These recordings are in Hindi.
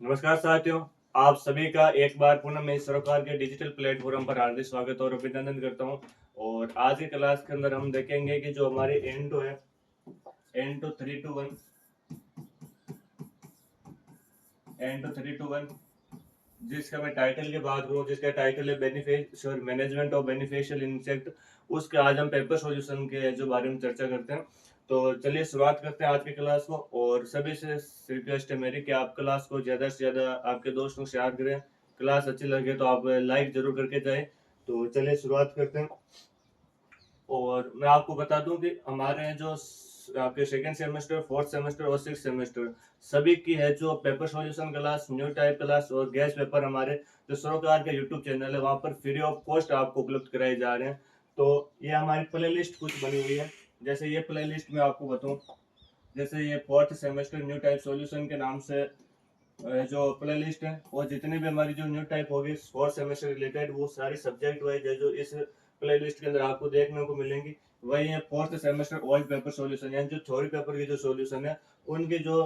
नमस्कार साथियों, आप सभी का एक बार पुनः मैं इस सरकार के डिजिटल प्लेटफॉर्म पर हार्दिक स्वागत और अभिनंदन करता हूं। और आज की क्लास के अंदर हम देखेंगे कि जो हमारी N2 है, N2 321, N2 321, जिसका मैं टाइटल की बात करूं, जिसका टाइटल है beneficial management of beneficial insect, उसके आज हम पेपर सॉल्यूशन के जो बारे में चर्चा करते हैं। तो चलिए शुरुआत करते हैं आज की क्लास को। और सभी से रिक्वेस्ट है मेरी कि आप क्लास को ज़्यादा से ज़्यादा आपके दोस्तों को शेयर करें। क्लास अच्छी लगे तो आप लाइक जरूर करके जाएं। तो चलिए शुरुआत करते हैं। और मैं आपको बता दूं कि हमारे जो आपके सेकंड सेमेस्टर, फोर्थ सेमेस्टर और सिक्स सेमेस्टर सभी की है जो paper solution class, new type class और गैस पेपर हमारे जो सरोकार का यूट्यूब चैनल है वहाँ पर फ्री ऑफ कॉस्ट आपको उपलब्ध कराए जा रहे हैं। तो ये हमारी प्ले लिस्ट कुछ बनी हुई है। जैसे ये प्ले लिस्ट में आपको बताऊँ, जैसे ये fourth semester new type solution के नाम से जो प्ले लिस्ट है, और जितनी भी हमारी जो न्यू टाइप होगी फोर्थ सेमेस्टर रिलेटेड वो सारी सब्जेक्ट वाइज है जो इस प्ले लिस्ट के अंदर आपको देखने को मिलेंगी। वही है fourth semester old paper solution, यानी जो थ्योरी पेपर की जो सॉल्यूशन है उनकी जो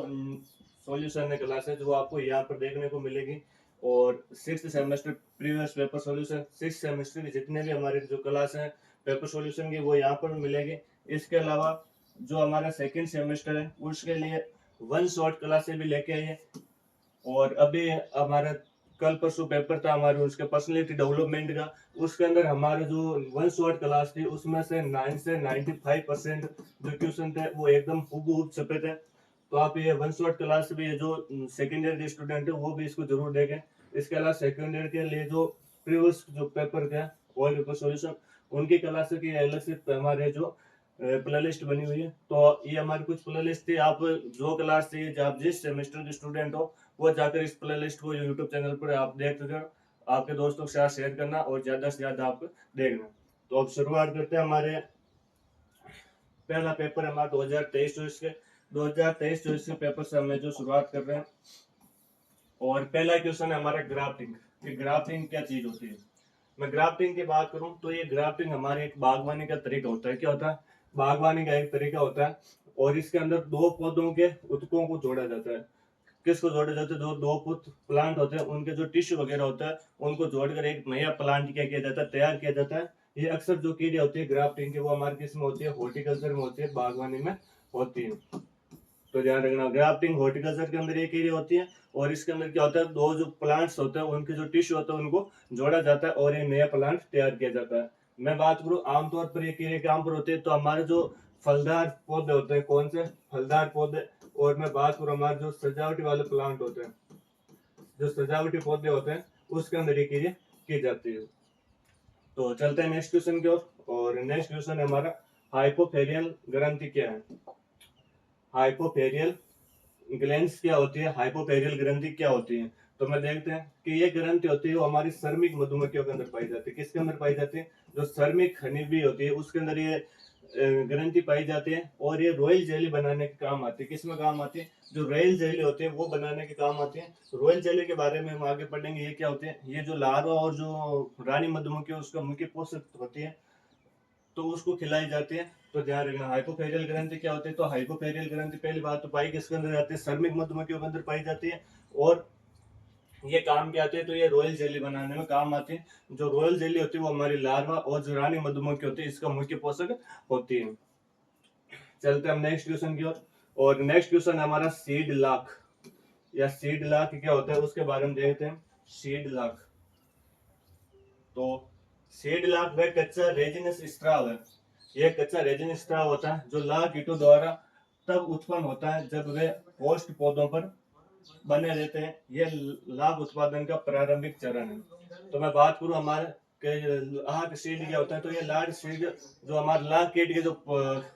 सॉल्यूशन है क्लासेज वो आपको यहाँ पर देखने को मिलेगी। और six semester previous paper solution, six semester के जितने भी हमारे जो क्लास हैं पेपर सॉल्यूशन की वो यहाँ पर मिलेगी। इसके अलावा जो हमारा सेकेंड सेमेस्टर है उसके लिए वन शॉट क्लासेस भी लेके आई है। और अभी हमारा कल परसों पेपर था हमारे उसके पर्सनैलिटी डेवलपमेंट का, उसके अंदर हमारे जो वन शॉट क्लास थी उसमें से 9 से 95% जो क्वेश्चन थे वो एकदम हूबहू छपे थे। तो आप ये वन शॉट क्लास भी, ये जो सेकेंड ईयर के स्टूडेंट है वो भी इसको जरूर देखें। इसके अलावा सेकेंड ईयर के लिए जो प्रीवियस जो पेपर थे ऑल पेपर सॉल्यूशन उनकी क्लास की अलग से हमारे जो प्ले लिस्ट बनी हुई है। तो ये हमारी कुछ प्ले लिस्ट थी। आप जो क्लास चाहिए, आप जिस सेमेस्टर के स्टूडेंट हो वो जाकर इस प्ले लिस्ट को यूट्यूब चैनल पर आप देख सकते हो। आपके दोस्तों के साथ शेयर करना और ज्यादा से ज्यादा आप देखना। तो अब शुरुआत करते हैं। हमारे पहला पेपर हमारा 2023-24 के 2023-24 के पेपर से हमें जो शुरुआत कर रहे हैं। और पहला क्वेश्चन है हमारा ग्राफ्टिंग, कि ग्राफ्टिंग क्या चीज होती है। मैं ग्राफ्टिंग की बात करूं तो ये ग्राफ्टिंग हमारे एक बागवानी का तरीका होता है। क्या होता है? बागवानी का एक तरीका होता है। और इसके अंदर दो पौधों के उत्तकों को जोड़ा जाता है। किसको जोड़े जाते हैं? जो दो पुत प्लांट होते हैं उनके जो टिश्यू वगैरह होता है उनको जोड़कर एक नया प्लांट क्या किया जाता है, तैयार किया जाता है। ये अक्सर जो कीड़े होती है ग्राफ्टिंग के वो हमारे किस में होती है? हॉर्टिकल्चर में होती है, बागवानी में होती है। तो ध्यान रखना, ग्राफ्टिंग हॉर्टिकल्चर के अंदर एक एरिया होती है। और इसके अंदर क्या होता है? दो जो प्लांट्स होते हैं उनके जो टिश्यू होता है उनको जोड़ा जाता है और एक नया प्लांट तैयार किया जाता है। मैं बात करूं आमतौर पर ये कीड़े काम पर होते हैं तो हमारे जो फलदार पौधे होते हैं, कौन से फलदार पौधे। और मैं बात करूं हमारे जो सजावटी वाले प्लांट होते हैं, जो सजावटी पौधे होते हैं उसके अंदर ये कीड़े की जाती है। तो चलते हैं नेक्स्ट क्वेश्चन की ओर। और नेक्स्ट क्वेश्चन है हमारा, हाइपोथेरियल ग्रंथि क्या है? हाइपोथेरियल ग्लैंड्स क्या होती है, हाइपोथेरियल ग्रंथि क्या होती है? तो मैं देखते हैं कि ये ग्रंथि होती है वो हमारी श्रमिक मधुमक्खियों के अंदर पाई जाती है। किसके अंदर पाई जाती है? जो श्रमिक हनीबी होती है उसके अंदर ये ग्रंथि पाई जाती है। और ये रॉयल जेली बनाने के काम आती है। किसमें काम आती है? जो रॉयल जेली होती है वो बनाने के काम आती है। रॉयल जेली के बारे में हम आगे पढ़ेंगे। ये क्या होते हैं? ये जो लार्वा और जो रानी मधुमक्खी उसका मुख्य पोषक होती है तो उसको खिलाई जाती है। तो ध्यान रखना, हाइपोथेरियल ग्रंथि क्या होती है? तो हाइपोथेरियल ग्रंथि पहली बात तो पाई किसके अंदर जाती है? श्रमिक मधुमक्खियों के अंदर पाई जाती है। और ये काम क्या आती है? तो ये रॉयल जेली बनाने में काम आती है। जो रॉयल जेली होती है वो हमारी लार्वा और जो रानी मधुमक्खी होती है इसका मुख्य पोषक होती है। चलते हम नेक्स्ट क्वेश्चन की ओर। और नेक्स्ट क्वेश्चन है हमारा सीड लाख, या सीड लाख क्या होता है उसके बारे में देखते हैं। सीड लाख, तो सीड लाख वह कच्चा रेजिनस स्ट्राव है। यह कच्चा रेजिन स्ट्राव होता है जो लाख कीटों द्वारा तब उत्पन्न होता है जब वे होस्ट पौधों पर बने रहते हैं। यह लाख उत्पादन का प्रारंभिक चरण है। तो मैं बात करूं हमारे लाख सीड क्या होता है, तो ये लाख सीड जो हमारे लाख कीट के जो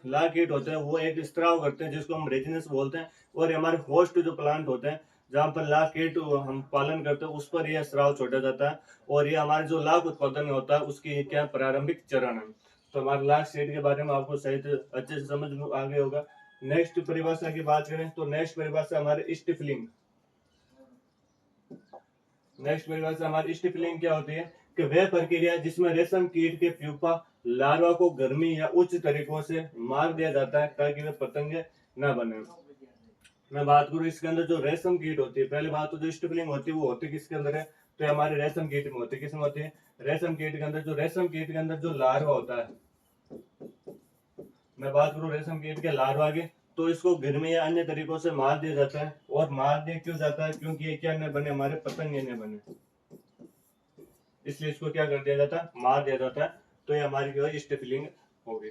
लाख कीट होते हैं वो एक स्त्राव करते हैं जिसको हम रेजिनस बोलते हैं। और ये हमारे होस्ट जो प्लांट होते हैं जहाँ पर लाख कीट हम पालन करते हैं उस पर यह स्त्राव छोड़ा जाता है। और ये हमारे जो लाख उत्पादन होता है उसकी क्या प्रारंभिक चरण है। तो हमारे लाख सीड के बारे में आपको सही अच्छे से समझ में आ गया होगा। नेक्स्ट परिभाषा की बात करें तो नेक्स्ट परिभाषा हमारे स्टिफलिंग। नेक्स्ट परिभाषा हमारी स्टिफलिंग क्या होती है? कि वह प्रक्रिया जिसमें रेशम कीट के प्यूपा लार्वा को गर्मी या उच्च तरीकों से मार दिया जाता है ताकि वे पतंगे न बने। मैं बात करूँ इसके अंदर जो रेशम कीट होती है, पहले बात तो जो स्टिपलिंग होती है वो होती है किसके अंदर है, तो ये हमारे रेशम कीट में होती है। किसमें होती है? रेशम कीट के अंदर। जो रेशम कीट के अंदर जो लार्वा होता है, मैं बात करूँ रेशम कीट के लार्वा की, तो इसको घर में या अन्य तरीकों से मार दिया जाता है। और मार दिया क्यों जाता है? क्योंकि ये क्या न बने, हमारे पतंगे न बने, इसलिए इसको क्या कर दिया जाता है, मार दिया जाता है। तो ये हमारी जो है स्टिपलिंग होगी।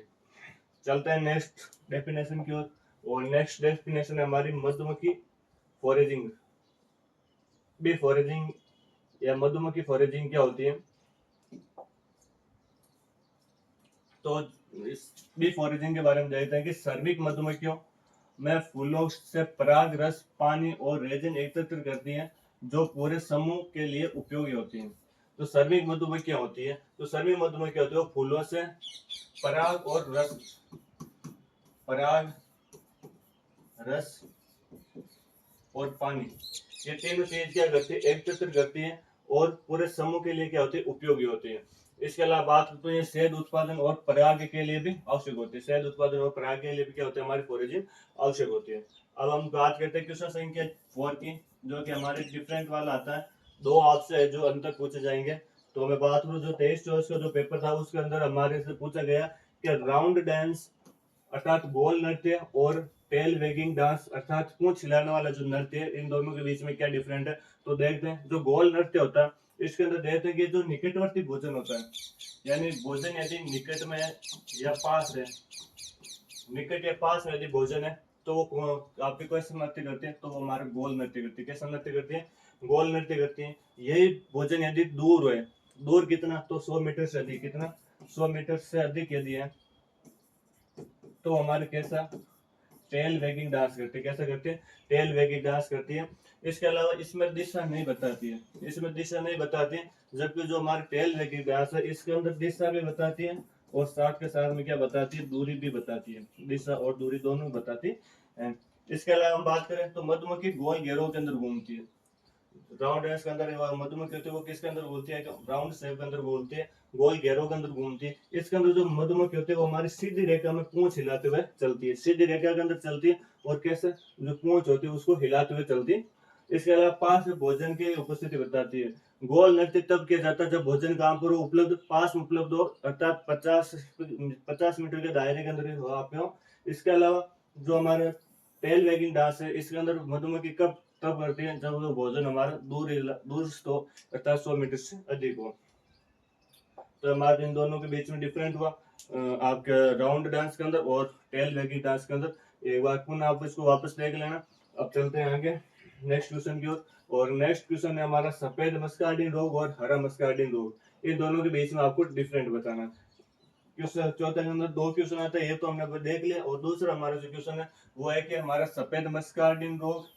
चलते हैं नेक्स्ट डेफिनेशन की ओर। और नेक्स्ट डेफिनेशन है हमारी मधुमक्खी फॉरेजिंग। बी फॉरेजिंग या मधुमक्खी फॉरेजिंग क्या होती है? तो इस बी फॉरेजिंग के बारे में जानते हैं कि श्रमिक मधुमक्खियों में फूलों से पराग, रस, पानी और रेजिन एकत्र करती हैं, जो पूरे समूह के लिए उपयोगी होती हैं। तो श्रमिक मधुमक्खियां होती है, तो श्रमिक मधुमक्खियां होती है फूलों से पराग और रस, पराग, रस और पानी, ये तीनों चीज क्या करती है, एकत्र करती है और पूरे समूह के लिए क्या होती है, उपयोगी होती है। इसके अलावा बात करते हैं शहद उत्पादन और पराग के लिए भी आवश्यक होती है। शहद उत्पादन और पराग के लिए भी क्या होता है, हमारी फोरेजिंग आवश्यक होती है। अब हम बात करते हैं क्वेश्चन संख्या 4 की, जो कि हमारे डिफरेंट वाला आता है। दो आपसे जो अंतर पूछे जाएंगे। तो मैं बात करूँ जो 23-24 का जो पेपर था उसके अंदर हमारे से पूछा गया कि राउंड डांस अर्थात गोल नृत्य और टेल वेगिंग डांस अर्थात पूंछ हिलाने वाला जो नृत्य है, इन दोनों के बीच में क्या डिफरेंट है। तो देखते हैं जो गोल नृत्य होता है इसके अंदर देखते हैं कि जो निकटवर्ती भोजन होता है, यानी भोजन यदि निकट में या पास है, निकट या पास में यदि भोजन है तो वो आपके कैसे नृत्य करते हैं, तो वो हमारे गोल नृत्य करती है। कैसा नृत्य करती है? गोल नृत्य करती है। यही भोजन यदि दूर है, दूर कितना, तो 100 मीटर से अधिक, कितना, 100 मीटर से अधिक यदि है, तो हमारे कैसा, टेल वेगिंग डांस करती है। कैसा करती है? टेल वेगिंग डांस करती है। इसके अलावा इसमें दिशा नहीं बताती है, इसमें दिशा नहीं बताती है, जबकि जो हमारी टेल वेगिंग डांस है इसके अंदर दिशा भी बताती है और साथ के साथ में क्या बताती है, दूरी भी बताती है। दिशा और दूरी दोनों बताती है। इसके अलावा हम बात करें तो मधुमक्खी गोल घेरों के अंदर घूमती है। राउंड डांस के अंदर मधुमक्खी होती है वो किसके अंदर बोलती है, राउंड शेप के अंदर बोलती है, गोल घेरों के अंदर घूमती है। इसके अंदर जो मधुमक्खी होती है वो हमारी सीधी रेखा में पूंछ हिलाते हुए चलती है, सीधी रेखा के अंदर चलती है। और कैसे, जो पूंछ होती है उसको हिलाते हुए चलती है। इसके अलावा पास में भोजन की उपस्थिति बताती है। गोल नृत्य तब किया जाता है जब भोजन कहाँ पर उपलब्ध, पास में उपलब्ध हो, अर्थात 50 मीटर के दायरे के अंदर हो आप हो। इसके अलावा जो हमारे टेल वैगिंग डांस है इसके अंदर मधुमक्खी कब तब करती है, जब वो भोजन हमारा दूर तो अर्थात 100 मीटर से अधिक हो। तो हमारे इन दोनों के बीच में डिफरेंट हुआ आपके राउंड डांस के अंदर और टेल वैगिंग डांस के अंदर। एक बार पुनः आप इसको वापस देख लेना। अब चलते हैं आगे नेक्स्ट क्वेश्चन की ओर। और नेक्स्ट क्वेश्चन है हमारा सफेद मस्कार्डिन रोग और हरा मस्कार्डिन रोग। इन दोनों के बीच में आपको डिफरेंट बताना। क्वेश्चन चौथे के अंदर दो क्वेश्चन आता है, ये तो हमने देख लिया। और दूसरा हमारा जो क्वेश्चन है वो है कि हमारा सफेद मस्कार्डिन रोग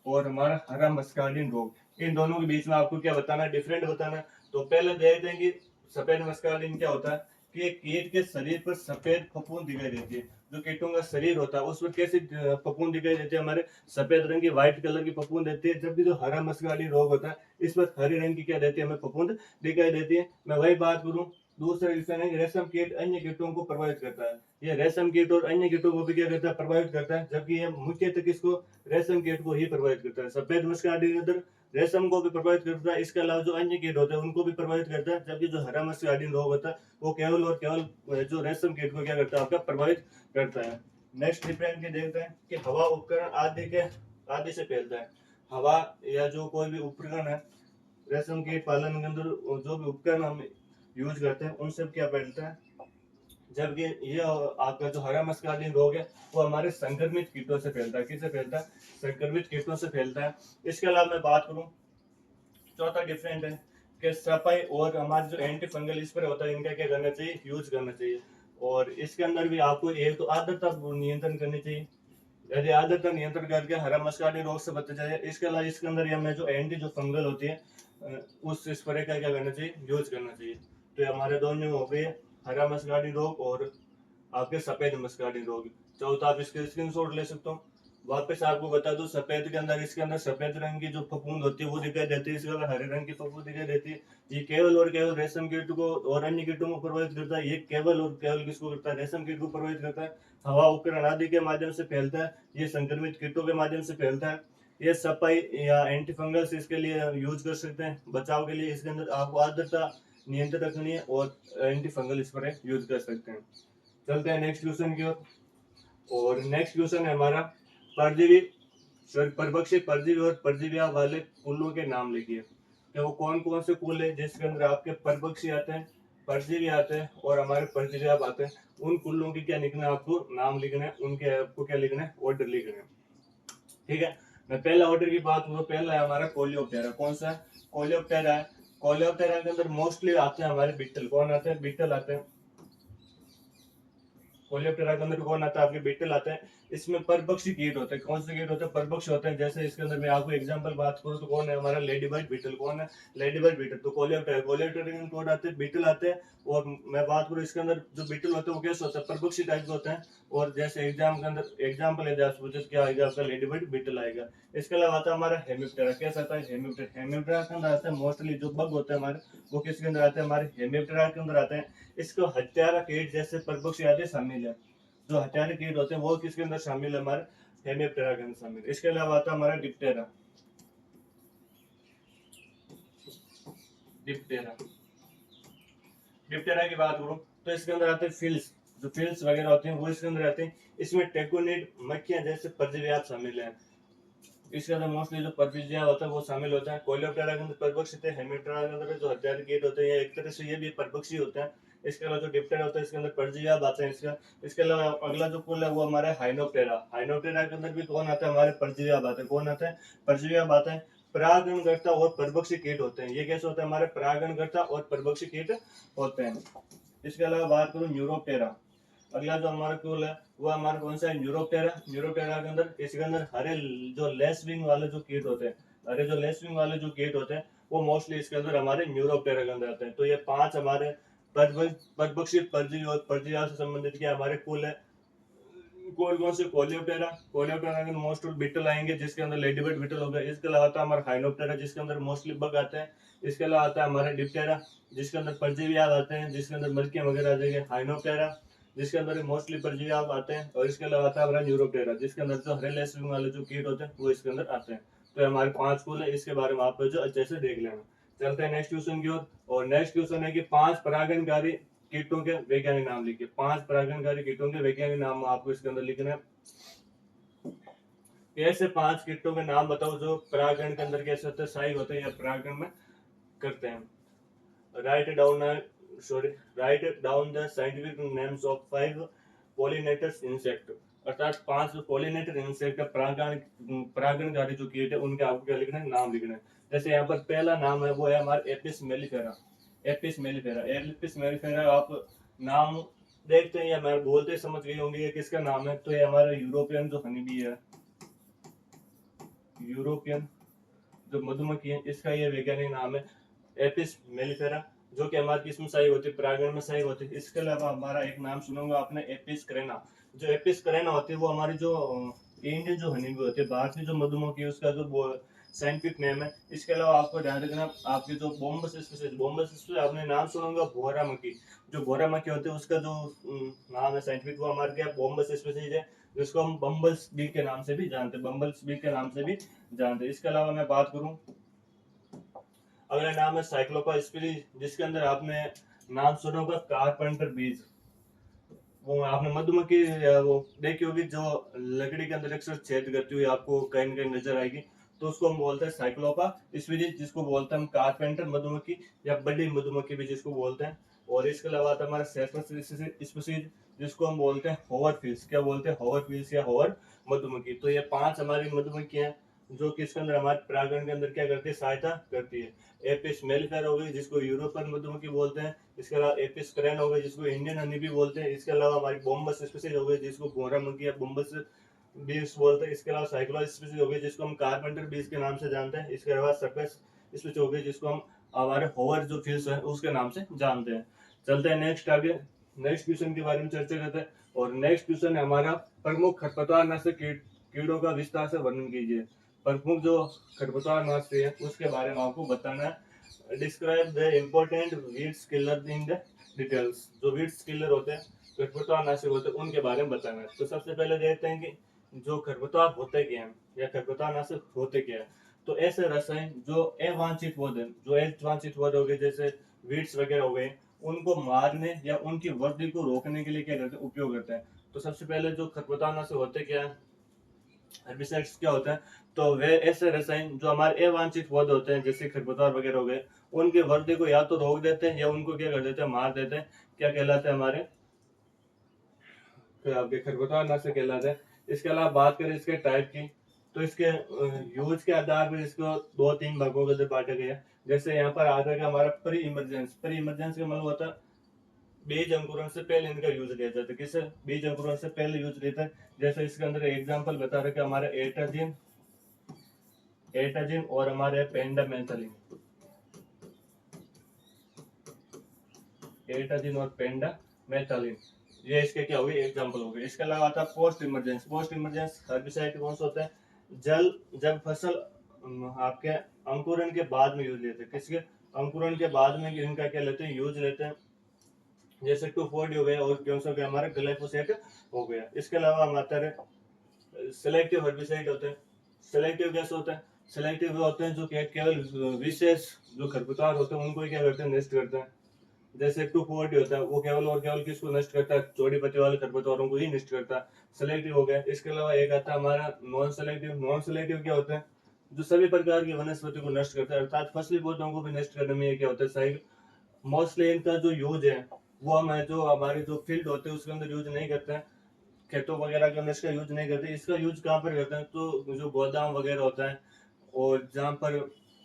और हमारा हरा मस्कार्डिन रोग, इन दोनों के बीच में आपको क्या बताना है, डिफरेंट बताना है। तो पहले देख देंगे सफेद मस्कार्डिन क्या होता है कि कीट के शरीर पर सफेद फफूंद दिखाई देती है। जो कीटों का शरीर होता है उसमें कैसी फफूंद दिखाई देती है, हमारे सफेद रंग की, व्हाइट कलर की फफूंद देती है। जबकि जो हरा मस्कार्डिन रोग होता है इस पर हरे रंग की क्या देती है, हमें फफूंद दिखाई देती है। मैं वही बात करूं, दूसरा विषय है रेशम कीट अन्य कीटों को प्रभावित करता है। ये रेशम कीट और अन्य कीटों को भी क्या करता है, प्रभावित करता है। जबकि ये मुख्यतः किसको, रेशम कीट को ही प्रभावित करता है। सफेद मस्कार्डिन इधर रेशम को भी प्रभावित करता है, इसके अलावा जो अन्य कीट होते हैं उनको भी प्रभावित करता है। जबकि जो हरा मस्कार्डिन रोग होता है वो केवल और केवल जो रेशम कीट को क्या करता है, आपका प्रभावित करता है। नेक्स्ट डिफरेंट देखते हैं कि हवा उपकरण आदि से फैलता है। हवा या जो कोई भी उपकरण है रेशम कीट पालन के अंदर, जो भी उपकरण हम यूज करते हैं उनसे क्या फैलता है। जबकि ये आपका जो हरा मस्कार्डिन रोग है वो हमारे संक्रमित कीटों से फैलता है। किससे फैलता है? संक्रमित कीटों से फैलता है। इसके अलावा मैं बात करूं, चौथा डिफरेंट है कि सफाई और हमारे जो एंटी फंगल स्प्रे होता है इनका क्या करना चाहिए, यूज करना चाहिए। और इसके अंदर भी आपको एक तो आर्द्रता नियंत्रण करनी चाहिए। यदि आर्द्रता नियंत्रण करके हरा मस्कार्डिन रोग से बचा जाए। इसके अलावा इसके अंदर हमें जो एंटी जो फंगल होती है उस स्प्रे का क्या करना चाहिए, यूज करना चाहिए। तो ये हमारे दोनों हो गए, हरा मस्कार्डिन रोग और आपके सफेद मस्कार्डिन रोग। चौथा आप इसके स्क्रीनशॉट ले सकते हो। वापस आपको बता दूं, सफेद के अंदर, इसके अंदर सफेद रंग की जो फफूंद होती है वो दिखाई देती है, इसके अंदर हरे रंग की फफूंद दिखाई देती है। ये केवल और केवल रेशम कीट को और अन्य कीटों को प्रभावित करता है। ये केवल और केवल किसको करता है, रेशम कीट को प्रभावित करता है। हवा उपकरण आदि के माध्यम से फैलता है, ये संक्रमित कीटों के माध्यम से फैलता है। ये सफाई या एंटी फंगल्स इसके लिए यूज कर सकते हैं, बचाव के लिए इसके अंदर आपको आर्द्रता नियंत्रण रखनी है और एंटी फंगल स्प्रे यूज कर सकते हैं। चलते हैं नेक्स्ट क्वेश्चन की ओर। और नेक्स्ट क्वेश्चन है हमारा परजीवी परभक्षी परजीवी और परजीवी वाले कुल्लों के नाम लिखिए। तो वो कौन कौन से कुल है जिसके अंदर आपके परभक्षी आते हैं, परजीवी आते हैं और हमारे परजीवी आते हैं। उन कुल्लों की क्या लिखना है, आपको नाम लिखना है, उनके आपको क्या लिखना है, ऑर्डर लिखना है। ठीक है, मैं पहला ऑर्डर की बात करूँ, पहला है हमारा कोलियोप्टेरा। कौन सा है, कोलियोप्टेरा है। कोलियोप्टेरा के अंदर मोस्टली आते हैं हमारे बीटल। कौन आते हैं, बीटल आते हैं। कोलियोप्टेरा के अंदर कौन आता है, आपके बीटल आते हैं। इसमें परभक्षी कीट होते हैं। कौन से कीट होते हैं, परभक्षी होते हैं। जैसे इसके अंदर मैं आपको एग्जांपल बात करूं तो कौन है हमारा, लेडी बर्ड बीटल। कौन है, लेडी बर्ड बीटल। तो कोलियोप्टेरा, कोलियोप्टेरा के अंदर कौन आते हैं, बीटल आते हैं। और मैं बात करूं इसके अंदर जो बीटल होते हैं वो कैसे होते हैं, परभक्षी टाइप के होते हैं। और जैसे एग्जाम के अंदर एग्जाम्पल है जैसे क्या आएगा आपका, लेडी बर्ड बीटल आएगा। इसके अलावा आता है हमारा हेमिप्टेरा। कैसा आता है, हेमिप्टेरा। हेमिप्टेरा के अंदर आता है मोस्टली जो बग होते हैं हमारे, वो किसके अंदर आते हैं, हमारे हेमिप्टेरा के अंदर आते हैं। इसको हत्यारा कीट जैसे परभक्षी आदि शामिल है। जो हत्यारे कीट होते हैं वो किसके अंदर शामिल है, हमारे हेमिप्टेरा के अंदर शामिल। इसके अलावा आता है हमारा डिप्टेरा। डिप्टेरा, डिप्टेरा की बात करूं तो इसके अंदर आते हैं फिल्स। जो फिल्स वगैरह होते हैं वो इसके अंदर आते हैं। इसमें टेकोनिड मक्खियां जैसे परजीवी शामिल हैं। इसके अंदर मोस्टली जो परजीवियां होता है वो शामिल होता है। कोलियोप्टेरा के अंदर परभक्षी थे, हेमिप्टेरा के अंदर जो हत्यारे कीट होते हैं एक तरह से ये भी परभक्षी होते हैं। इसके अलावा जो डिप्टेरा होता है इसके अंदर परजीवियां आते हैं इसका। इसके अलावा अगला जो कुल है वो हमारा हाइनोप्टेरा। हाइनोप्टेरा के अंदर भी कौन आता है, हमारे परजीवियां आते हैं। कौन आता है, परजीवियां आते हैं। परागणकर्ता और परभक्षी कीट होते हैं। ये कैसे होता है, हमारे परागणकर्ता और परभक्षी कीट होते हैं। इसके अलावा बात करूं न्यूरोप्टेरा। अगला जो हमारा टूल है वो हमारा कौन सा है, न्यूरोप्टेरा। न्यूरोप्टेरा के अंदर इसके अंदर हरे जो लेस विंग वाले जो कीट होते हैं, हरे जो लेस विंग वाले जो कीट होते हैं वो मोस्टली इसके अंदर हमारे न्यूरोप्टेरा के अंदर आते हैं। तो ये 5 हमारे परभक्षी परजीवी और परजीवी से संबंधित क्या हमारे कुल है। कौन कौन से, कोलियोप्टेरा। कोलियोप्टेरा के मोस्ट बीटल आएंगे जिसके अंदर लेडीबर्ड बीटल होगा। इसके अलावा आता है हमारा हाइनोप्टेरा जिसके अंदर मोस्टली बग आते हैं। इसके अलावा आता है हमारा डिप्टेरा जिसके अंदर परजीवी आते हैं, जिसके अंदर मलकियां वगैरह आ जाएंगे। हाइनोप्टेरा जिसके अंदर मोस्टली परजीवी आते हैं। और इसके अलावा आता है हमारा न्यूरोप्टेरा जिसके अंदर जो हरे लेस विंग वाले जो कीट होते हैं वो इसके अंदर आते हैं। तो हमारे 5 कुल है, इसके बारे में आप जो अच्छे से देख लेना। चलते हैं नेक्स्ट क्वेश्चन की ओर। और नेक्स्ट क्वेश्चन है कि 5 परागणकारी कीटों के वैज्ञानिक नाम लिखिए। 5 परागणकारी कीटों के वैज्ञानिक नाम आपको इसके अंदर लिखना है। ऐसे 5 कीटों के नाम बताओ जो परागण के अंदर कैसे होते हैं, सहायक होते हैं या परागण में करते हैं। Write down the scientific names of 5 pollinators insect. अर्थात 5 पॉलिनेटर इंसेक्ट परागणकारी जो कीट है उनके आपको क्या लिखना है, नाम लिखना है। जैसे यहाँ पर पहला नाम है वो है हमारा Apis mellifera. Apis mellifera, Apis mellifera आप नाम देखते हैं या मैं बोलते समझ गए होंगे ये किसका नाम है। तो ये हमारा यूरोपियन जो हनी बी है, यूरोपियन जो मधुमक्खी है, इसका ये वैज्ञानिक नाम है एपिस मेलिफेरा, जो कि हमारी किस्म सहायक होती है, परागण में सहायक होती है। इसके अलावा हमारा एक नाम सुनूंगा आपने, एपिस करेना। जो एपिस करेना होती है वो हमारी जो इंडियन जो हनी बी होती है, भारतीय जो मधुमक्खी है उसका जो साइंटिफिक नेम है। इसके अलावा आपको ध्यान रखना आपके जो बोम्बस स्पीसीज, बोम्बस स्पीसीज आपने नाम सुनूंगा भोरा मक्खी। जो भोरा मक्खी होती है उसका जो नाम है साइंटिफिक वो हमारे क्या बोम्बस स्पीसीज है, जिसको हम बम्बल्स बी के नाम से भी जानते हैं, बम्बल्स बी के नाम से भी जानते हैं। इसके अलावा मैं बात करूं, अगला नाम है साइक्लोपा स्पिरिस, जिसके अंदर आपने नाम सुना होगा कारपेंटर बीज। वो आपने मधुमक्खी वो देखी होगी जो लकड़ी के अंदर अक्सर छेद करती हुई आपको कहीं न कहीं नजर आएगी। तो उसको हम बोलते हैं साइक्लोपा स्पिरिस, जिसको बोलते हैं हम कारपेंटर मधुमक्खी या बड़ी मधुमक्खी भी जिसको बोलते हैं। और इसके अलावा आता है हमारा सेफरस स्पीसीज जिसको हम बोलते हैं होवर फिल्स। क्या बोलते हैं, होवर फिल्स या होवर मधुमक्खी। तो ये 5 हमारी मधुमक्खियां जो कि इसके अंदर हमारे परागण के अंदर क्या करती है, सहायता करती है। एपिस मेलिफेरा हो गई जिसको यूरोपियन मधुमक्खी बोलते हैं। इसके अलावा एपिस करेन हो गई जिसको इंडियन हनी भी बोलते हैं। इसके अलावा हमारी बोम्बस स्पीसीज हो गई जिसको भोरा मक्खी या बोम्बस बीस बोलते हैं। इसके अलावा साइक्लोपा स्पीसीज हो गई जिसको हम कारपेंटर बीस के नाम से जानते हैं। इसके अलावा सर्कस स्पीसीज हो गई जिसको हम हमारे होवर जो फिश है उसके नाम से जानते हैं। चलते हैं नेक्स्ट आगे, नेक्स्ट क्वेश्चन के बारे में चर्चा करते हैं। और नेक्स्ट क्वेश्चन है हमारा प्रमुख खरपतवार नाशक कीड़ों का विस्तार से वर्णन कीजिए। प्रमुख जो खरपतवार नाशक है उसके बारे में आपको बताना है। Describe the important weeds killer in the details. जो वीड्स किलर होते हैं खरपतवार नाशक होते हैं उनके बारे में बताना है। तो सबसे पहले देखते हैं कि जो खरपतवार होते क्या हैं या खरपतवार नाशक होते क्या है। तो ऐसे रसायन जो अवांछित पौधे, जो अवांछित पौधे हो गए जैसे वीड्स वगैरह हो गए, उनको मारने या उनकी वृद्धि को रोकने के लिए क्या करते हैं, उपयोग करते हैं। तो सबसे पहले जो खरपतवार नाशक होते क्या है, हेर्बिसाइड्स क्या होता है, तो वे ऐसे रसायन जो हमारे अवांछित पौधे होते हैं जैसे खरपतवार वगैरह हो गए, उनके वृद्धि को या तो रोक देते हैं या उनको क्या कर देते हैं, मार देते हैं। क्या कहलाते हैं हमारे, आपके खरपतवार नाशक कहलाते हैं। इसके अलावा बात करें इसके टाइप की, तो इसके यूज के आधार पर इसको दो तीन भागों के अंदर बांटा गया है। जैसे यहाँ पर आता है कि हमारा प्री इमरजेंस, प्री इमरजेंस का मतलब होता है बीज अंकुरण से पहले इनका यूज लिया जाता है। किसे, बीज अंकुरण से पहले यूज लेता है। जैसे इसके अंदर एग्जांपल बता रहे कि हमारा एटाजिन, एटाजिन और हमारे पेंडामेथलिन, एटाजिन और पेंडामेथलिन, ये इसके क्या हुए एग्जांपल हो गए। इसके अलावा आता है post emergence. Post emergence herbicide कौन सा होता है, जल जब फसल आपके अंकुरण के बाद में यूज लेते हैं। किसके, अंकुरण के बाद में इनका क्या लेते हैं, यूज लेते हैं। जैसे 2,4-D हो गया और कौन सा हो गया हमारा ग्लाइफोसेट हो गया। इसके अलावा हम आता है सेलेक्टिव हर्बिसाइड होते हैं। सेलेक्टिव कैसे होता है, सेलेक्टिव वो होते हैं जो केवल विशेष जो खरपतवार होते हैं उनको क्या करते हैं, नष्ट करते हैं। जैसे 2,4-D होता है, वो केवल और केवल किसको नष्ट करता है, चौड़ी पत्ती वाले खरपतवारों को ही नष्ट करता है। सेलेक्टिव हो गया। इसके अलावा एक आता है हमारा नॉन सेलेक्टिव। नॉन सेलेक्टिव क्या होता है, जो सभी प्रकार की वनस्पति को नष्ट करता है, अर्थात फसली पौधों को भी नष्ट करने में ये क्या होता है, सही। मोस्टली इनका जो यूज है वो हम जो हमारे जो फील्ड होते हैं उसके अंदर यूज नहीं करते हैं, खेतों वगैरह के अंदर इसका यूज नहीं करते। इसका यूज कहाँ पर करते हैं, तो जो गोदाम वगैरह होता है और जहाँ पर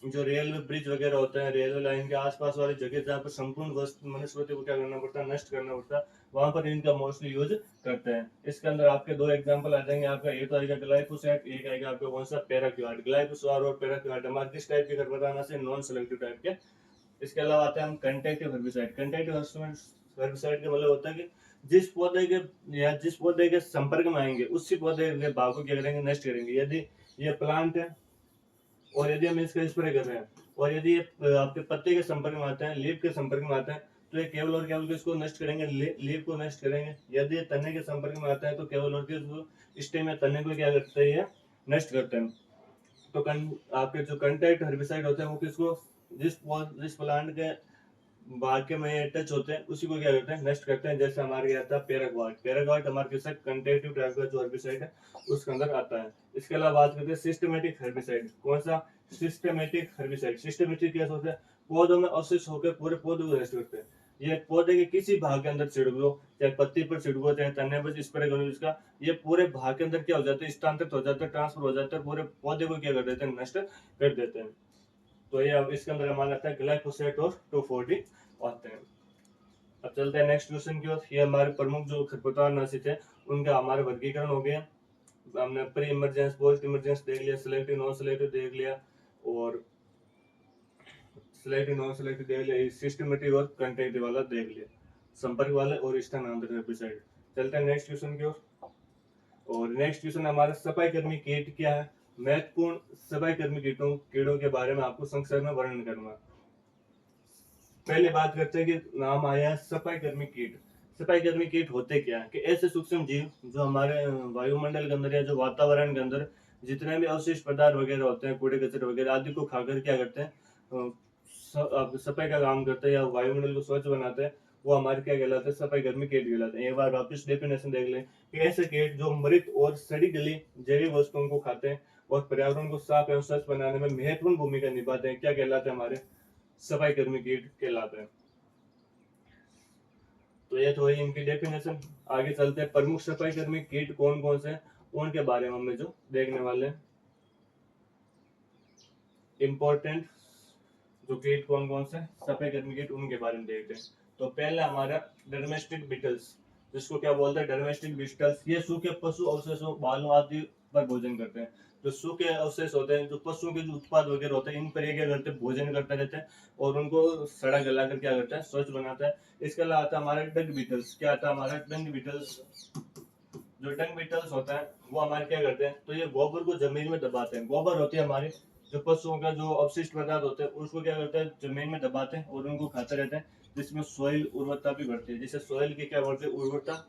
जो रेलवे ब्रिज वगैरह होता है, रेलवे लाइन के आसपास वाली जगह जहाँ पर संपूर्ण वनस्पति को क्या करना पड़ता है, नष्ट करना पड़ता है, वहां पर इनका मोस्टली यूज करते हैं। इसके अंदर आपके दो एग्जांपल आ जाएंगे। आपका एक तो आएगा ग्लाइफोसेट, एक आएगा आपका कौन सा, पैराक्विट। ग्लाइफोसार और पैराक्विट हमारे किस टाइप के खरपतवार से, नॉन सेलेक्टिव टाइप के। इसके अलावा आते हैं हम कंटेक्टिव हर्बिसाइड। कंटेक्टिव हर्बिसाइड का मतलब होता है कि जिस पौधे के या जिस पौधे के संपर्क में आएंगे उसी पौधे के भाग को क्या करेंगे, नष्ट करेंगे। यदि ये प्लांट है और यदि हम इसका स्प्रे कर रहे हैं और यदि ये आपके पत्ते के संपर्क में आते हैं, लीफ के संपर्क में आते हैं, तो ये केवल और केवल किसको नष्ट करेंगे, लीफ को नष्ट करेंगे। यदि ये तने के संपर्क में आता है तो केवल और केवल स्टेम या तने को क्या करते हैं, नष्ट करते हैं। तो आपके जो कंटेक्ट हर्बिसाइड होते हैं वो किसको, जिस प्लांट के भाग्य में टच होते हैं उसी को क्या करते हैं, नष्ट करते हैं। जैसे हमारे यहाँ आता है पैराक्विट। पैराक्विट हमारे किसका, कंटेक्टिव टाइप का जो हर्बिसाइड है उसके अंदर आता है। इसके अलावा बात करते हैं सिस्टमेटिक हर्बिसाइड। कौन सा, सिस्टमेटिक हर्बिसाइड। सिस्टमेटिक कैसे होता है, पौधों में अवशिष्ट होकर पूरे पौधे को नष्ट करते हैं। ये पौधे के किसी भाग के अंदर छिड़क दो, चाहे पत्ती पर छिड़को चाहे तने पर स्प्रे करो, इसका ये पूरे भाग के अंदर क्या हो जाता है, स्थानांतरित हो जाता है, ट्रांसफर हो जाता है, पूरे पौधे को क्या कर देते हैं, नष्ट कर देते हैं। तो ये अब इसके अंदर हमारा आता है ग्लाइफोसेट और 2,4-D आते हैं। अब चलते हैं नेक्स्ट क्वेश्चन की ओर। ये हमारे प्रमुख जो खरपतवार नाशी थे उनका हमारे वर्गीकरण हो गया। हमने प्री इमरजेंस, पोस्ट इमरजेंस देख लिया, सिलेक्टिव नॉन सिलेक्टिव देख लिया और सिलेक्टिव नॉन सिलेक्टिव देख लिया, सिस्टमेटिक और कंटेक्टिव वाला देख लिया, संपर्क वाले और स्थानांतरित हेर्बिसाइड। चलते हैं नेक्स्ट क्वेश्चन की ओर। और नेक्स्ट क्वेश्चन हमारा सफाई कर्मी कीट क्या है। महत्वपूर्ण सफाई कर्मी कीड़ों के बारे में आपको संक्षेप में वर्णन करना। पहले बात करते हैं कि नाम आया सफाई कर्मी कीट। सफाई कर्मी कीट होते क्या है, कि ऐसे सूक्ष्म जीव जो हमारे वायुमंडल के अंदर या जो वातावरण के अंदर जितने भी अवशिष्ट पदार्थ वगैरह होते हैं, कूड़े कचरे वगैरह आदि को खाकर क्या करते हैं, सफाई का काम करते हैं या वायुमंडल को स्वच्छ बनाते हैं, वो हमारे क्या कहलाते हैं, सफाई कर्मी कीट कहलाते हैं। एक बार वापस डेफिनेशन देख लें कि ऐसे कीट जो मृत और सड़ी गली जैविक वस्तुओं को खाते हैं और पर्यावरण को साफ एवं स्वच्छ बनाने में महत्वपूर्ण भूमिका निभाते हैं, क्या कहलाते हैं, हमारे सफाई कर्मी कीट कहलाते हैं। तो ये तो है इनकी डेफिनेशन। आगे चलते हैं, प्रमुख सफाई कर्मी कीट कौन कौन से, उनके बारे में हमें जो देखने वाले हैं। इम्पोर्टेंट जो कीट कौन कौन से सफाई कर्मी कीट उनके बारे में देखते हैं। तो पहला हमारा डोमेस्टिक बीटल्स, जिसको क्या बोलते हैं, डोमेस्टिक बीटल्स। ये सूखे पशु अवशेषों, बालों आदि पर भोजन करते हैं। जो सूखे अवशेष होते हैं, जो पशुओं के जो उत्पाद वगैरह होते हैं, इन पर ये क्या करते हैं, भोजन करते रहते हैं और उनको सड़ा गला कर क्या करता है, स्वच्छ बनाता है। इसके अलावा आता है हमारा डंग बीटल्स। क्या आता है हमारा डंग बीटल्स। जो डंग बीटल्स होता है वो हमारे क्या करते हैं, तो ये गोबर को जमीन में दबाते हैं। गोबर होती है हमारी जो पशुओं का जो अपशिष्ट पदार्थ होते हैं उसको क्या करते हैं, जमीन में दबाते हैं और उनको खाते रहते हैं, जिसमें सोइल उर्वरता भी बढ़ती है, जिससे सोइल की क्या बढ़ती है, उर्वरता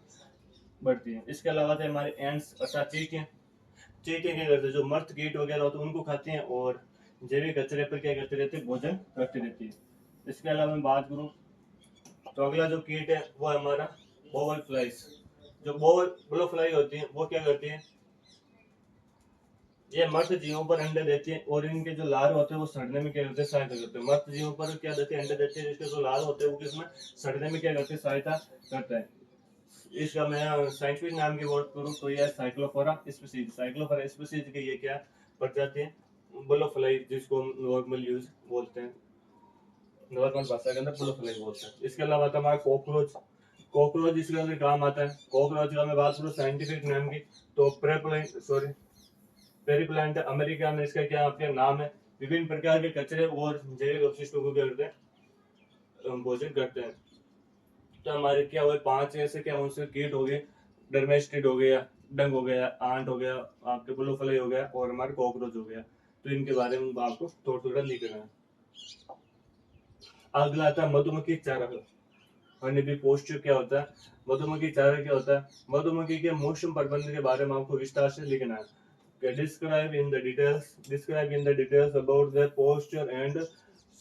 बढ़ती है। इसके अलावा थे हमारे एंड्स अर्थात चींटियां। चींटियां क्या करते हैं, जो मर्द कीट वगैरह होते हैं उनको खाती हैं और जैविक कचरे पर क्या करते रहते हैं, भोजन करती रहती है। इसके अलावा मैं बात करूँ तो अगला जो कीट है वो है हमारा बोवल फ्लाइज। जो बोवल फ्लाई होती है वो क्या करती है, ये मर्द जीवों पर अंडे देती है और इनके जो लार होते हैं वो सड़ने में क्या करते हैं, सहायता करते हैं। मर्द जीवों पर क्या देते हैं, अंडे देते हैं, जिसके जो लार होते हैं वो किसमें सड़ने में क्या करते हैं, सहायता करता है। इसका मैं साइंटिफिक नाम की बात करूँ तो ये साइक्लोफोरा स्पीसीज। साइक्लोफोरा स्पीसीज की ये क्या प्रजाति है, बुलोफ्लाई, जिसको हम नॉर्मल यूज बोलते हैं, नॉर्मल भाषा के अंदर बुलोफ्लाई बोलते हैं। इसके अलावा था हमारा कॉकरोच। कॉकरोच इसके अंदर काम आता है। कॉकरोच का मैं बात करूँ साइंटिफिक नाम की तो पेरीप्लांट अमेरिका में इसका क्या आपके नाम है। विभिन्न प्रकार के कचरे और जैविक अपशिष्टों को क्या करते हैं, भोजन करते हैं। तो हमारे क्या हुए, 5 ऐसे क्या उनसे कीट हो गए, डर्मेस्टिड हो गया, डंग हो गया, आंट हो गया, आपके ब्लोफ्लाई हो गया और हमारे कॉकरोच हो गया। तो इनके बारे में आपको थोड़ा थोड़ा लिखना है। अगला आता है मधुमक्खी चारा। हनी बी पोस्चर क्या होता है, मधुमक्खी चारा क्या होता है, मधुमक्खी के मौसम प्रबंधन के बारे में आपको विस्तार से लिखना है। Describe in the details about the posture and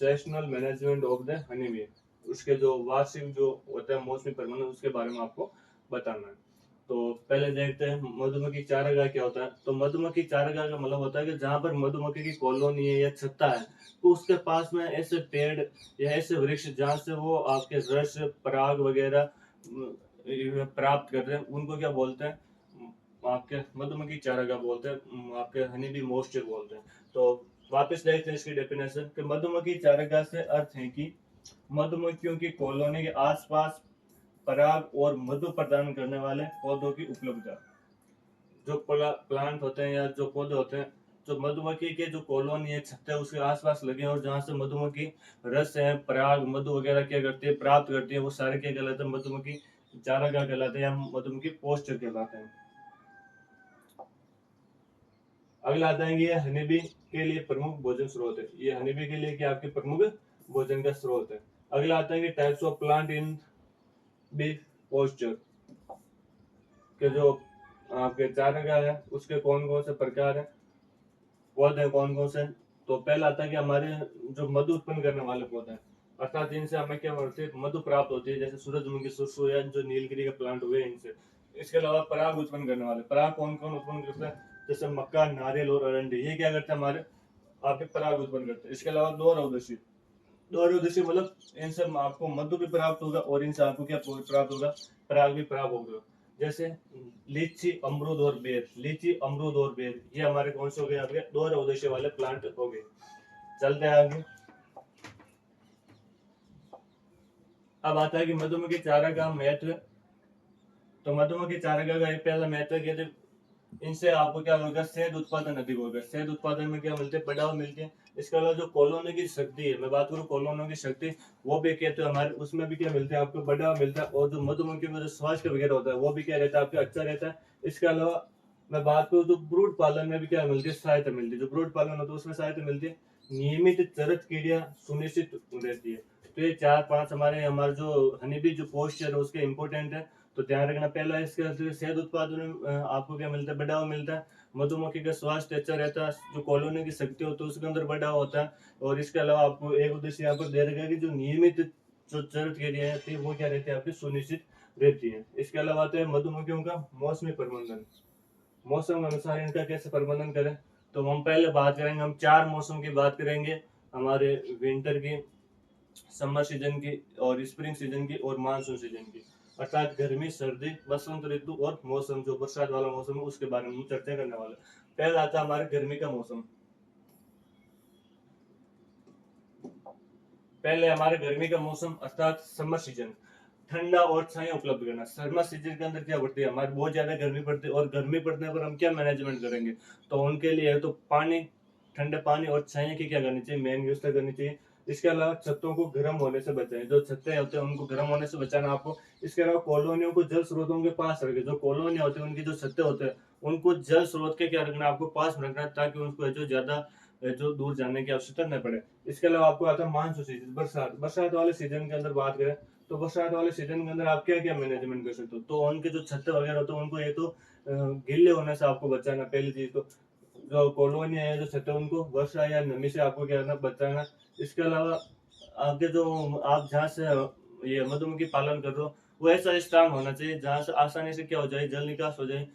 sessional management of the honey bee. उसके जो वार्षिक जो होता है मौसमी प्रबंधन, उसके बारे में आपको बताना है। तो पहले देखते हैं मधुमक्खी चारागाह क्या होता है। तो मधुमक्खी चारागाह का मतलब होता है कि जहाँ पर मधुमक्खी की कॉलोनी है या छत्ता है, तो उसके पास में ऐसे पेड़ या ऐसे वृक्ष जहाँ से वो आपके रस पराग वगैरह प्राप्त कर रहे हैं, उनको क्या बोलते हैं, आपके मधुमक्खी चारागाह बोलते हैं, आपके हनी बी मॉइस्चर बोलते हैं। तो वापस देखते हैं इसकी डेफिनेशन कि मधुमक्खी चारागाह से अर्थ है कि मधुमक्खियों की कॉलोनी के आसपास पराग और मधु प्रदान करने वाले पौधों की उपलब्धता। जो प्लांट होते हैं या जो पौधे होते हैं, जो मधुमक्खी के जो कॉलोनी है, छत्ते हैं, उसके आसपास लगे हैं और जहाँ से मधुमक्खी रस है, पराग, मधु वगैरह क्या करती है, प्राप्त करती है, वो सारे क्या कहलाते हैं, मधुमक्खी चारागाह कहलाते हैं या मधुमक्खी पोस्चर कहलाते हैं। अगला आता है ये हनीबी के लिए प्रमुख भोजन स्रोत है। ये हनीबी के लिए क्या आपके प्रमुख भोजन का स्रोत है। अगला आता है कि types of plant in B posture, के जो आपके चारागाह है उसके कौन कौन से प्रकार है, पौधे कौन कौन से। तो पहला आता है कि हमारे जो मधु उत्पन्न करने वाले पौधे हैं, अर्थात इनसे हमें क्या होती है, मधु प्राप्त होती है, जैसे सूरजमुखी, सुरसु या जो नीलगिरी के प्लांट हुए इनसे। इसके अलावा पराग उत्पन्न करने वाले, पराग कौन कौन उत्पन्न करते हैं, जैसे मक्का, नारियल और अरंडी, ये क्या करते हैं, हमारे आपके पराग उत्पन्न करते हैं। इसके अलावा दो उद्देश्य मतलब इनसे आपको मधु भी प्राप्त होगा और इनसे आपको क्या प्राप्त होगा, पराग भी प्राप्त होगा। जैसे लीची, अमरूद और बेर, लीची, अमरूद और बेर, ये हमारे कौन से हो गए, आपके दो उद्देश्य वाले प्लांट हो गए। चलते हैं आगे। अब आता है कि मधुमक्खी चारा का महत्व। तो मधुमक्खी चारागाह का पहला महत्व क्या है, इनसे आपको क्या होगा, शहद उत्पादन अधिक होगा। शहद उत्पादन में क्या मिलते हैं, बढ़ावा मिलते हैं। इसके अलावा जो कॉलोनी की शक्ति है, मैं बात करूँ कॉलोनी की शक्ति, वो भी कहते हैं हमारे, उसमें भी क्या मिलता है, आपको बढ़ावा मिलता है। और जो मधुमक्खी में जो स्वास्थ्य वगैरह होता है वो भी क्या रहता है, आपका अच्छा रहता है। इसके अलावा मैं बात करूँ तो ब्रूड पालन में भी क्या मिलती है, सहायता मिलती है। जो ब्रूड पालन होता है उसमें सहायता मिलती है। नियमित चरत क्रिया सुनिश्चित रहती है। तो ये 4-5 हमारे हमारे जो हनीबी जो पोस्चर है उसके इंपॉर्टेंट है, तो ध्यान रखना। पहला इसका शहद उत्पादन में आपको क्या मिलता है, बढ़ावा मिलता है। मधुमक्खी का स्वास्थ्य अच्छा रहता है, जो कॉलोनी की शक्ति होती है उसके अंदर बढ़ावा होता है। और इसके अलावा आपको एक उद्देश्य यहाँ पर दे रखा है कि जो नियमित जो चरत क्रिया रहती है वो क्या रहती है, आपकी सुनिश्चित रहती है। इसके अलावा आता है मधुमक्खियों का मौसमी प्रबंधन। मौसम के अनुसार इनका कैसे प्रबंधन करें, तो हम पहले बात करेंगे, हम 4 मौसम की बात करेंगे, हमारे विंटर की, समर सीजन की और स्प्रिंग सीजन की और मानसून सीजन की। अर्थात गर्मी, सर्दी, बसंत ऋतु और मौसम जो बरसात वाला मौसम है उसके बारे में हम चर्चा करने वाले। पहला आता है हमारे गर्मी का मौसम। पहले हमारे गर्मी का मौसम अर्थात समर सीजन, ठंडा और छाया उपलब्ध करना। समर सीजन के अंदर क्या बढ़ती है, हमारी बहुत ज्यादा गर्मी पड़ती है और गर्मी पड़ने पर हम क्या मैनेजमेंट करेंगे, तो उनके लिए तो पानी, ठंडे पानी और छाया की क्या करनी चाहिए, मेन व्यवस्था करनी चाहिए। इसके अलावा छतों को गर्म होने से बचाएं, जो छतें होते हैं उनको गर्म होने से बचाना आपको। इसके अलावा कॉलोनियों को जल स्रोतों के पास रखें। जो कॉलोनी होती है उनकी जो छतें होते हैं उनको जल स्रोत के क्या रखना, आपको पास में रखना, ताकि उनको जो ज्यादा जो दूर जाने की आवश्यकता न पड़े। इसके अलावा आपको आता है मानसून सीजन, बरसात। बरसात वाले सीजन के अंदर बात करें तो बरसात वाले सीजन के अंदर आप क्या क्या मैनेजमेंट कर सकते हो, तो उनके जो छत्ते वगैरह होते हैं उनको ये तो गिले होने से आपको बचाना, पहली चीज तो जो कॉलोनी है जो छत्ते उनको वर्षा या नमी से आपको क्या करना, बचाना। इसके अलावा आपके जो आप जहाँ से ये मधुमक्खी पालन कर रहे हो वो ऐसा स्थान होना चाहिए जहाँ से आसानी से क्या हो जाए, जल निकास हो जाए।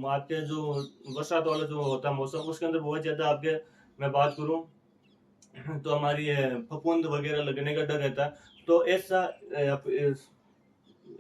आपके जो बरसात वाला जो होता है मौसम उसके अंदर बहुत ज्यादा आपके, मैं बात करूँ तो हमारी फफूंद वगैरह लगने का डर रहता है। तो ऐसा आप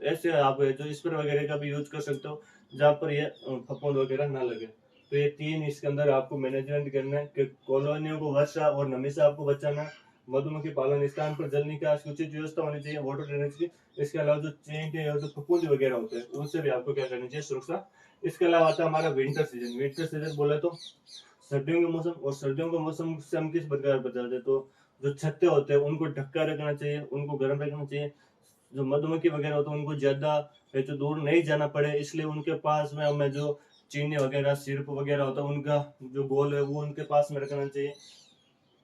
ऐसे आप जो स्प्रे वगैरह का भी यूज कर सकते हो जहाँ पर ये फफूंद वगैरह ना लगे। तो ये तीन इसके अंदर आपको मैनेजमेंट करना है कि कॉलोनियों को वर्षा और नमी से आपको बचाना है। मधुमक्खी पालन स्थान पर जल निकास की उचित व्यवस्था होनी चाहिए, वाटर ड्रेनेज की। इसके अलावा जो चींटे और जो फफूंद वगैरह होते हैं उनसे भी आपको क्या करनी चाहिए, सुरक्षा। इसके अलावा आता है हमारा विंटर सीजन। विंटर सीजन बोले तो सर्दियों के मौसम, और सर्दियों के मौसम से हम किस प्रकार बचाते हैं, तो जो छत्ते होते हैं उनको ढक्का रखना चाहिए, उनको गर्म रखना चाहिए। जो मधुमक्खी वगैरह होते हैं उनको ज्यादा जो दूर नहीं जाना पड़े, इसलिए उनके पास में हमें जो चीनी वगैरह सिरप वगैरह होता है उनका जो गोल है वो उनके पास में रखना चाहिए।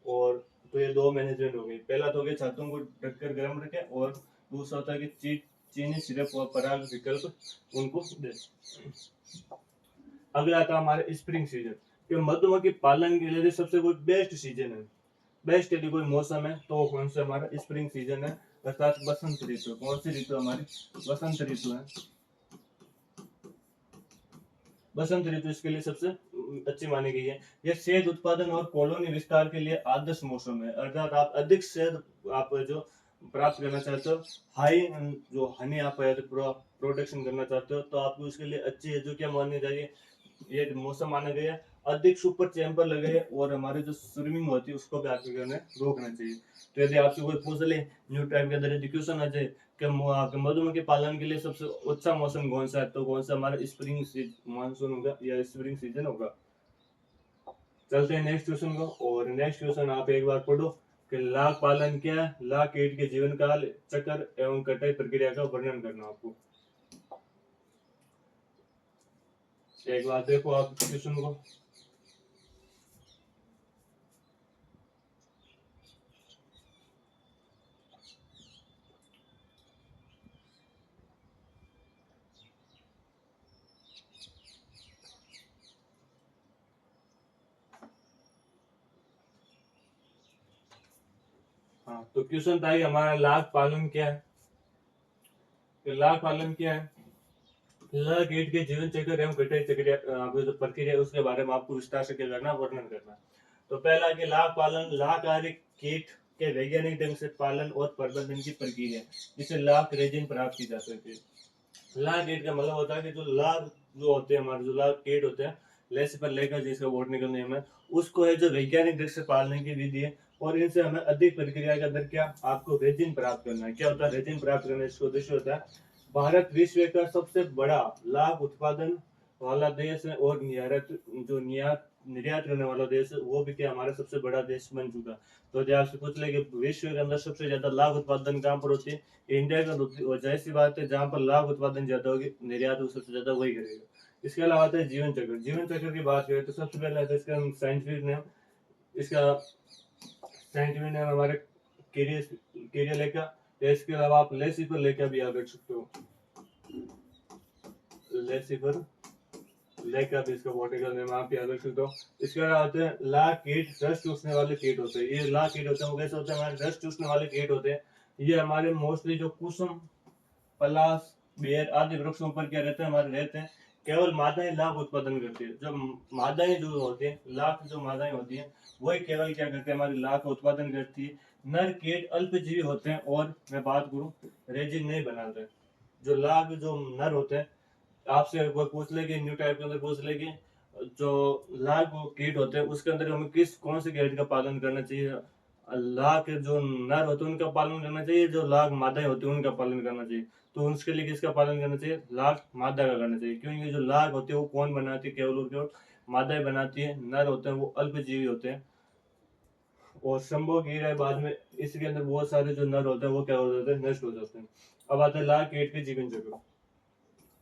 और तो ये दो मैनेजमेंट हो गई। पहला तो हो गया छातों को ढककर गर्म रखें, और दूसरा होता है कि चीनी सिरप और पराग विकल्प उनको दे। अगला आता है हमारे स्प्रिंग सीजन, कि मधुमक्खी पालन के लिए सबसे कोई बेस्ट सीजन है, बेस्ट यदि कोई मौसम है तो कौन सा, हमारा स्प्रिंग सीजन है, अर्थात बसंत ऋतु। कौन सी ऋतु हमारी, बसंत ऋतु है। बसंत ऋतु इसके लिए सबसे अच्छी मानी गई है। यह शहद उत्पादन और कॉलोनी विस्तार के लिए आदर्श मौसम है, अर्थात आप अधिक शहद आप जो प्राप्त करना चाहते हो, हाई जो हनी आप प्रोडक्शन करना चाहते हो, तो आपको इसके लिए अच्छी है जो क्या माननी चाहिए, ये मौसम माना गया। अधिक सुपर चैम्बर लगे और हमारे जो स्विमिंग होती है उसको भी आपको करने रोकना चाहिए। तो यदि आपसे कोई पूछ ले न्यू टाइप के अंदर यदि क्वेश्चन आ जाए कि मधुमक्खी पालन के लिए सबसे अच्छा मौसम कौन सा है, तो कौन सा हमारा स्प्रिंग मानसून होगा या स्प्रिंग सीजन होगा। चलते हैं नेक्स्ट क्वेश्चन को, और नेक्स्ट क्वेश्चन आप एक बार पढ़ो कि लाख पालन क्या है, लाख कीट के जीवन काल, चक्र एवं कटाई प्रक्रिया का वर्णन करना। आपको एक बार देखो आप क्वेश्चन को। हाँ, तो क्वेश्चन था कि हमारा लाख पालन क्या है। तो लाख पालन क्या है, लाख कीट के जीवन चक्र एवं कटाई चक्र जो प्रक्रिया है उसके बारे में आपको विस्तार से क्या करना, वर्णन करना। तो पहला कि लाख पालन, लाखकारी कीट के वैज्ञानिक ढंग से पालन और प्रबंधन की प्रक्रिया, जिसे लाख रेजिन प्राप्त की जा सकती है। लाख कीट का मतलब होता है कि जो लाख जो होते हैं हमारे, जो लाख कीट होते हैं, लेस पर लेकर जिसका बॉटनिकल नेम है, उसको है जो वैज्ञानिक ढंग से पालने की विधि है। और इनसे हमें अधिक प्रक्रिया के अंदर क्या आपको रेजिन प्राप्त करना है। क्या होता है रेजिन प्राप्त करने का उद्देश्य होता है, भारत विश्व का सबसे बड़ा लाख उत्पादन वाला देश है, और निर्यात जो निर्यात करने वाला देश है वो भी क्या हमारा सबसे बड़ा देश बन चुका। तो यदि आपसे पूछ ले कि विश्व के अंदर सबसे ज्यादा लाख उत्पादन कहाँ पर होती है, इंडिया का होती है, और जाहिर सी बात है जहाँ पर लाख उत्पादन ज्यादा होगी निर्यात वो सबसे ज्यादा वही करेगा। इसके अलावा आता है जीवन चक्र। जीवन चक्र की बात करें तो सबसे पहले आता है इसका साइंटिफिक नेम, इसका साइंटिफिक नेम हमारे केरिया लेका। इसके अलावा आप लेसिफर लेकर भी याद रख सकते हो, लेसिफर लेकर भी इसका बॉटिकल नेम आप याद रख सकते हो। इसके बाद आते हैं लाख कीट, रस चूसने वाले कीट होते हैं। ये लाख कीट होते हैं वो कैसे होते हैं, हमारे रस चूसने वाले कीट होते हैं। ये हमारे मोस्टली जो कुसुम, पलाश, बेर आदि वृक्षों पर क्या रहते हैं, हमारे रहते हैं। केवल मादाएं लाख उत्पादन करती है। जो मादाएं जो होती है, लाख जो मादाएं होती है वही केवल क्या करते हैं, हमारी लाख का उत्पादन करती है। नर कीट अल्पजीवी होते हैं, और मैं बात करूं रेजिन नहीं बनाते। जो लाख जो नर होते हैं, आपसे एक बार पूछ ले कि न्यू टाइप के अंदर पूछ ले कि जो लाख कीट होते हैं उसके अंदर हमें किस कौन से कीट का पालन करना चाहिए। लाख जो नर होते हैं उनका पालन करना चाहिए, जो लाख मादाएं होती है उनका पालन करना चाहिए। तो उसके लिए किसका पालन करना चाहिए, लाख मादा का करना चाहिए। क्योंकि जो लाख होते हैं वो कौन बनाती है, केवल और केवल मादाएं बनाती है। नर होते हैं वो अल्पजीवी होते हैं, और संभव कीड़ा है बाद में इसके अंदर बहुत सारे जो नर होते हैं वो क्या हो जाते हैं, नष्ट हो जाते हैं। अब आता है लाख कीट के जीवन चक्र।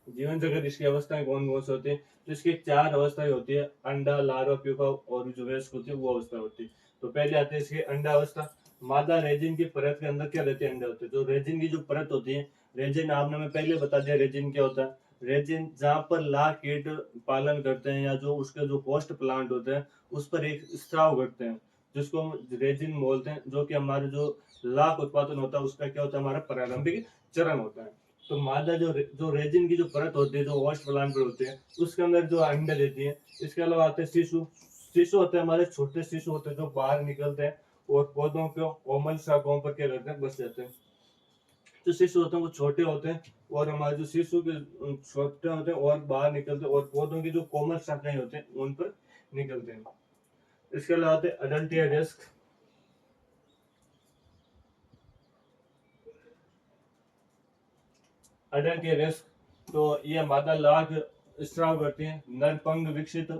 जीवन चक्र इसकी अवस्थाएं कौन कौन सी होती है? तो इसकी 4 अवस्थाएं होती है, अंडा, लार्वा, प्यूपा और जो वयस्क होती है वो अवस्था होती है। तो पहले आती है इसकी अंडा अवस्था। मादा रेजिन की परत के अंदर क्या रहते हैं? अंडे होते हैं। जो रेजिन की जो परत होती है, रेजिन आपने मैं पहले बता दिया रेजिन क्या होता है। रेजिन जहाँ पर लाख कीट पालन करते हैं या जो उसके जो होस्ट प्लांट होते हैं उस पर एक स्राव करते हैं, जिसको हम रेजिन बोलते हैं, जो कि हमारे जो लाख उत्पादन होता है उसका क्या होता है? हमारा प्रारंभिक चरण होता है। तो मादा जो रेजिन की जो परत होती है, जो होस्ट प्लांट पर होती है, उसके अंदर जो अंडे देती है। इसके अलावा आते हैं शिशु। शिशु होते हैं हमारे छोटे शिशु होते हैं जो बाहर निकलते हैं और पौधों को कोमल शाखाओं पर क्या करते हैं? बस जाते हैं। जो शिशु होते हैं वो छोटे होते हैं और हमारे जो शिशु के छोटे होते हैं और बाहर निकलते हैं और पौधों की जो कोमल शाखाएं होते हैं उन पर निकलते हैं। इसके अलावा आते हैं अडल्टिया डेस्क। अडल्टिया डेस्क तो ये मादा लाख स्राव करती है, नर पंख विकसित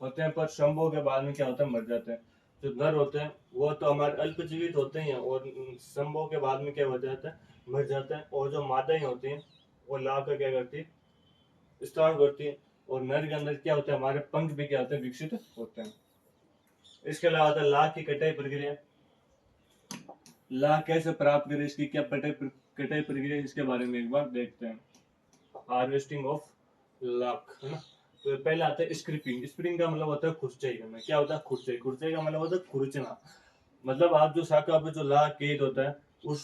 होते हैं, पर शंभों के बाद में क्या होता है? मर जाते हैं। जो नर होते हैं वो तो हमारे अल्पजीवित होते हैं और शंभों के बाद में क्या हो जाता है? मर जाता है। और जो मादाएं होती हैं वो ला कर क्या करती है? स्त्राव करती है। और नर के अंदर क्या होता है? हमारे पंख भी क्या होते हैं? विकसित होते हैं। इसके अलावा आता है लाख की कटाई प्रक्रिया। लाख कैसे प्राप्त करें, इसकी क्या कटाई प्रक्रिया, इसके बारे में एक बार देखते हैं। हार्वेस्टिंग ऑफ लाख, है ना। तो पहले आता है स्क्रिपिंग। स्प्रिंग का मतलब होता है खुरचाई करना। क्या होता है? खुरचाई। खुरचाई का मतलब होता है खुरचना। मतलब आप जो शाखा पे जो लाख कीट होता है उस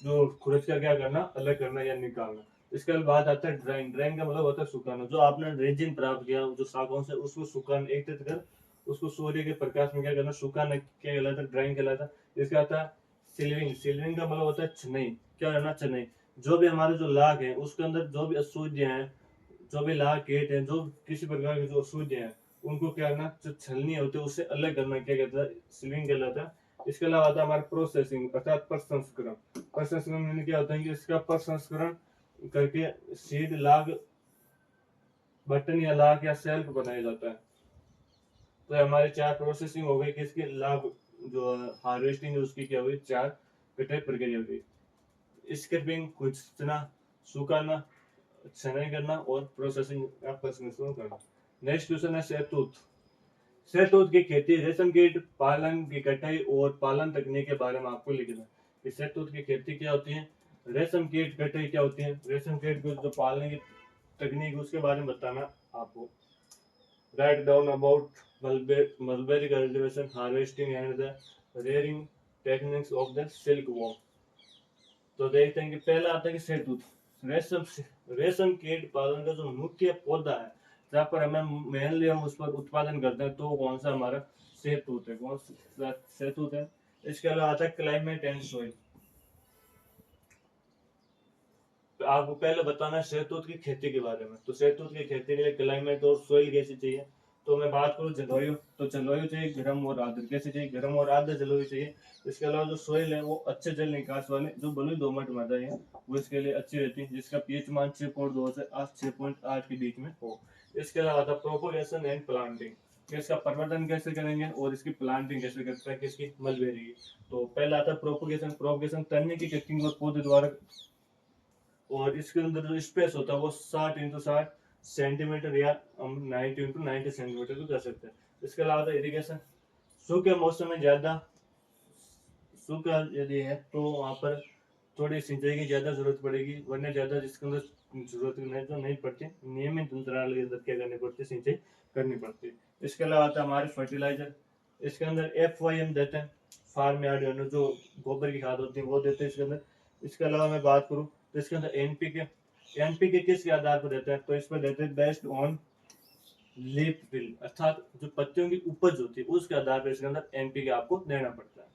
जो खुरच का क्या करना? अलग करना या निकालना। इसके बाद आता है ड्राइंग। ड्राइंग का मतलब होता है सुखाना। जो आपने रेजिन प्राप्त किया जो शाखाओं से उसको सुखाना, एकत्रित कर उसको सूर्य के प्रकाश में क्या करना? सुखाना क्या कहलाता है? ड्राइंग कहलाता है। इसका आता है सिल्विंग। सिल्विंग का मतलब होता है छनई। क्या करना? छनई। जो भी हमारे जो लाख है उसके अंदर जो भी अशुद्ध है, जो भी लाख कीट है, जो किसी प्रकार के जो अशुद्ध है उनको क्या करना? जो छलनी होती है उससे अलग करना क्या कहता है? सिल्विंग कहलाता है। इसके अलावा आता है हमारा प्रोसेसिंग अर्थात प्रसंस्करण। प्रसंस्करण में क्या होता है कि इसका प्रसंस्करण करके सीड लाख बटन या लाख या सेल्फ बनाया जाता है। तो हमारे 4 प्रोसेसिंग हो गई कि इसकी लाभ जो हार्वेस्टिंग है उसकी क्या हुई? 4 कटाई प्रक्रिया हो गई। स्क्रैपिंग खुजना, सुखाना, छनाई करना और प्रोसेसिंग या प्रसंस्करण करना। नेक्स्ट क्वेश्चन है शहतूत। शहतूत की खेती, रेशम कीट पालन की कटाई और पालन तकनीक के बारे में आपको लिखना है कि शहतूत की खेती क्या होती है, रेशम कीट कटाई क्या होती है, रेशम कीट को जो पालने की तकनीक उसके बारे में बताना आपको। Write down about mulberry cultivation, harvesting, and the rearing techniques of the silkworm. तो देखते हैं कि पहला आता है कि शहतूत। रेशम रेशम कीट पालन का जो मुख्य पौधा है जहाँ पर हमें मेनली हम उस पर उत्पादन करते हैं तो कौन सा? हमारा शहतूत है। कौन सा? शहतूत है। इसके अलावा आता है क्लाइमेट एंड सोइल। तो आपको पहले बताना है शहतूत की खेती के बारे में। तो शहतूत की खेती के लिए क्लाइमेट और सोइल कैसी चाहिए? तो मैं बात करूँ जलवायु, तो जलवायु चाहिए गर्म और आर्द्र। कैसी चाहिए? गर्म और आर्द्र जलवायु चाहिए। इसके अलावा जो सोइल है वो अच्छे जल निकास वाले जो बलुई दोमट मृदा है वो इसके लिए अच्छी रहती है, जिसका पीएच मान 6.2 से 6.8 के बीच में हो। इसके अलावा था प्रोपोगेशन एंड प्लांटिंग, कि इसका प्रवर्धन कैसे करेंगे और इसकी प्लांटिंग कैसे करते हैं किसकी? मलबेरी की। तो पहला आता है प्रोपोगेशन। प्रोपोगेशन तने की कटिंग और पौधे द्वारा, और इसके अंदर जो स्पेस होता है वो 60x60 सेंटीमीटर या हम 90x90 सेंटीमीटर को कर सकते हैं। इसके अलावा इरिगेशन। सूखे मौसम में ज्यादा सूखा यदि है तो वहाँ पर थोड़ी सिंचाई की ज्यादा जरूरत पड़ेगी, वरना ज्यादा जिसके अंदर जरूरत नहीं तो नहीं पड़ती, नियमित अंतराल के अंदर क्या करनी पड़ती है? सिंचाई करनी पड़ती है। इसके अलावा आता है हमारे फर्टिलाइजर। इसके अंदर FYM देते हैं, फार्म यार्ड जो गोबर की खाद होती है वो देते हैं इसके अंदर। इसके अलावा मैं बात करूँ तो इसके अंदर NPK। एनपीके किसके आधार पर देते हैं? तो इसमें देते हैं बेस्ड ऑन लीफ फिल, अर्थात जो पत्तियों की उपज होती है उसके आधार पर इसके अंदर एनपीके आपको देना पड़ता है।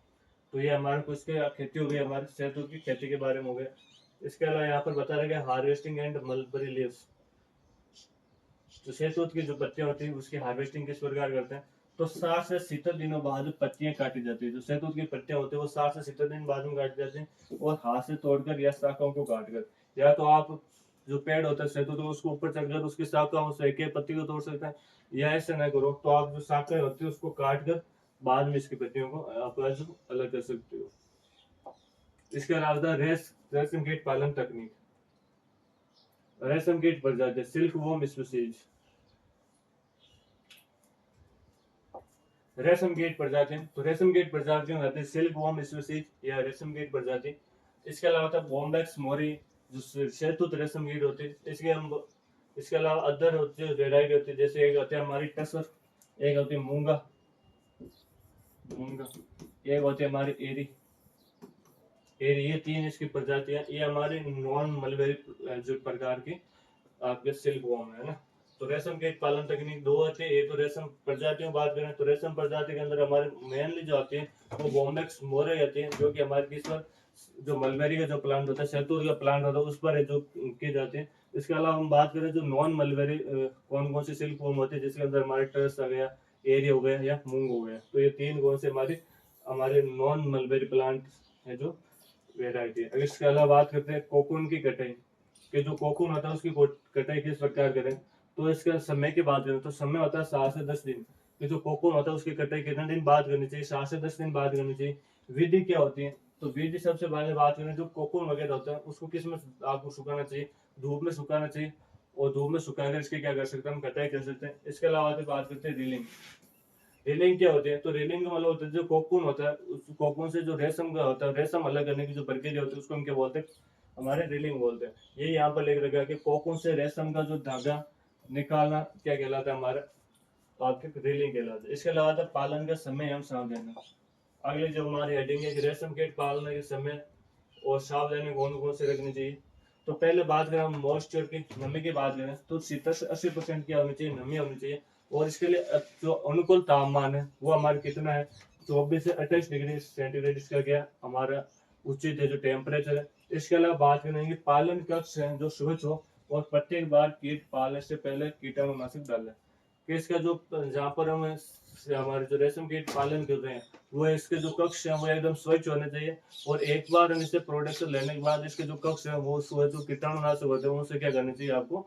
तो ये हमारे को इसके खेती हो गई, हमारे शहतूत की खेती के बारे में हो गया। इसके अलावा यहाँ पर बता रहे हार्वेस्टिंग एंड मलबरी लीव्स। तो शहतूत की जो पत्तियां होती है उसकी हार्वेस्टिंग किस प्रकार करते हैं? तो 60 से 70 दिनों बाद पत्तियां काटी जाती है। जो शहतूत की पत्तियां होती है वो 60 से 70 दिन बाद में काटी जाती हैं और हाथ से तोड़कर या शाखाओं को काटकर, या तो आप जो पेड़ होता है शहतूत तो उसको ऊपर चढ़कर उसकी शाखाओं से एक एक पत्ती को तोड़ सकते हैं, या ऐसे ना करो तो आप जो शाखाएं होती है उसको काट कर बाद में इसकी पत्तियों को आप अलग कर सकते हो। इसके अलावा रेशम कीट पालन तकनीक। रेशम कीट प्रजाति सिल्क वॉर्म स्पीसीज। रेशम कीट प्रजाति, तो रेशम कीट प्रजातियों में आते हैं सिल्क वॉर्म स्पीसीज या रेशम कीट प्रजाति। इसके अलावा होता है बॉम्बैक्स मोरी जो शहतूत रेशम कीट होती है। इसके अलावा अदर होती है वेराइटी होती है, जैसे एक होती है हमारी टसर, एक होती है मूंगा मूंगा एक होती है हमारी एरी एरी। ये तीन इसकी प्रजातियां, ये हमारी नॉन मलबेरी जो प्रकार की आपके सिल्क वॉर्म है ना। तो रेशम कीट पालन तकनीक दो आती है, एक तो रेशम प्रजातियों बात करें तो रेशम प्रजाति के अंदर हमारे मेनली जो आती है वो बॉम्बैक्स मोरे आती है, जो कि हमारे किस पर जो मलबेरी का जो प्लांट होता है, शहतूत का प्लांट होता है उस पर जो की जाती है। इसके अलावा हम बात करें जो नॉन मलबेरी कौन कौन सी सिल्क वॉर्म होती है, जिसके अंदर हमारे टर्स आ गया, एरी हो गया या मूंग हो गया। तो ये तीन कौन से हमारे नॉन मलबेरी प्लांट है जो वेराइटी है। अगर इसके अलावा बात करते हैं कोकून की कटाई, कि जो कोकून होता है उसकी कटाई किस प्रकार करें, तो इसका समय की बात करें तो समय होता है 7 से 10 दिन। कि जो कोकून होता है उसकी कटाई कितने दिन बाद करनी चाहिए, 7 से 10 दिन बाद करनी चाहिए। विधि क्या होती है, तो विधि सबसे पहले बात करें जो कोकून वगैरह होता है उसको किस में आपको सुखाना चाहिए, धूप में सुखाना चाहिए, और धूप में सुखाकर इसकी क्या कर सकते हैं, हम कटाई कर सकते हैं। इसके अलावा बात करते हैं रीलिंग। रीलिंग क्या होती है, तो रीलिंग का मतलब होता है जो कोकून होता है उस कोकून से जो रेशम का होता है, रेशम अलग करने की जो प्रक्रिया होती है उसको हम क्या बोलते हैं, हमारे रीलिंग बोलते हैं। ये यहाँ पर लिख रखा है कि कोकून से रेशम का जो धागा निकालना क्या कहलाता है, हमारा आपके रीलिंग कहलाता है। इसके अलावा पालन का समय एवं सावधानी। अगले जो हमारी हेडिंग है कि रेशम कीट पालने के समय और सावधानी कौन कौन से रखनी चाहिए। तो पहले बात करें हम मॉइस्चर की, नमी की बात करें तो 70 से 80% क्या होनी चाहिए, नमी होनी चाहिए। और इसके लिए जो अनुकूल तापमान है वो हमारा कितना है, 24 से 28 डिग्री सेंटीग्रेड इसका क्या हमारा उचित है जो टेम्परेचर है। इसके अलावा बात करेंगे पालन कक्ष है जो स्वच्छ हो, और प्रत्येक बार कीट पालने से पहले कीटाणुनाशक डालें। कि इसका जो जहाँ पर हम हमारे जो रेशम कीट पालन कर रहे हैं वो इसके जो कक्ष है वो एकदम स्वच्छ होने चाहिए। और एक बार हम इससे प्रोडक्शन लेने के बाद इसके जो कक्ष है वो जो कीटाणुनाशक होते हैं उनसे क्या करना चाहिए, आपको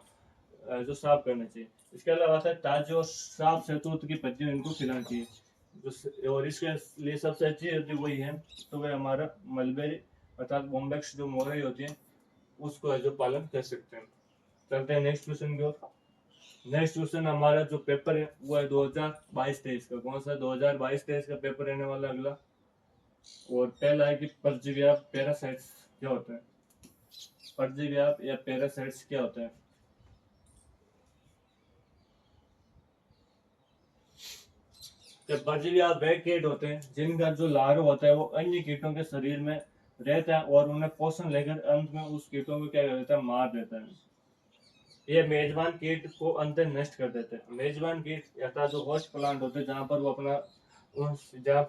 जो साफ करना चाहिए। इसके अलावा आता है ताजे और साफ शहतूत की पत्तियों इनको खिलानी चाहिए। और इसके लिए सबसे अच्छी होती वही है, तो वह हमारा मलबेरी अर्थात बॉम्बैक्स जो मोरई होती है उसको है जो पालन कर सकते हैं। चलते हैं नेक्स्ट क्वेश्चन की ओर। नेक्स्ट क्वेश्चन हमारा जो पेपर है वो है 2022-23 का। कौन सा 2022-23 का पेपर रहने वाला अगला। और पहला है कि परजीव्याप पैरासाइट्स क्या होता है, परजीव्याप या पैरासाइट्स क्या होता है। परजीव्याप वे कीट होते हैं जिनका जो लार्वा होता है वो अन्य कीटों के शरीर में रहता है और उन्हें पोषण लेकर अंत में उस कीटों को क्या कर देता है, मार देता है। ये मेजबान कीट को अंत नष्ट कर देते हैं। मेजबान कीट अर्थात जो होस्ट प्लांट होते हैं जहाँ पर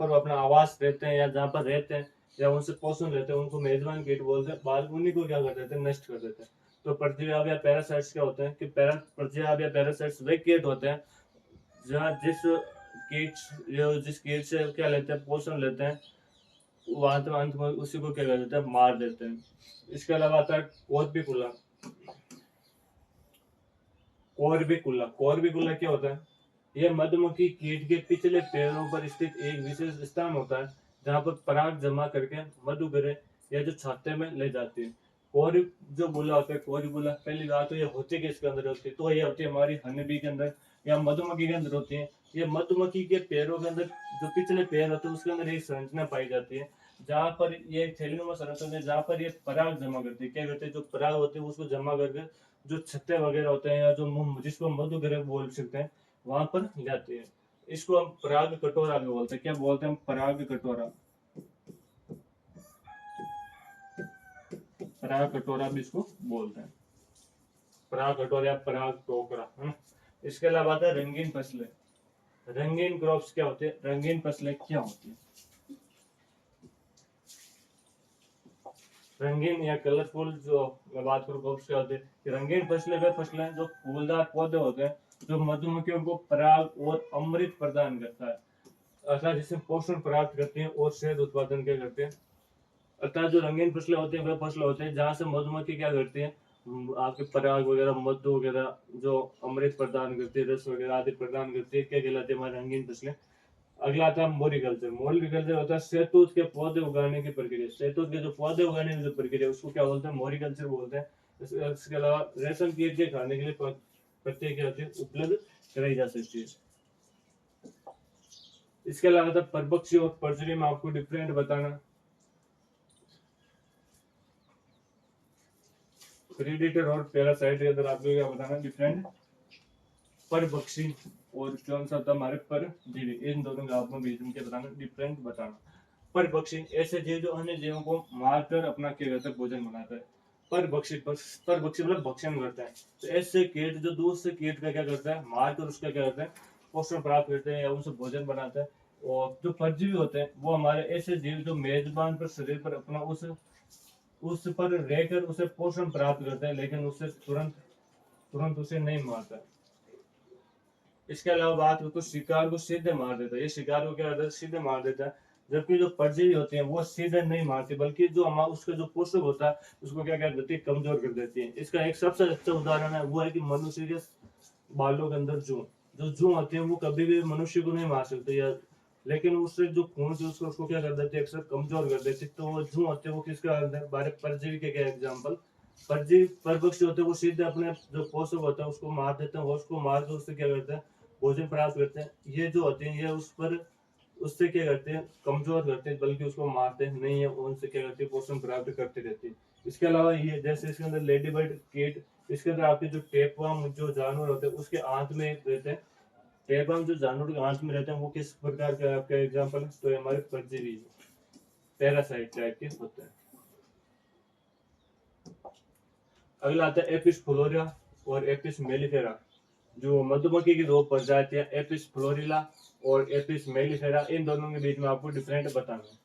वो अपना आवास रहते हैं या जहाँ पर रहते हैं या उनसे पोषण लेते हैं उनको मेजबान कीट बोलते हैं। बाद उन्हीं को क्या कर देते हैं, नष्ट कर देते हैं। तो प्रतिव्याप या पैरासाइट्स क्या होते हैं कि प्रतिव्याप या पैरासाइट्स वे कीट होते हैं जहाँ जिस कीट से क्या लेते हैं, पोषण लेते हैं, वो अंत में उसी को क्या कर देते हैं, मार देते हैं। इसके अलावा आता है कोर्बिकुला। कोर्बिकुला क्या होता है, यह मधुमक्खी कीट के पिछले पैरों पर स्थित एक विशेष स्थान होता है जहाँ पर पराग जमा करके मधुगरे या जो छत्ते में ले जाती है। कोरी जो बुला होता है, कोरिबुला पहली बात तो ये होती है इसके अंदर होती है, तो ये होती है हमारी हनीबी के अंदर या मधुमक्खी के अंदर होती है। ये मधुमक्खी के पैरों के अंदर जो पिछले पैर होते हैं उसके अंदर एक संरचना पाई जाती है जहाँ पर ये थैलीनुमा संरचना है, जहाँ पर ये पराग जमा करती है। क्या करते हैं, जो पराग होते हैं उसको जमा करके जो छत्ते वगैरह होते हैं या जो जिसको मधुग्रह बोल सकते हैं वहां पर जाती है। इसको हम पराग कटोरा भी बोलते हैं। क्या बोलते हैं हम, पराग कटोरा। पराग कटोरा भी इसको बोलते हैं, पराग कटोरा या पराग टोकरा है ना। इसके अलावा आता है रंगीन फसलें। रंगीन क्रॉप्स क्या होते हैं, रंगीन फसलें क्या होती है। रंगीन या कलरफुल जो मैं बात करूँ क्रॉप्स क्या होते हैं, रंगीन फसलें वे फसलें जो फूलदार पौधे होते हैं जो मधुमक्खियों को पराग और अमृत प्रदान करता है, अर्थात जिससे पोषण प्राप्त करते हैं और शहद उत्पादन क्या करते हैं। अर्थात जो रंगीन फसलें होती हैं वे फसलें होते हैं जहाँ से मधुमक्खी क्या करती है, आपके पराग वगैरह मधु वगैरह जो अमृत प्रदान करती है, रस वगैरह आदि प्रदान करती है, क्या कहलाती है, हमारी रंगीन फसलें। अगला आता है मोरिकल्चर। मोरिकल्चर होता है शहतूत के पौधे उगाने की प्रक्रिया। शहतूत के जो पौधे उगाने की जो प्रक्रिया उसको क्या बोलते हैं, मोरिकल्चर बोलते हैं। इसके अलावा रेशम कीट के खाने के लिए पत्ते क्या होते हैं उपलब्ध कराई जा सकती है। इसके अलावा था परपक्षी और परजरी में आपको डिफरेंट बताना। प्रेडेटर और पैरासाइट के अंदर आपको क्या बताना डिफरेंट। परपक्षी और कौन सा था हमारे परजीवी, इन दोनों का आपको बीच में क्या बताना डिफरेंट बताना। परपक्षी ऐसे जीव जो अन्य जीवों को मारकर अपना क्या करता है भोजन बनाता है। परपक्षी मतलब भक्षण करता है। तो ऐसे कीट जो दूसरे कीट का क्या करता है मारकर उसका क्या करता है पोषण प्राप्त करते हैं या उनसे भोजन बनाता है। और जो परजीवी होते हैं वो हमारे ऐसे जीव जो मेजबान पर शरीर पर अपना उस पर रहकर उसे पोषण प्राप्त करते हैं, लेकिन उससे तुरंत तुरंत उसे नहीं मारता। इसके अलावा बात हो तो शिकार को सीधे मार देता है। ये शिकार को क्या करता है सीधे मार देता है। जबकि जो परजीवी होते हैं वो सीधे नहीं मारते, बल्कि जो हमारा उसका जो पोषक होता है उसको क्या कर देती है कमजोर कर देती है। इसका एक सबसे अच्छा उदाहरण है वो है कि मनुष्य के बालों के अंदर जू होते हैं वो कभी भी मनुष्य को नहीं मार सकते या, लेकिन उससे जो खून से उसको क्या कर देते हैं अक्सर कमजोर कर देते। तो वो जू होते हैं वो किसका परजीवी के क्या एग्जाम्पल। परजीवी परपक्षी होते हैं वो सीधे अपने जो पोषक होता है उसको मार देते हैं और उसको मार कर उससे क्या करते हैं भोजन प्राप्त करते हैं। ये जो होते हैं ये उस पर उससे क्या करते हैं कमजोर करते हैं, बल्कि उसको मारते नहीं है, उनसे क्या करते हैं पोषण प्राप्त करते रहते हैं। इसके अलावा ये जैसे इसके अंदर लेडी बर्ड कीट, इसके अंदर आपके जो टेपवर्म जो जानवर होते हैं उसके आंत में रहते हैं। टेपवर्म जो जानवर के आंत में रहते हैं वो किस प्रकार का आपका एग्जाम्पल है तो हमारे परजीवी पैरासाइट टाइप के होते हैं। अगला आता है एपिस फ्लोरा और एपिस मेलिफेरा। जो मधुमक्खी की दो प्रजातियां एपिस फ्लोरिला और एपिस मेलिफेरा, इन दोनों के बीच में आपको डिफरेंट बताना है।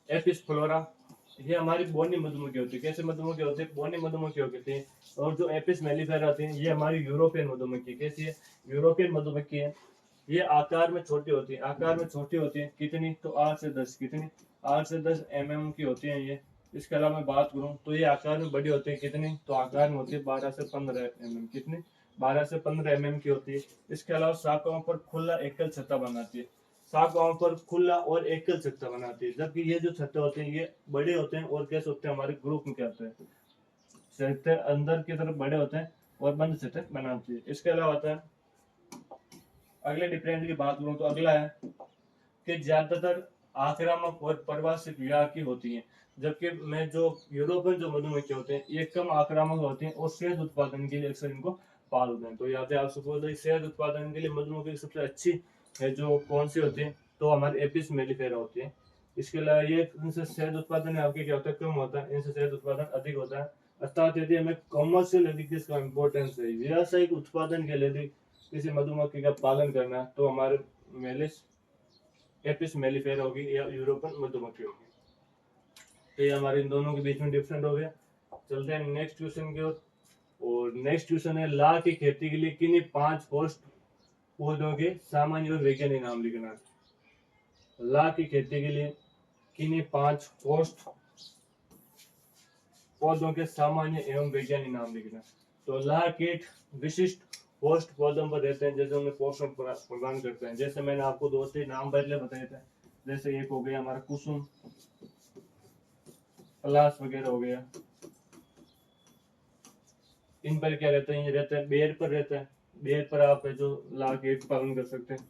एपिस फ्लोरा ये हमारी बोनी मधुमक्खी होती है। कैसे मधुमक्खी होती है बोनी मधुमक्खी होती है। और जो एपिस मेलिफेरा होती है ये हमारी यूरोपियन मधुमक्खी। कैसी है यूरोपियन मधुमक्खी है। ये आकार में छोटी होती है। आकार में छोटी होती है कितनी तो 8 से 10 कितनी 8 से 10 mm की होती है ये। इसके अलावा मैं बात करूं तो ये आकार में बड़ी होती है कितनी तो आकार में होती है 12 से 15 mm कितनी 12 से 15 mm की होती है। इसके अलावा शाखाओं पर खुला एकल छत्ता बनाती है। शाखाओं पर खुला और एकल छत्ता बनाती है। जबकि ये जो छत्ते होते हैं ये बड़े होते हैं और कैसे होते हैं हमारे ग्रुप में क्या होते हैं छत्ते अंदर की तरफ बड़े होते हैं और बंद छत्ते बनाती है। इसके अलावा होता है अगले डिफरेंट की बात करूं तो अगला है कि ज्यादातर आक्रामक और प्रवासी क्रिया की होती हैं। जबकि मैं जो यूरोपियन जो मधुमक्खी होते हैं ये कम आक्रामक होते हैं और शहद उत्पादन के लिए अक्सर इनको पालते हैं। तो यहाँ पे आप सपोज शहद उत्पादन के लिए मधुमक्खी सबसे अच्छी है जो कौन सी होती है तो हमारे एपिस मेलिफेरा होती है। इसके अलावा ये इनसे शहद उत्पादन आपके क्या होता है कम होता है, इनसे शहद उत्पादन अधिक होता है। अर्थात यदि हमें कमर्शियल यदि किसका इम्पोर्टेंस है व्यावसायिक उत्पादन के लिए यदि किसी मधुमक्खी का पालन करना तो हमारे मेलिस एपिस मेलिफेरा होगी या यूरोपियन मधुमक्खी होगी। तो ये हमारे इन दोनों के बीच में डिफरेंट हो गया। चलते हैं नेक्स्ट क्वेश्चन की ओर। और नेक्स्ट क्वेश्चन है ला की खेती के लिए किन्हीं 5 होस्ट पौधों के सामान्य और वैज्ञानिक नाम लिखना। ला की खेती के लिए किन्हीं 5 होस्ट पौधों के सामान्य एवं वैज्ञानिक नाम लिखना। तो ला कीट विशिष्ट होस्ट पौधों पर रहते हैं जैसे उन्हें पोषण प्रदान करते हैं। जैसे मैंने आपको 2 से नाम पहले बताए थे। जैसे एक हो गया हमारा कुसुम पलाश वगैरह हो गया। इन पर क्या रहते हैं ये रहते हैं बेर पर रहता है। बेर पर आप जो ला कीट पालन कर सकते हैं।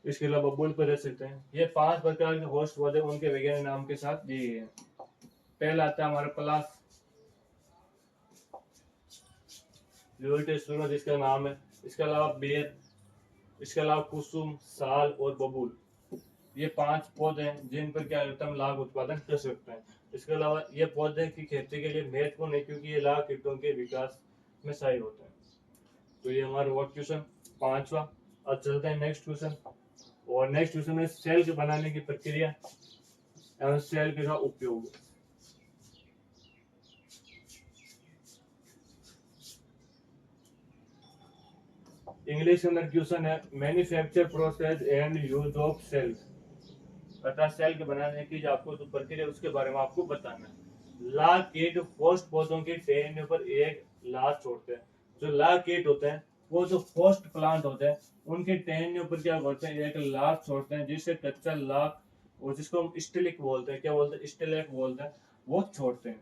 इसके अलावा बबूल पर रह सकते हैं। ये 5 प्रकार के होस्ट पौधे उनके वैज्ञानिक नाम के साथ दिए गए हैं। पहला आता है हमारा पलाश सूरज इसका नाम है। इसके अलावा बेर, इसके अलावा कुसुम साल और बबूल, ये 5 पौधे हैं जिन पर क्या हम लाभ उत्पादन कर सकते हैं। इसके अलावा ये पौधे की खेती के लिए महत्वपूर्ण है क्योंकि ये लाभ कीटों के विकास में सहायक होते हैं। तो ये हमारा वर्क क्वेश्चन 5वां। अब चलते हैं नेक्स्ट क्वेश्चन। और नेक्स्ट क्वेश्चन में सेल के बनाने की प्रक्रिया एवं सेल का उपयोग। इंग्लिश के अंदर क्वेश्चन है manufacture process and use of cells, अर्थात सेल के बनाने की जो आपको जो प्रक्रिया है उसके बारे में आपको बताना है। लार्वा कीट होस्ट पौधों के टहनियों पर एक लार्वा छोड़ते हैं। जो लार्वा कीट होते हैं वो जो होस्ट प्लांट होते हैं उनके टहनियों पर क्या करते हैं एक लार्वा छोड़ते हैं जिससे कच्चा लार्वा और जिसको हम स्टिलिक बोलते हैं क्या बोलते हैं स्टिलिक बोलते हैं वो छोड़ते हैं।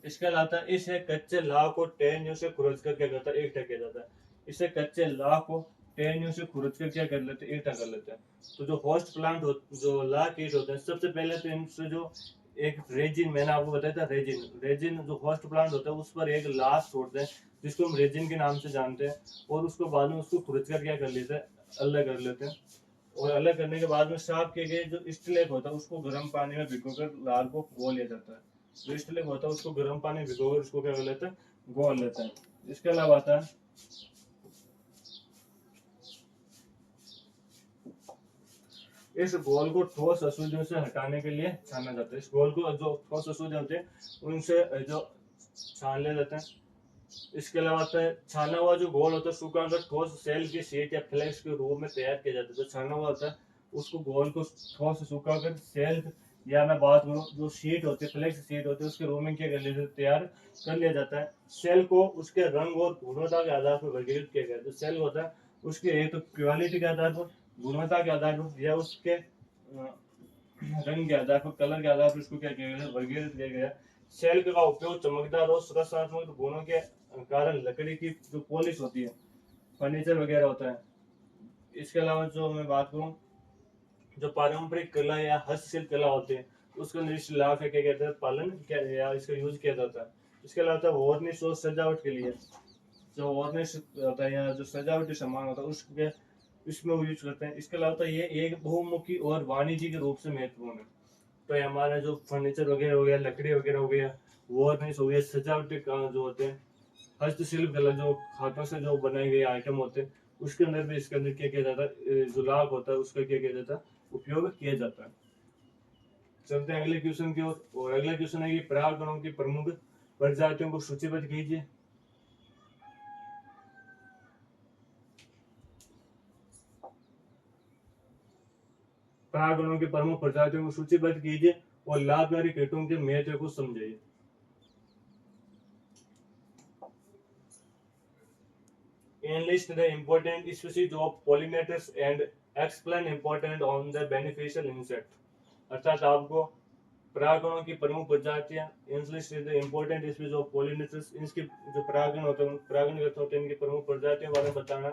इसके अलावा इसे कच्चे लाह को टहनियों से खुरच कर क्या करता है, इकट्ठा किया जाता है। इसे कच्चे लाह को टहनियों से खुरच कर क्या कर लेते हैं, इकट्ठा कर लेते हैं। तो जो होस्ट प्लांट जो लाह कीट होते हैं, सबसे पहले तो इनसे जो एक रेजिन, मैंने आपको बताया था रेजिन, रेजिन जो होस्ट प्लांट होता है उस पर एक लाह छोड़ते हैं जिसको हम रेजिन के नाम से जानते हैं, और उसको बाद में उसको खुरच कर क्या कर लेते हैं, अलग कर लेते हैं। और अलग करने के बाद में साफ किए गए जो स्टिलेट होता है उसको गर्म पानी में भिगोकर लाल को घोल लिया जाता है। जो स्टिलेट होता है उसको गर्म पानी में भिगोकर उसको क्या कर लेते हैं, घोल लेते हैं। इसके अलावा आता है इस घोल को ठोस अशुद्धियों से हटाने के लिए छाना जाता है। इस घोल को जो ठोस अशुद्धि होते हैं उनसे जो छान ले जाते हैं। इसके अलावा आता है छाना हुआ जो घोल होता है सूखा होकर ठोस सेल की शीट या फ्लेक्स के रूप में तैयार किया जाता है। जो छाना हुआ होता है उसको घोल को ठोस सूखा कर सेल, या मैं बात करूँ जो शीट होती है, फ्लेक्स शीट होती है, उसके रूप में क्या कर लिया, तैयार कर लिया जाता है। सेल को उसके रंग और गुणवत्ता के आधार पर वर्गीकृत किया गया है। जो सेल होता है उसके एक तो क्वालिटी के आधार पर, गुणवत्ता के आधार पर, या उसके रंग के आधार पर, कलर के आधार पर उसको क्या किया गया, वर्गीकृत किया गया। सेल का उपयोग चमकदार और सुरक्षात्मक गुणों के कारण लकड़ी की जो पॉलिश होती है, फर्नीचर वगैरह होता है। इसके अलावा जो मैं बात करूँ जो पारंपरिक कला या हस्तशिल्प कला होते हैं उसके अंदर इस लाभ का क्या कहते हैं, पालन क्या या इसका यूज किया जाता है। इसके अलावा वार्निश और सजावट के लिए जो वार्निश होता है या जो सजावटी सामान होता है उसके इसमें वो यूज करते हैं। इसके अलावा ये एक बहुमुखी और वाणिज्यिक रूप से महत्वपूर्ण है। तो ये हमारा जो फर्नीचर वगैरह हो गया, लकड़ी वगैरह हो गया, वार्निश हो गया, सजावटी काम जो होते हैं, हस्तशिल्प कला जो हाथों से जो बनाए गए आइटम होते हैं उसके अंदर भी इसके अंदर क्या किया जाता है, जो लाभ होता है उसका क्या किया जाता है, उपयोग किया जाता है। चलते हैं अगले क्वेश्चन की ओर। और अगला क्वेश्चन है कि परागणों की प्रमुख प्रजातियों को सूचीबद्ध कीजिए। परागणों की प्रमुख प्रजातियों को सूचीबद्ध कीजिए और लाभकारी कीटों के महत्व को समझाइए। Enlist the important species of pollinators and explain important on the beneficial insect। अर्थात आपको परागणों की प्रमुख प्रजातियां, enlist the important species of pollinators, इसके जो परागण होते हैं, परागणकर्ता होते हैं, इनकी प्रमुख प्रजातियों के बारे में बताना,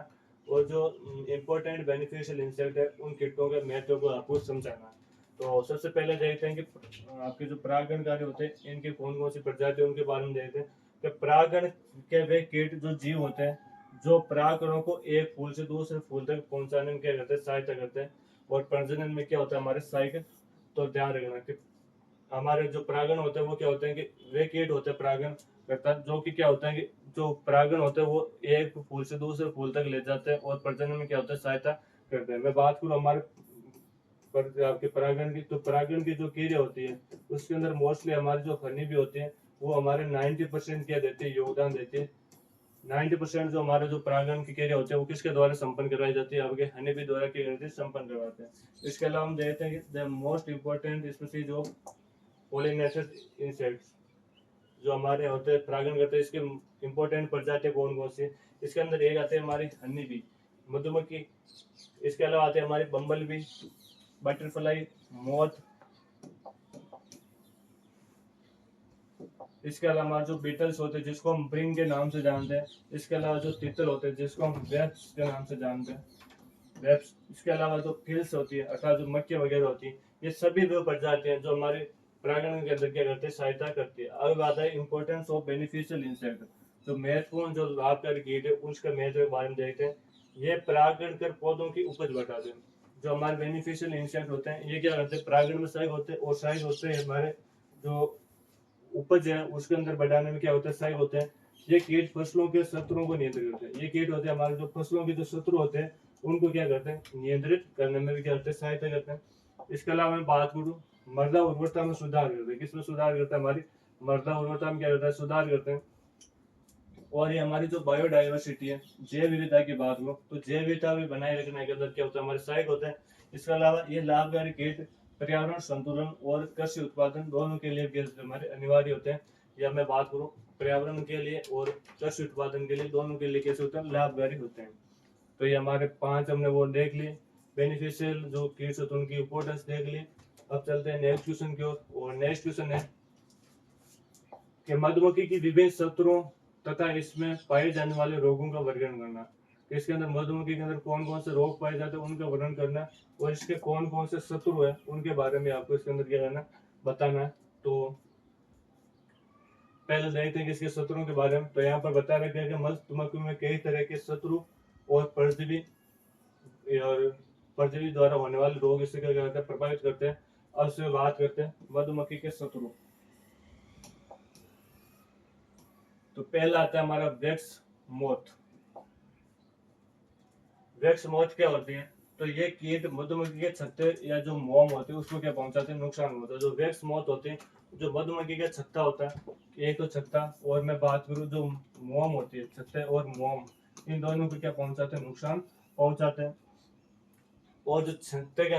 और जो इम्पोर्टेंट बेनिफिशियल इंसेक्ट है उन कीटों के महत्व को आपको समझाना। तो सबसे पहले देखते हैं कि आपके जो परागणकारी होते हैं इनके कौन कौन सी प्रजाति है उनके बारे में देखते हैं। कि परागण के वे कीट जो जीव होते हैं जो परागणों को एक फूल से दूसरे फूल तक पहुंचाने में क्या करते हैं, सहायता करते हैं। और प्रजनन में क्या होता है, हमारे साइकिल। तो ध्यान रखना कि हमारे जो परागण होते हैं वो क्या होते हैं कि वे कीट होते हैं परागण करता है, जो कि क्या होता है कि जो परागण होते हैं वो एक फूल से दूसरे फूल तक ले जाते हैं और प्रजनन में क्या होता है, सहायता करते हैं। मैं बात करूँ हमारे आपके परागण की, तो परागण की जो क्रिया होती है उसके अंदर मोस्टली हमारी जो हनी भी होती है वो हमारे 90% क्या देते हैं, योगदान देते हैं। 90% जो हमारे जो परागण की क्रिया होती है वो किसके द्वारा संपन्न करवाई जाती है, आपके हनी भी द्वारा क्या करते हैं, संपन्न करवाते हैं। इसके अलावा हम देखते हैं कि the most important species of pollinator insects, जो हमारे होते हैं परागण करते हैं, इसके इंपॉर्टेंट प्रजातियां कौन कौन सी। इसके अंदर एक आते हैं हमारी हनी बी, मधुमक्खी। इसके अलावा आते हैं हमारी बम्बल बी, बटरफ्लाई, मोथ। इसके अलावा जो बीटल्स होते हैं जिसको हम ब्रिंग के नाम से जानते हैं। इसके अलावा जो तितल होते हैं जिसको हम वेब्स के नाम से जानते हैं, वेब्स। इसके अलावा जो किल्स होती है अर्थात जो मक्खियां वगैरह होती है, ये सभी वो प्रजातियां हैं जो हमारे परागण के अंदर क्या करते हैं, सहायता करती है। अब आता है इंपॉर्टेंस ऑफ बेनिफिशियल इंसेक्ट, जो महत्वपूर्ण जो लाभकारी कीट है उसका महत्व के बारे में देखते हैं। ये परागण कर पौधों की उपज बढ़ाते हैं। जो हमारे बेनिफिशियल इंसेक्ट होते हैं ये क्या करते हैं, परागण में सहायक होते हैं, और सहायक होते हैं हमारे जो उपज है उसके अंदर बढ़ाने में क्या होता है, सहायक होते हैं। ये कीट फसलों के शत्रुओं को नियंत्रित करते हैं। ये कीट होते हैं हमारे जो फसलों के जो शत्रु होते हैं उनको क्या करते हैं, नियंत्रित करने में भी क्या करते हैं, सहायता करते हैं। इसके अलावा मैं बात करूँ मृदा उर्वरता में सुधार करते हैं। किसमें सुधार करता है, हमारी मृदा उर्वरता में क्या करता है, सुधार करते हैं। और ये हमारी जो बायोडाइवर्सिटी है, जैव विविधता की बात करो तो जैव विविधता भी बनाए रखने के अंदर क्या होता है, हमारे सहायक होते हैं। इसके अलावा ये लाभकारी कीट पर्यावरण संतुलन और कृषि उत्पादन दोनों के लिए हमारे अनिवार्य होते हैं। या मैं बात करूँ पर्यावरण के लिए और कृषि उत्पादन के लिए, दोनों के लिए कैसे होते हैं, लाभकारी होते हैं। तो ये हमारे 5 हमने वो देख लिए बेनिफिशियल जो कीट्स होते हैं उनकी इंपॉर्टेंस देख ली। अब चलते हैं नेक्स्ट क्वेश्चन की ओर, और नेक्स्ट क्वेश्चन है कि मधुमक्खी की विभिन्न शत्रुओं तथा इसमें पाए जाने वाले रोगों का वर्णन करना। तो इसके अंदर मधुमक्खी के अंदर कौन कौन से रोग पाए जाते हैं उनका वर्णन करना, और इसके कौन कौन से शत्रु है उनके बारे में आपको इसके अंदर क्या करना, बताना है। तो पहले देखते हैं कि इसके शत्रुओं के बारे में। तो यहाँ पर बता रखा है कि मधुमक्खी में कई तरह के शत्रु और परजीवी द्वारा होने वाले रोग इससे क्या करते हैं, प्रभावित करते हैं। अब इसमें बात करते हैं मधुमक्खी के शत्रु। तो पहला आता है हमारा वैक्स मोथ। वैक्स मोथ क्या होती है, तो ये कीट मधुमक्खी के छत्ते या जो मोम होते हैं उसको क्या पहुंचाते हैं, नुकसान होता है। जो वैक्स मोथ होते हैं, जो मधुमक्खी का छत्ता होता है, एक तो छत्ता, और मैं बात करूं जो मोम होती है, छत्ते और मोम, इन दोनों को क्या पहुंचाते हैं, नुकसान पहुंचाते हैं। और जो छत्ते के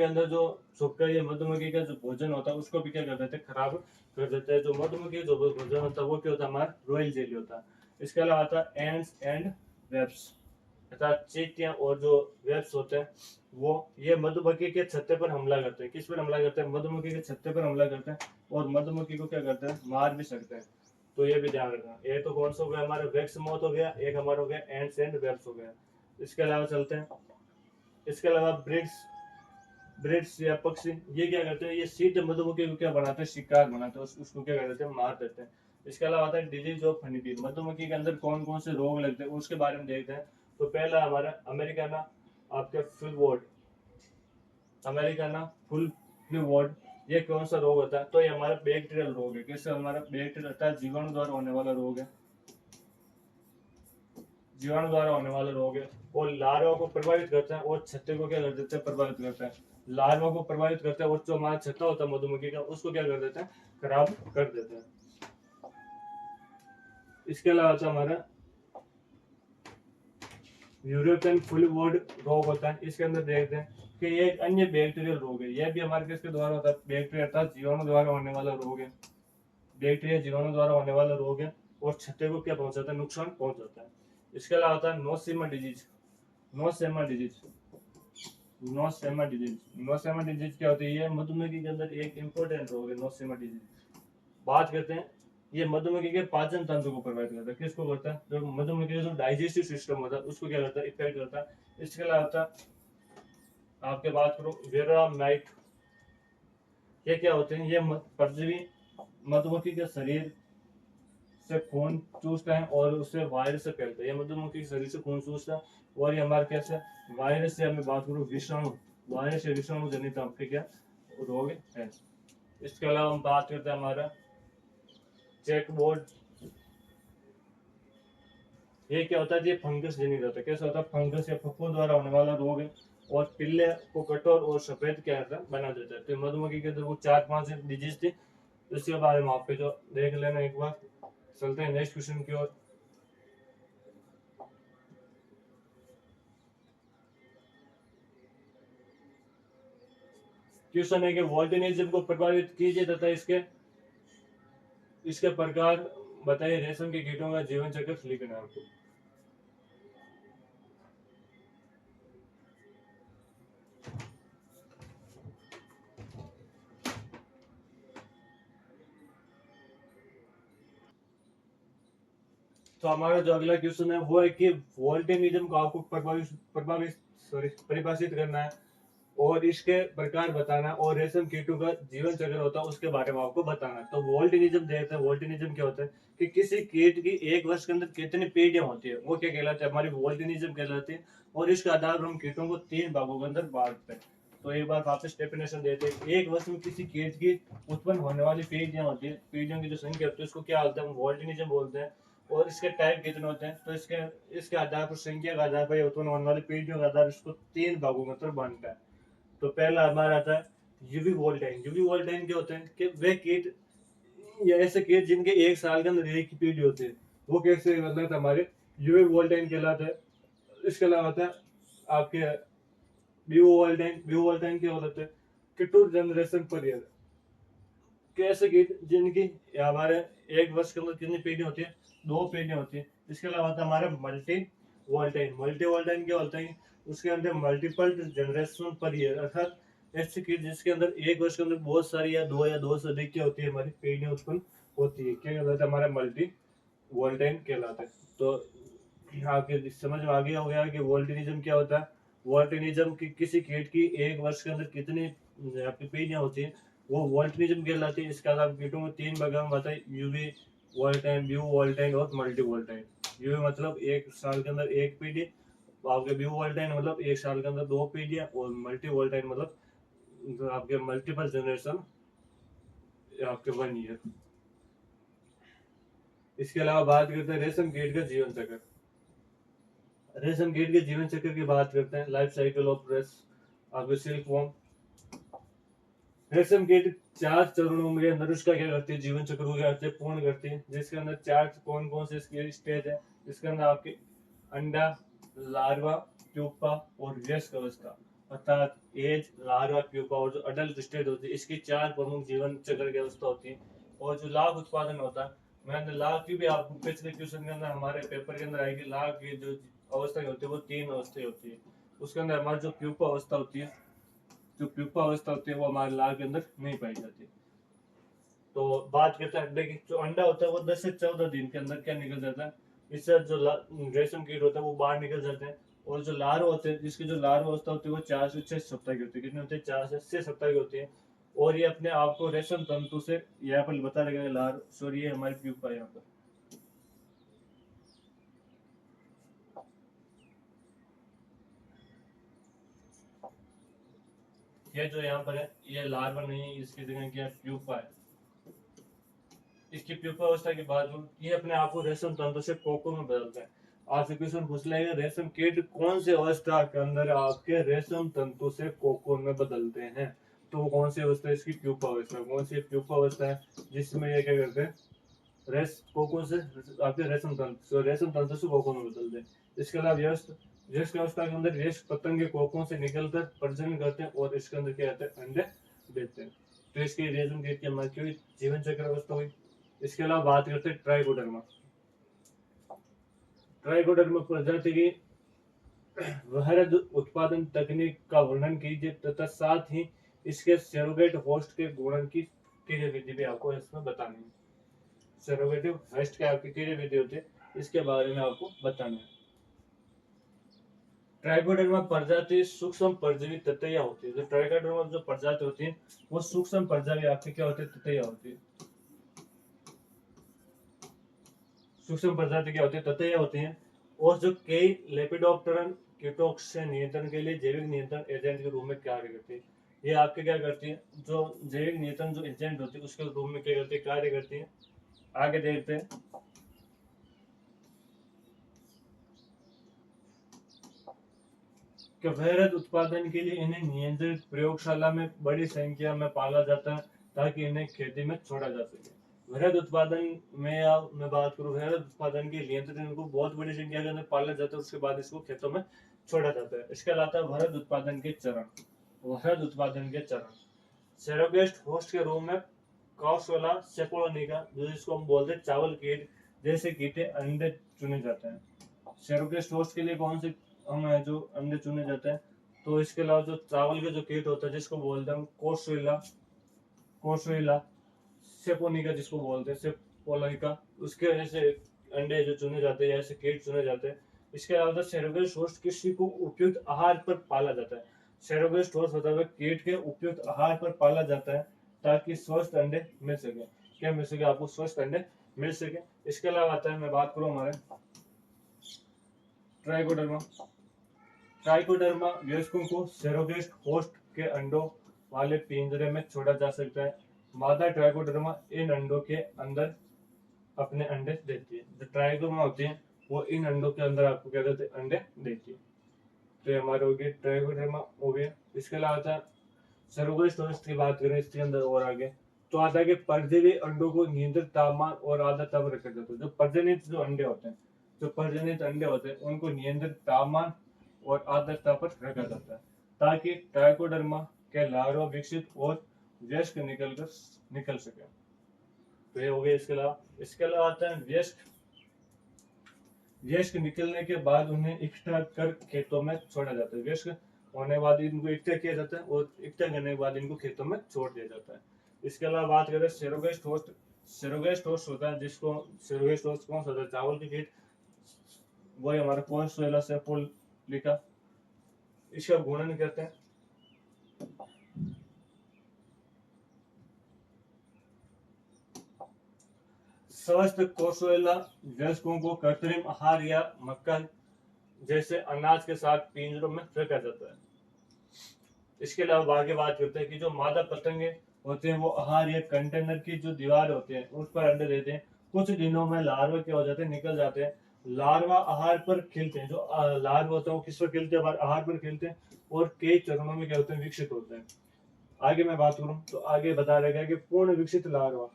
अंदर जो छुपकर ये मधुमक्खी का जो भोजन होता है उसको भी क्या कर देते हैं, खराब कर देते हैं। जो मधुमक्खी जो भोजन होता है वो क्या होता है, हमारा रॉयल जेली होता है। इसके अलावा आता है एंड्स एंड वेब्स, अर्थात चींटियां और जो वेब्स होते हैं वो ये मधुमक्खी के छत्ते पर हमला करते हैं। किस पर हमला करते हैं, मधुमक्खी के छत्ते पर हमला करते हैं, और मधुमक्खी को क्या करते हैं, मार भी सकते हैं। तो ये भी ध्यान रखना। ये तो कौन सा हो गया, हमारा वैक्स मोथ हो गया, एक हमारा हो गया एंड्स एंड वेब्स हो गया। इसके अलावा चलते हैं, इसके अलावा ब्रिड्स या पक्षी, ये क्या करते हैं, ये सीधे मधुमक्खी को क्या बनाते हैं, शिकार बनाते हैं, उसको क्या कर देते हैं, मार देते हैं। इसके अलावा आता है डिजीज ऑफ हनी बी। मधुमक्खी के अंदर कौन कौन से रोग लगते हैं उसके बारे में देखते हैं। तो पहला हमारा अमेरिकाना आपके फुल वॉर्ड, ये कौन सा रोग होता है, तो ये हमारा बैक्टीरियल रोग है। कैसे, हमारा बैक्टीरियल अर्थात जीवाणु द्वारा होने वाला रोग है, जीवाणु द्वारा होने वाला रोग है, और लार्वा को प्रभावित करता है और छत्ते को क्या कर देता है, प्रभावित करता है। लार्वा को प्रभावित करता है और जो हमारा छत्ता होता है मधुमक्खी का उसको क्या कर देता है, खराब कर देता है। इसके अलावा हमारा यूरोपियन फुल वॉर्ड रोग होता है। इसके अंदर देखते हैं कि ये एक अन्य बैक्टीरियल रोग है। यह भी हमारे किसके द्वारा होता है, बैक्टीरिया अर्थात जीवाणु द्वारा होने वाला रोग है। बैक्टीरिया जीवाणु द्वारा होने वाला रोग है और छत्ते को क्या पहुंचाता है, नुकसान पहुंचाता है। इसके अलावा होता है नोसेमा डिजीज। नोसेमा डिजीज क्या होती है, ये मधुमक्खी के अंदर एक इंपॉर्टेंट रोग है, नोसेमा डिजीज। बात करते हैं, ये मधुमक्खी के पाचन तंत्र को प्रभावित करता है। किसको करता है, जो मधुमक्खी का जो डाइजेस्टिव सिस्टम होता है उसको क्या करता है, इफेक्ट करता है। इसके अलावा होता है आपके बात करो वेरामाइट। ये क्या होते हैं, ये परजीवी मधुमक्खी के शरीर से खून चूसता है और उससे वायरस से फैलता है। ये मधुमक्खी के शरीर से खून चूसता है, और ये हमारे कैसे वायरस से, हमें बात करूं विषाणु, वायरस या विषाणु जनित आपके क्या रोग है। इसके अलावा हम बात करते हैं हमारा चेकबोर्ड। ये क्या होता है, ये फंगस जनित होता है। कैसे होता है, फंगस या फफूंद द्वारा होने वाला रोग है, और पिल्ले को कठोर और सफेद क्या बना देता है। तो मधुमक्खी के अंदर वो 4-5 डिजीज थी, इसके बारे में आप जो देख लेना एक बार। चलते हैं नेक्स्ट क्वेश्चन की ओर। क्वेश्चन है कि वोल्टेनिज्म को प्रभावित कीजिए तथा इसके प्रकार बताइए। रेशम के कीटों का जीवन चक्र लिखना है आपको। तो हमारा जो अगला क्वेश्चन है वो है कि वोल्टेनिज्म को आपको परिभाषित करना है, और इसके प्रकार बताना, और रेशम कीटों का जीवन चक्र होता है उसके बारे में आपको बताना। तो वोल्टेनिज्म देखते हैं, वोल्टेनिज्म क्या होता है कि किसी कीट की एक वर्ष के अंदर कितनी पीढ़ियां होती है वो क्या कहलाती है, हमारी वोल्टेनिज्म कहलाती है। और इसके आधार पर हम कीटों को 3 भागों के अंदर बांटते हैं। तो एक बार वापस डेफिनेशन देते हैं, एक वर्ष में किसी कीट की उत्पन्न होने वाली पीढ़ियां होती है, पीढ़ियों की जो संख्या होती है उसको क्या बोलते हैं, वोल्टेनिज्म बोलते हैं। और इसके टाइप कितने होते हैं, तो इसके आधार पर, संख्या के आधार पर उत्पन्न होने वाली पीढ़ियों के आधार इसको 3 भागों के अंदर बांटता है। तो पहला हमारा आता है यूवी वोल्टाइन। यूवी वोल्टाइन क्या होते हैं कि वे कीट या ऐसे कीट जिनके 1 साल के अंदर एक ही पीढ़ी होती है, वो कैसे मतलब हमारे यूवी वोल्टाइन कहलाते हैं। इसके अलावा आता है आपके बीओ वोल्टाइन क्या होते हैं कि 2 जनरेशन पर ईयर, कैसे कीट जिनकी हमारे 1 वर्ष के अंदर कितनी पीढ़ी होती है, 2 पीढ़ी होती है। इसके अलावा आता है हमारे मल्टी वोल्टाइन क्या होता है, उसके अंदर मल्टीपल जनरेशन पर ईयर, अर्थात ऐसी कीट जिसके अंदर एक वर्ष के अंदर बहुत सारी या दो से अधिक क्या होती है, हमारी पीढ़ियां उत्पन्न होती है, क्या कहलाता है, हमारा मल्टी वोल्टाइन कहलाता है। तो आपके समझ में आ गया हो गया कि वोल्टेनिज्म क्या होता है। वोल्टेनिज्म की किसी कीट की एक वर्ष के अंदर कितनी आपकी पीढ़ियां होती है, वो वोल्टेनिज्म कहलाती है। इसके अलावा कीटों में तीन भाग में आता है, यूवी वोल्टाइन, ब्यू वोल्टाइन और मल्टी वोल्टाइन। यूवी मतलब एक साल के अंदर एक पीढ़ी, आपके ब्यू वोल्टाइन मतलब एक साल के अंदर दो पीढ़ियां, और मल्टी वोल्टाइन मतलब तो आपके मल्टीपल जनरेशन, आपके 1 ईयर। इसके अलावा बात करते हैं रेशम कीट का जीवन चक्र। रेशम कीट के जीवन चक्र की बात करते हैं, लाइफ साइकिल ऑफ आपके सिल्क वॉर्म। रेशम कीट 4 चरणों में अंदर उसका क्या करती है, जीवन चक्र को क्या करती है, पूर्ण करती है। जिसके अंदर 4 कौन कौन से इसके स्टेज है, इसके अंदर आपके अंडा, लार्वा, प्यूपा और वयस्क अवस्था, अर्थात एज, लार्वा, प्यूपा और जो अडल्ट स्टेज होती है, इसकी 4 प्रमुख जीवन चक्र की अवस्था होती है। और जो लाभ उत्पादन होता है, मैंने लाभ की भी आपको पिछले क्वेश्चन के अंदर हमारे पेपर के अंदर आएगी, लाभ की जो अवस्था होती है वो 3 अवस्था होती है। उसके अंदर हमारी जो प्यूपा अवस्था होती है, जो प्यूपा अवस्था होती है वो हमारे लाभ के अंदर नहीं पाई जाती। तो बात करते हैं अंडे की। जो अंडा होता है वो 10 से 14 दिन के अंदर क्या निकल जाता है, इससे जो रेशम कीट होता है वो बाहर निकल जाते हैं। और जो लार्वा होते हैं, जिसकी जो लार्वा अवस्था होती है वो 4 से 6 सप्ताह की होती है। कितनी होती है, 4 से 6 सप्ताह की होती है। और ये अपने आप को रेशम तंतु से, यहाँ पर बता रहे लार सॉरी, ये हमारी प्यूपा है यहाँ पर। ये जो यहाँ पर है ये लार्वा नहीं है, इसकी जगह क्या प्यूपा है। इसकी प्यूपा अवस्था की बात करूं, ये अपने आप को रेशम तंतु से कोको में बदलता है। आपसे क्वेश्चन पूछ लेगा, रेशम कीट कौन से अवस्था के अंदर आपके रेशम तंतु से कोको में बदलते हैं, तो वो कौन सी अवस्था है, इसकी प्यूपा अवस्था। कौन सी प्यूपा अवस्था है जिसमें ये क्या करते हैं, रेस कोको से आपके रेशम तंतु से कोको में बदलते हैं। इसके अलावा व्यस्त व्यस्त अवस्था के अंदर व्यस्त पतंगे कोकों से निकलकर प्रजनन करते हैं और इसके अंदर क्या होता है, अंडे देते हैं। तो इसकी रेशम कीट की हमारी जीवन चक्र अवस्था हुई। इसके अलावा बात करते हैं ट्राइकोडर्मा। ट्राइकोडर्मा प्रजाति की वृहद उत्पादन तकनीक का वर्णन कीजिए तथा साथ ही इसके सेरोगेट होस्ट के गुणन की क्रिया विधि भी आपको इसमें बतानी है। सेरोगेटिव होस्ट के आपकी क्रिया विधि होती है, इसके बारे में आपको बताना है। ट्राइकोडर्मा प्रजाति सूक्ष्म परजीवी ततैया होती है। जो ट्राइकोडर्मा जो प्रजाति होती है वो सूक्ष्म परजीवी आपकी क्या होती है, ततैया होती है। सूक्ष्म प्रजाति क्या होती है, ततैया होती हैं। और जो कई लेपिडोप्टेरन कीटों से नियंत्रण के लिए जैविक नियंत्रण एजेंट के रूप में कार्य करती है। ये आपके क्या करती है, जो जैविक नियंत्रण जो एजेंट होती है उसके रूप में क्या करती है, कार्य करती है। आगे देखते हैं। कि वृहद उत्पादन के लिए इन्हें नियंत्रित प्रयोगशाला में बड़ी संख्या में पाला जाता है ताकि इन्हें खेती में छोड़ा जा सके। वृहद उत्पादन में या मैं बात करूं, वृहद उत्पादन के नियंत्रित इनको बहुत बड़ी संख्या के अंदर पाला जाता है, उसके बाद इसको खेतों में छोड़ा जाता है। इसके अलावा वृहद उत्पादन के चरण, वृहद उत्पादन के चरण सेरोगेस्ट होस्ट के रूप में कॉक्सोला सेपोलोनिका, जो जिसको हम बोलते हैं चावल कीट जैसे कीटे अंडे चुने जाते हैं। सेरोगेस्ट होस्ट के लिए कौन से हम है जो अंडे चुने जाते हैं, तो इसके अलावा जो चावल के जो कीट होता है जिसको बोलते हैं कोर्सुइला, कोर्सुइला सेपोनिका जिसको बोलते हैं सेपोलिका, उसके वजह से अंडे जो चुने जाते हैं, ऐसे कीट चुने जाते हैं। इसके अलावा सेरोगेस्ट होस्ट किसी को उपयुक्त आहार पर पाला जाता है। सेरोगेस्ट होस्ट होता है कीट के उपयुक्त आहार पर पाला जाता है ताकि स्वस्थ अंडे मिल सके। क्या मिल सके आपको, स्वस्थ अंडे मिल सके। इसके अलावा आता है, मैं बात करूं हमारे ट्राइकोडर्मा। ट्राइकोडर्मा वयस्कों को सेरोगेस्ट होस्ट के अंडों वाले पिंजरे में छोड़ा जा सकता है। मादा ट्राइकोडर्मा इन अंडों के अंदर अपने अंडे देती है। जो ट्राइकोडर्मा होती है वो इन अंडों के अंदर आपको क्या देते हैं, अंडे देती है। तो ये हमारे हो गए ट्राइकोडर्मा हो गया। इसके अलावा आता है सेरोगेस्ट होस्ट की बात करें, इसके अंदर और आगे तो आता है कि परजीवी अंडों को नियंत्रित तापमान और आर्द्रता पर रखा जाता है। जो प्रजनित जो अंडे होते हैं, जो प्रजनित अंडे होते हैं उनको नियंत्रित तापमान और आर्द्रता पर रखा जाता है ताकि ट्राइकोडर्मा के लार्वा विकसित और वयस्क निकल सके। तो ये हो गया। इसके अलावा आता है वयस्क। वयस्क निकलने के बाद उन्हें इकट्ठा कर खेतों में छोड़ा जाता है। वयस्क होने के बाद इनको इकट्ठा किया जाता है और इकट्ठा करने के बाद इनको खेतों में छोड़ दिया जाता है। इसके अलावा बात करें सेरोगेस टोस्ट। सेरोगेस टोस्ट होता है जिसको सेरोगेस टोस्ट कौन सा होता है, चावल की खीर, वही हमारा पोस्टोएला सेपोलिका, इसका गुणन करते हैं। स्वस्थ कोसोएला वयस्कों को कृत्रिम आहार या मक्का जैसे अनाज के साथ पिंजरों में रखा जाता है। इसके अलावा आगे बात करते हैं कि जो मादा पतंगे होते हैं वो आहार या कंटेनर की जो दीवार होते हैं उस पर अंडे देते हैं। कुछ दिनों में लार्वा क्या हो जाते हैं, निकल जाते हैं। लार्वा आहार पर खिलते हैं, जो लार्वा होते हैं वो किस पर खिलते हैं, आहार पर खिलते हैं और कई चरणों में क्या होते हैं, विकसित होते हैं। आगे मैं बात करूं तो आगे बता रहेगा कि पूर्ण विकसित लार्वा,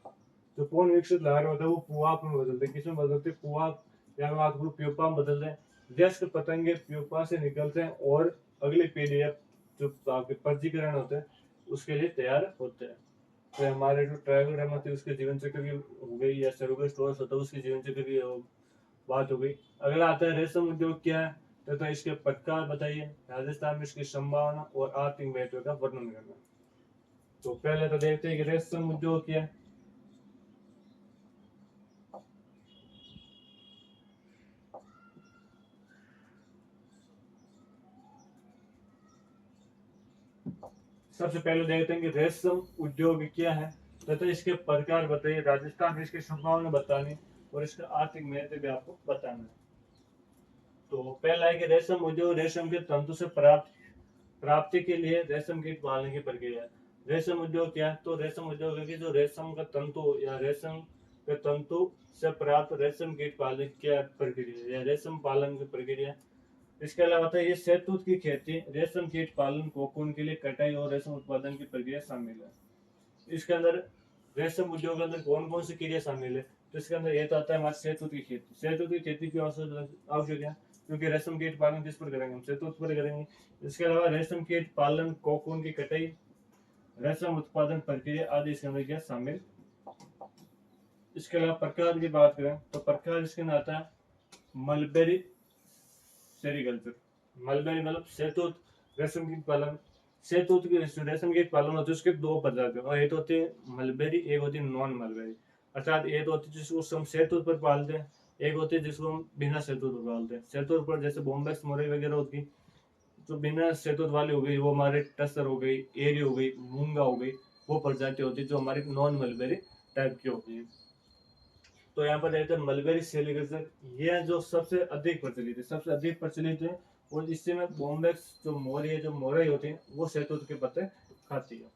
जो पूर्ण विकसित लार्वा होता है वो पुआप में बदलते हैं। किसमें बदलते हैं, पुआप या मैं बात करूं प्यूपा में बदलते हैं। वयस्क पतंगे प्यूपा से निकलते हैं और अगली पीढ़ी जो आपके पंजीकरण होते हैं उसके लिए तैयार होते हैं। तो हमारे जो ट्राइबल होती है उसके जीवन चक्र की हो गई, या सेरोगेस टोर्स होता है उसके जीवन चक्र की बात हो गई। अगला आता है रेशम उद्योग क्या है, तो इसके प्रकार बताइए, राजस्थान में इसकी संभावना और आर्थिक महत्व का वर्णन करना। तो पहले तो देखते हैं कि रेशम उद्योग क्या है। सबसे पहले देखते हैं कि रेशम उद्योग क्या है, तथा इसके प्रकार बताइए, राजस्थान में इसकी संभावना बतानी और इसका आर्थिक महत्व भी आपको बताना है। तो पहला है कि रेशम उद्योग रेशम के तंतु से प्राप्ति के लिए रेशम कीट पालने की प्रक्रिया है। रेशम उद्योग क्या है, तो रेशम उद्योग है कि जो रेशम का तंतु या रेशम के तंतु से प्राप्त रेशम कीट पालने की क्या प्रक्रिया या रेशम पालन की प्रक्रिया। इसके अलावा है ये शहतूत की खेती, रेशम कीट पालन, कोकून के लिए कटाई और रेशम उत्पादन की प्रक्रिया शामिल है। इसके अंदर रेशम उद्योग के अंदर कौन कौन सी क्रिया शामिल है, तो इसके अंदर ये तो आता है हमारे शहतूत की खेती। शहतूत की खेती की आवश्यक है क्योंकि रेशम कीट पालन किस पर करेंगे, हम शहतूत पर करेंगे। इसके अलावा रेशम कीट पालन, कोकून की कटाई, रेशम उत्पादन प्रक्रिया आदि इसके अंदर क्या शामिल। इसके अलावा प्रकार की बात करें तो प्रकार इसके अंदर आता है मलबेरी सेरिकल्चर। मलबेरी मतलब शहतूत रेशम कीट पालन। शहतूत की रेशम कीट पालन होते हैं उसके दो प्रजाति, और एक होती है मलबेरी, एक होती है नॉन मलबेरी। अर्थात एक होती है जिसको हम शहतूत पर पालते हैं, एक होती है जिसको हम बिना शहतूत पर पालते हैं। शहतूत पर जैसे बॉम्बे मोरई वगैरह होती, जो बिना शहतूत वाली हो गई वो हमारे टसर हो गई, एरी हो गई, मूंगा हो गई, वो प्रजाति होती है जो हमारी नॉन मलबेरी टाइप की होती है। तो यहाँ पर देखते हैं मलबेरी सेरिकल्चर, ये जो सबसे अधिक प्रचलित है, सबसे अधिक प्रचलित है। और इससे में बॉम्बे जो मोरी है, जो मोरई होती है वो शहतूत के पत्ते खाती है।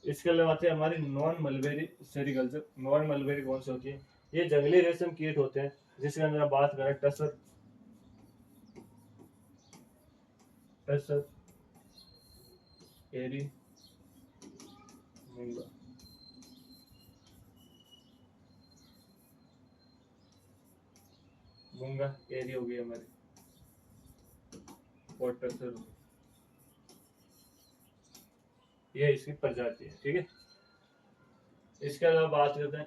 इसके अलावा आते हैं हमारी non mulberry sericulture. Non mulberry कौन सी होती है, ये जंगली रेशम कीट होते हैं जिसके अंदर बात करें टसर, टसर, एरी, मूंगा। मूंगा एरी हो गई हमारी, और टसर हो गई, ये इसकी प्रजाति है, ठीक है। इसके अलावा बात करते हैं,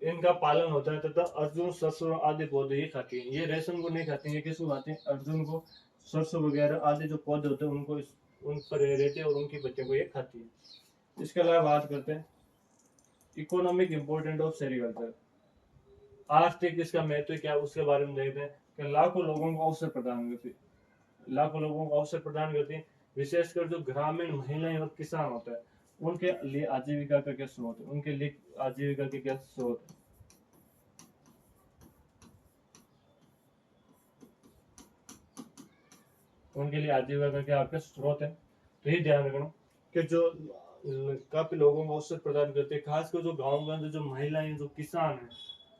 इनका पालन होता है तथा अर्जुन, सरसों आदि पौधे ये खाती है। ये रेशम को नहीं खाती है, ये किसको खाते हैं, अर्जुन को, सरसों वगैरह आदि जो पौधे होते हैं उनको उन पर रहते हैं और उनकी पत्तियों को ये खाती है। इसके अलावा बात करते हैं इकोनॉमिक इम्पोर्टेंट ऑफ सेरिकल्चर, आर्थिक इसका महत्व क्या है उसके बारे में देखते हैं कि लाखों लोगों को अवसर प्रदान करती है, लाखों लोगों को अवसर प्रदान करती है। विशेषकर जो ग्रामीण महिलाएं और किसान होते हैं उनके लिए आजीविका का क्या स्रोत है, उनके लिए आजीविका के क्या स्रोत है। उनके लिए आजीविका का क्या आपका स्रोत है। तो ये ध्यान रखना कि जो काफी लोगों को अवसर प्रदान करते हैं, खासकर जो गाँव के अंदर जो महिलाएं, जो किसान है,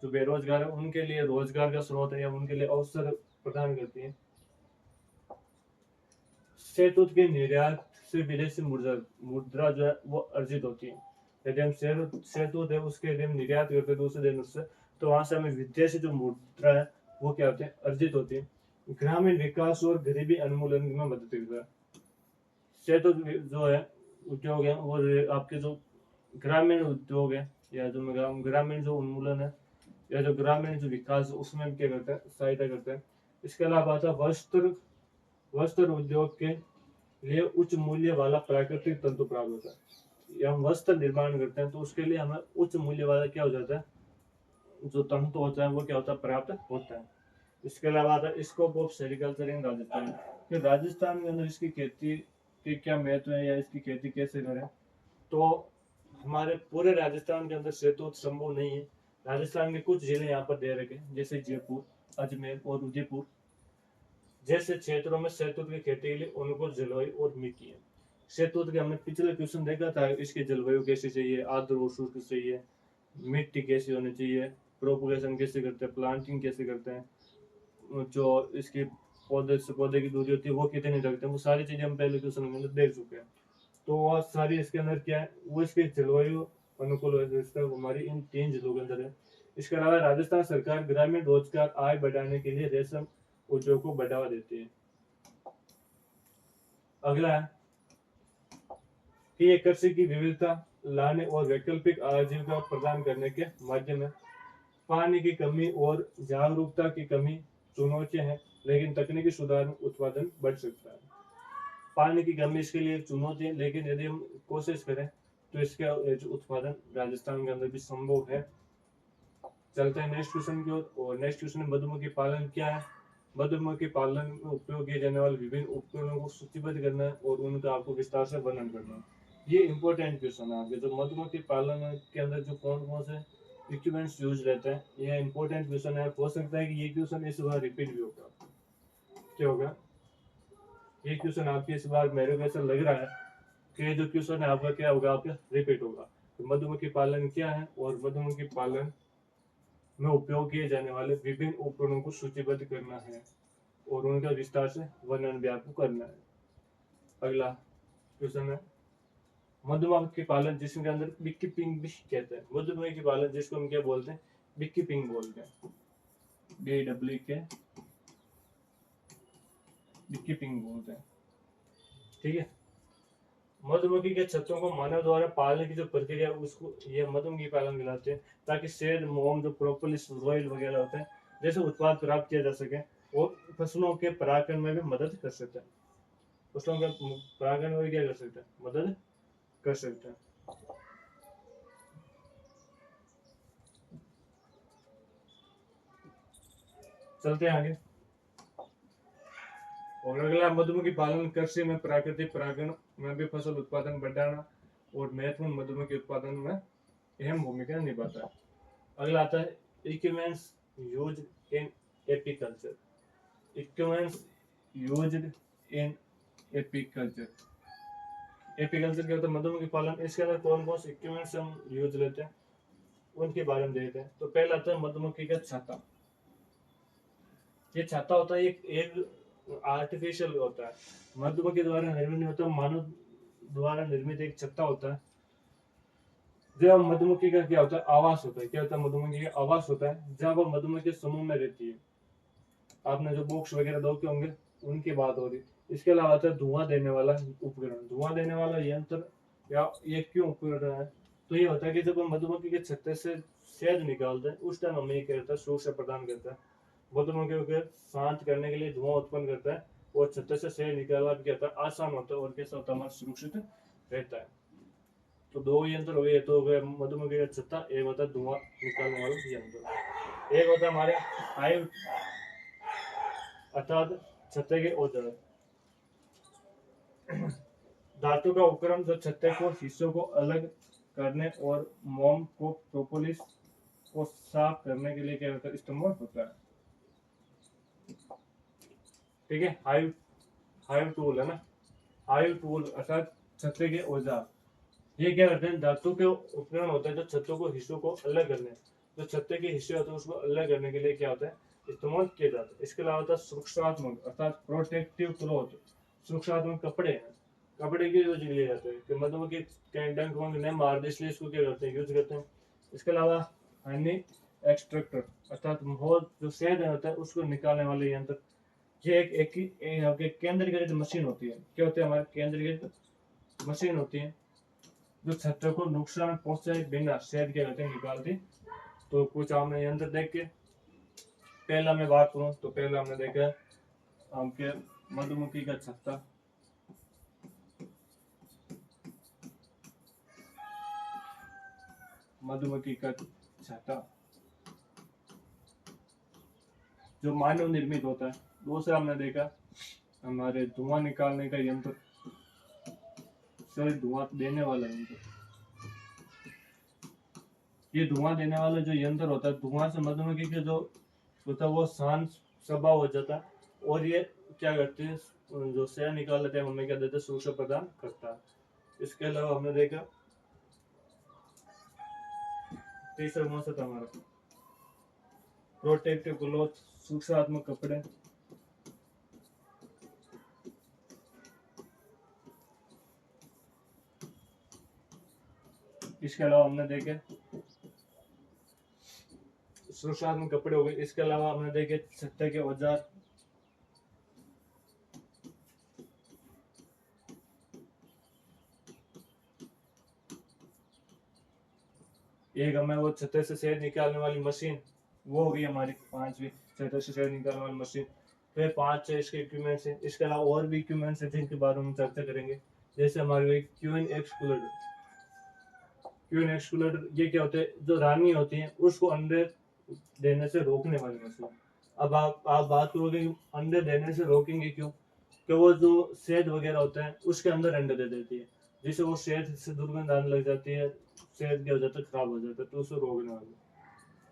जो बेरोजगार है, उनके लिए रोजगार का स्रोत है या उनके लिए अवसर प्रदान करती है। शहतूत के निर्यात से विदेशी मुद्रा मुद्रा जो है वो अर्जित होती है। यदि हम शहतूत है उसके यदि हम निर्यात करते हैं दूसरे देश से, तो वहां से हमें विदेशी जो मुद्रा है वो क्या होती है, अर्जित होती है। ग्रामीण विकास और गरीबी उन्मूलन में मदद करता है। शहतूत जो है उद्योग है वो आपके जो ग्रामीण उद्योग है या जो ग्रामीण जो उन्मूलन है या जो ग्रामीण जो विकास है उसमें क्या करता है, सहायता करता है। इसके अलावा आता है वस्त्र, वस्त्र उद्योग के लिए उच्च मूल्य वाला प्राकृतिक तंतु प्राप्त होता है। ये हम वस्त्र निर्माण करते हैं तो उसके लिए हमें उच्च मूल्य वाला क्या हो जाता है, जो तंतु होता है वो क्या होता है, प्राप्त होता है। इसके अलावा आता है स्कोप ऑफ सेरिकल्चर इन राजस्थान, कि राजस्थान के अंदर इसकी खेती के क्या महत्व है या इसकी खेती कैसे करें। तो हमारे पूरे राजस्थान के अंदर शहतूत संभव नहीं है। राजस्थान के कुछ जिले यहाँ पर दे रखे हैं, जैसे जयपुर, अजमेर और उदयपुर जैसे क्षेत्रों में शहतूत की खेती के लिए अनुकूल जलवायु और मिट्टी है। शहतूत के हमने पिछले क्वेश्चन देखा था, इसकी जलवायु कैसी चाहिए, आर्द्र और शुष्क चाहिए, मिट्टी कैसी होनी चाहिए, प्रोपगेशन कैसे करते हैं, प्लांटिंग कैसे करते हैं, जो इसकी पौधे से पौधे की दूरी होती है वो कितनी रखते हैं, वो सारी चीजें हम पहले क्वेश्चन में देख चुके हैं। तो वह सारी इसके अंदर क्या है, वो इसके जलवायु अनुकूल व्यवस्था हमारी इन 3 जिलों के अंदर है। इसके अलावा राजस्थान सरकार ग्रामीण रोजगार आय बढ़ाने के लिए रेशम उद्योग को बढ़ावा देती है। अगला है कि ये कृषि की विविधता लाने और वैकल्पिक आजीविका प्रदान करने के माध्यम है। पानी की कमी और जागरूकता की कमी चुनौतियां हैं, लेकिन तकनीकी सुधार में उत्पादन बढ़ सकता है। पानी की कमी इसके लिए एक चुनौती है, लेकिन यदि हम कोशिश करें तो इसका जो उत्पादन राजस्थान के अंदर भी संभव है। चलते हैं नेक्स्ट क्वेश्चन की ओर, और नेक्स्ट क्वेश्चन है मधुमक्खी पालन क्या है। मधुमक्खी पालन में उपयोग किए जाने वाले विभिन्न उपकरणों को सूचीबद्ध करना है और उनका आपको विस्तार से वर्णन करना है। ये इंपॉर्टेंट क्वेश्चन है आपके, जो मधुमक्खी पालन के अंदर जो कौन कौन से इक्विपमेंट्स यूज रहते हैं, ये इंपॉर्टेंट क्वेश्चन है। हो सकता है कि ये क्वेश्चन इस बार रिपीट भी होगा। क्या होगा, ये क्वेश्चन आपके इस बार मेरे को ऐसा लग रहा है कि जो क्वेश्चन है आपका क्या होगा, आपका रिपीट होगा। तो मधुमक्खी पालन क्या है और मधुमक्खी पालन में उपयोग किए जाने वाले विभिन्न उपकरणों को सूचीबद्ध करना है और उनका विस्तार से वर्णन भी आपको करना है। अगला क्वेश्चन है मधुमक्खी पालन जिसके अंदर बी कीपिंग भी कहते हैं। मधुमक्खी पालन जिसको हम क्या बोलते हैं, बी कीपिंग बोलते हैं, BW के बी कीपिंग बोलते हैं। ठीक है, मधुमक्खी के छत्तों को मानव द्वारा पालने की जो प्रक्रिया है उसको ये मधुमक्खी पालन कहलाते हैं, ताकि शहद, मोम, जो प्रोपोलिस, रॉयल वगैरह होते हैं जैसे उत्पाद प्राप्त किया जा सके और फसलों के परागण में भी मदद कर सकते हैं। फसलों के परागण में भी क्या कर सकते हैं, मदद कर सकते हैं। चलते हैं आगे, और अगला मधुमक्खी पालन कृषि में प्राकृतिक परागण में भी फसल उत्पादन बढ़ाना और महत्वपूर्ण मधुमक्खी उत्पादन में अहम भूमिका निभाता है। अगला आता है equipments used in apiculture. Equipments used in apiculture, apiculture क्या होता है, मधुमक्खी पालन। इसके अंदर कौन कौन से इक्विपमेंट्स हम यूज लेते हैं उनके बारे में देखते हैं। तो पहला आता है मधुमक्खी का छत्ता। ये छत्ता होता है एक आर्टिफिशियल होता है, मधुमक्खी द्वारा निर्मित नहीं होता, मानव द्वारा निर्मित एक छत्ता होता है। जब मधुमक्खी का क्या होता है, आवास होता है। क्या होता है, मधुमक्खी का आवास होता है जब वो मधुमक्खी समूह में रहती है। आपने जो बॉक्स वगैरह देखे होंगे उनकी बात हो रही। इसके अलावा आता है धुआं देने वाला उपकरण। धुआं देने वाला यंत्र या ये क्यों उपकरण है, तो ये होता है कि जब हम मधुमक्खी के छत्ते से शहद निकालते हैं उस टाइम हमें ये क्या करता है, सुरक्षा प्रदान करता है। मधुमक्खियों को शांत करने के लिए धुआं उत्पन्न करता है और छत्ते से शहद निकालना भी क्या होता है, आसान होता है और कैसा होता है, हमारा सुरक्षित रहता है। तो दो यंत्र हो गए, तो हो गया मधुमक्खी का छत्ता, एक होता है धुआं निकालने वाला यंत्र, एक होता है हमारे हाइव अर्थात छत्ते के औजार। धातु का उपकरण जो छत्ते को हिस्सों को अलग करने और मोम को प्रोपोलिस को साफ करने के लिए क्या होता है, इस्तेमाल होता है। ठीक है, हाइव हाइव टूल है ना, हाइव टूल अर्थात छत्ते के औजार। ये क्या करते हैं, धातु के उपकरण होते हैं जो छत्तों को हिस्सों को अलग करने, जो छत्ते के हिस्से होते हैं उसको अलग करने के लिए क्या होता है, इस्तेमाल किया जाता है। इसके अलावा होता है सुरक्षात्मक अर्थात प्रोटेक्टिव क्लॉथ। सुरक्षात्मक कपड़े हैं, कपड़े के यूज लिए जाते हैं कि मधुमक्खी डंक वंक नहीं मार दे, इसलिए इसको क्या करते हैं, यूज करते हैं। इसके अलावा हनी एक्सट्रैक्टर अर्थात मोहर, जो शहद होता है उसको निकालने वाले यंत्र। ये एक केंद्रीकृत मशीन होती है। क्या होती है, हमारे केंद्रीकृत मशीन होती है जो छत्ते को नुकसान पहुंचाए बिना शहद क्या करते हैं, निकालती। तो कुछ हमने यंत्र देख के, पहला मैं बात करूं तो पहला हमने देखा हमके मधुमक्खी का छत्ता, मधुमक्खी का छत्ता जो मानव निर्मित होता है। दूसरा हमने देखा हमारे धुआं निकालने का यंत्र, सॉरी धुआं देने वाला यंत्र। ये धुआं देने वाला जो यंत्र होता है, धुआं से मधुमक्खी के जो होता है वो शांत स्वभाव हो जाता है और ये क्या करते हैं, जो शहद निकाल लेते हैं हमें क्या देते हैं, सुरक्षा प्रदान करता है। इसके अलावा हमने देखा तीसरा कौन सा था हमारा, प्रोटेक्टिव क्लॉथ, सुरक्षात्मक कपड़े। इसके अलावा हमने देखे सुरक्षात्मक कपड़े हो गए। इसके अलावा हमने देखे छत्ते के औजार, एक हमें वो छत्ते से शहद निकालने वाली मशीन, वो हो गई हमारी पांचवी, छत्ते से शहद निकालने वाली मशीन। फिर 5-6 इसके इक्विपमेंट्स हैं। इसके अलावा और भी इक्विपमेंट्स हैं जिनके बारे में हम चर्चा करेंगे, जैसे हमारे क्यूएन एक्सक्लूडर। क्यूएन एक्सक्लूडर ये क्या होते हैं, जो रानी होती है उसको अंडे देने से रोकने वाली मशीन। अब आप बात करोगे अंडे देने से रोकेंगे क्यों, कि वो जो शहद वगैरह होता है उसके अंदर अंडे दे देती है, जिससे वो शहद से दुर्गंध आने लग जाती है, शहद क्या हो जाता है, खराब हो जाता है, तो उसे रोकने वाली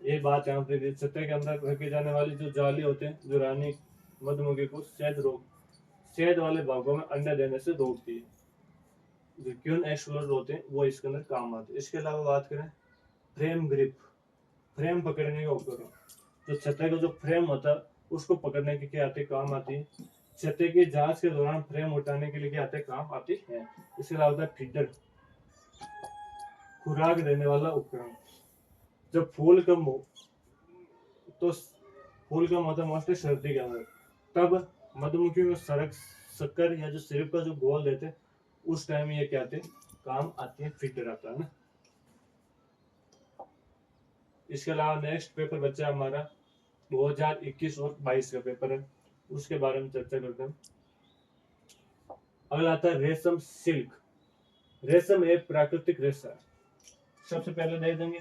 ये बात यहाँ पे छत्ते के अंदर रखे जाने वाली जो जाली होते हैं, जो रानी मधुमक्खी को शहद वाले भागों में अंडे देने से रोकती है। जो क्यून एक्सक्लूडर होते हैं वो इसके अंदर काम आते हैं। इसके अलावा बात करें फ्रेम ग्रिप, फ्रेम पकड़ने का उपकरण, जो छत्ते का जो फ्रेम होता है उसको पकड़ने के क्या आते काम आती है। छत्ते की जांच के दौरान फ्रेम उठाने के लिए क्या आते काम आती है। इसके अलावा होता है फीडर, खुराक देने वाला उपकरण। जब फूल कम हो तो फूल कम होता है मोस्टली सर्दी के अंदर, तब मधुमक्खियों को शक्कर या जो सिरप का जो घोल देते उस टाइम ये क्या आते काम आती है, फीडर आता है ना। इसके अलावा नेक्स्ट पेपर बचा हमारा 2021 और 22 का पेपर है, उसके बारे में चर्चा करते हैं। अगला आता है रेशम सिल्क। रेशम एक प्राकृतिक रेशा है। सबसे पहले देख देंगे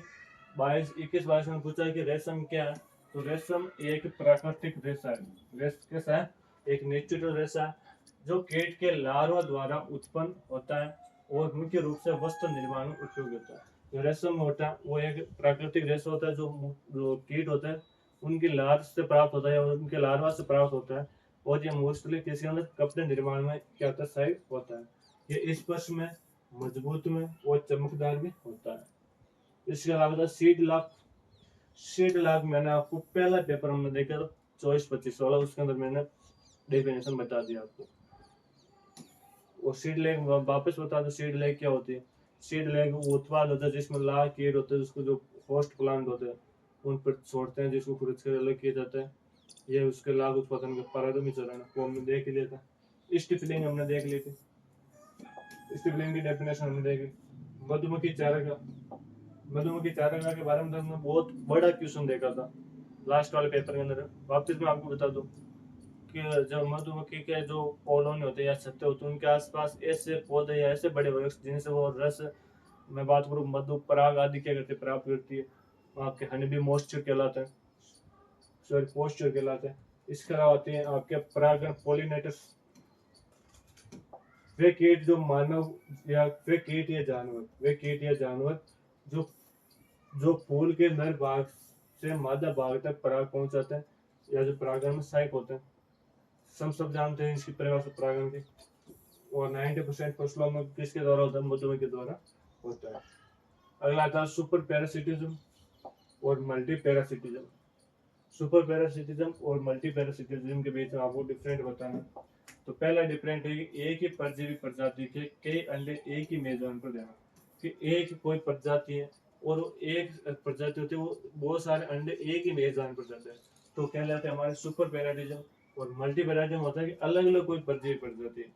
21-22 में पूछा है कि रेशम क्या है, तो रेशम एक प्राकृतिक रेशा है। कैसा है, एक नेचुरल रेशा है जो कीट के लार्वा द्वारा उत्पन्न होता है और मुख्य रूप से वस्त्र निर्माण में उपयोगी होता है। जो रेशम होता है वो एक प्राकृतिक रेशा होता है, जो कीट होता है उनकी लार्वा से प्राप्त होता है या उनके लार्वा से प्राप्त होता है, और ये मोस्टली किसी अंदर कपड़े निर्माण में क्या होता है, सहायक होता है। ये स्पर्श में, मजबूत में और चमकदार भी होता है। इसके अलावा सीड लाख मैंने आपको पहला पेपर में देखा 24-25 वाला, उसके अंदर मैंने डेफिनेशन बता दिया आपको। और सीड लैग वापस बता दो, सीड लैग क्या होती है। सीड लैग वो उत्पाद होता है जिसमें लाख कीट होते हैं, उसको जो होस्ट प्लांट होते हैं उन पर छोड़ते हैं, जिसको खुरच कर अलग किया जाता है। ये उसके लाभ उत्पादन का प्रारंभिक चरण को हमने देख लिया था। स्टिपलिंग हमने देख ली थी, स्टिपलिंग की डेफिनेशन हमने देखी। मधुमक्खी चारागाह के बारे में हमने बहुत बड़ा क्वेश्चन देखा था लास्ट वाले पेपर के अंदर। वापस मैं आपको बता दूं कि जब मधुमक्खी के जो कॉलोनी होते हैं या छत्ते होते हैं उनके आसपास ऐसे पौधे या ऐसे बड़े वृक्ष जिनसे वो रस, मैं बात करूँ मधु पराग आदि क्या करते प्राप्त करती है, आपके हनीबी मॉइस्चर कहलाते हैं, सॉरी पोस्चर कहलाते हैं। इसके अलावा आते हैं आपके परागण पोलिनेटर्स, वे कीट जो मानव या वे कीट या जानवर जो फूल के नर भाग से मादा भाग तक पराग पहुंचाते हैं या जो परागण में सहायक होते हैं। सब जानते हैं इसकी परिभाषा परागण की। और 90% फसलों में किसके द्वारा होता है, मधुमक्खी के द्वारा होता है। अगला आता है सुपर पैरासिटिज्म और मल्टी पैरासिटिज्म। सुपर पैरासिटिज्म और मल्टी पैरासिटिज्म के बीच में आपको डिफरेंट बताना। तो पहला डिफरेंट है कि एक ही परजीवी प्रजाति के कई अंडे एक ही मेजबान पर देना, कि एक कोई प्रजाति है और एक प्रजाति होती है वो बहुत सारे अंडे एक ही मेजबान पर देते हैं, तो कहलाते हैं हमारे सुपर पैराटिज्म। और मल्टी पैराटिज्म होता है कि अलग अलग कोई परजीवी प्रजाति है,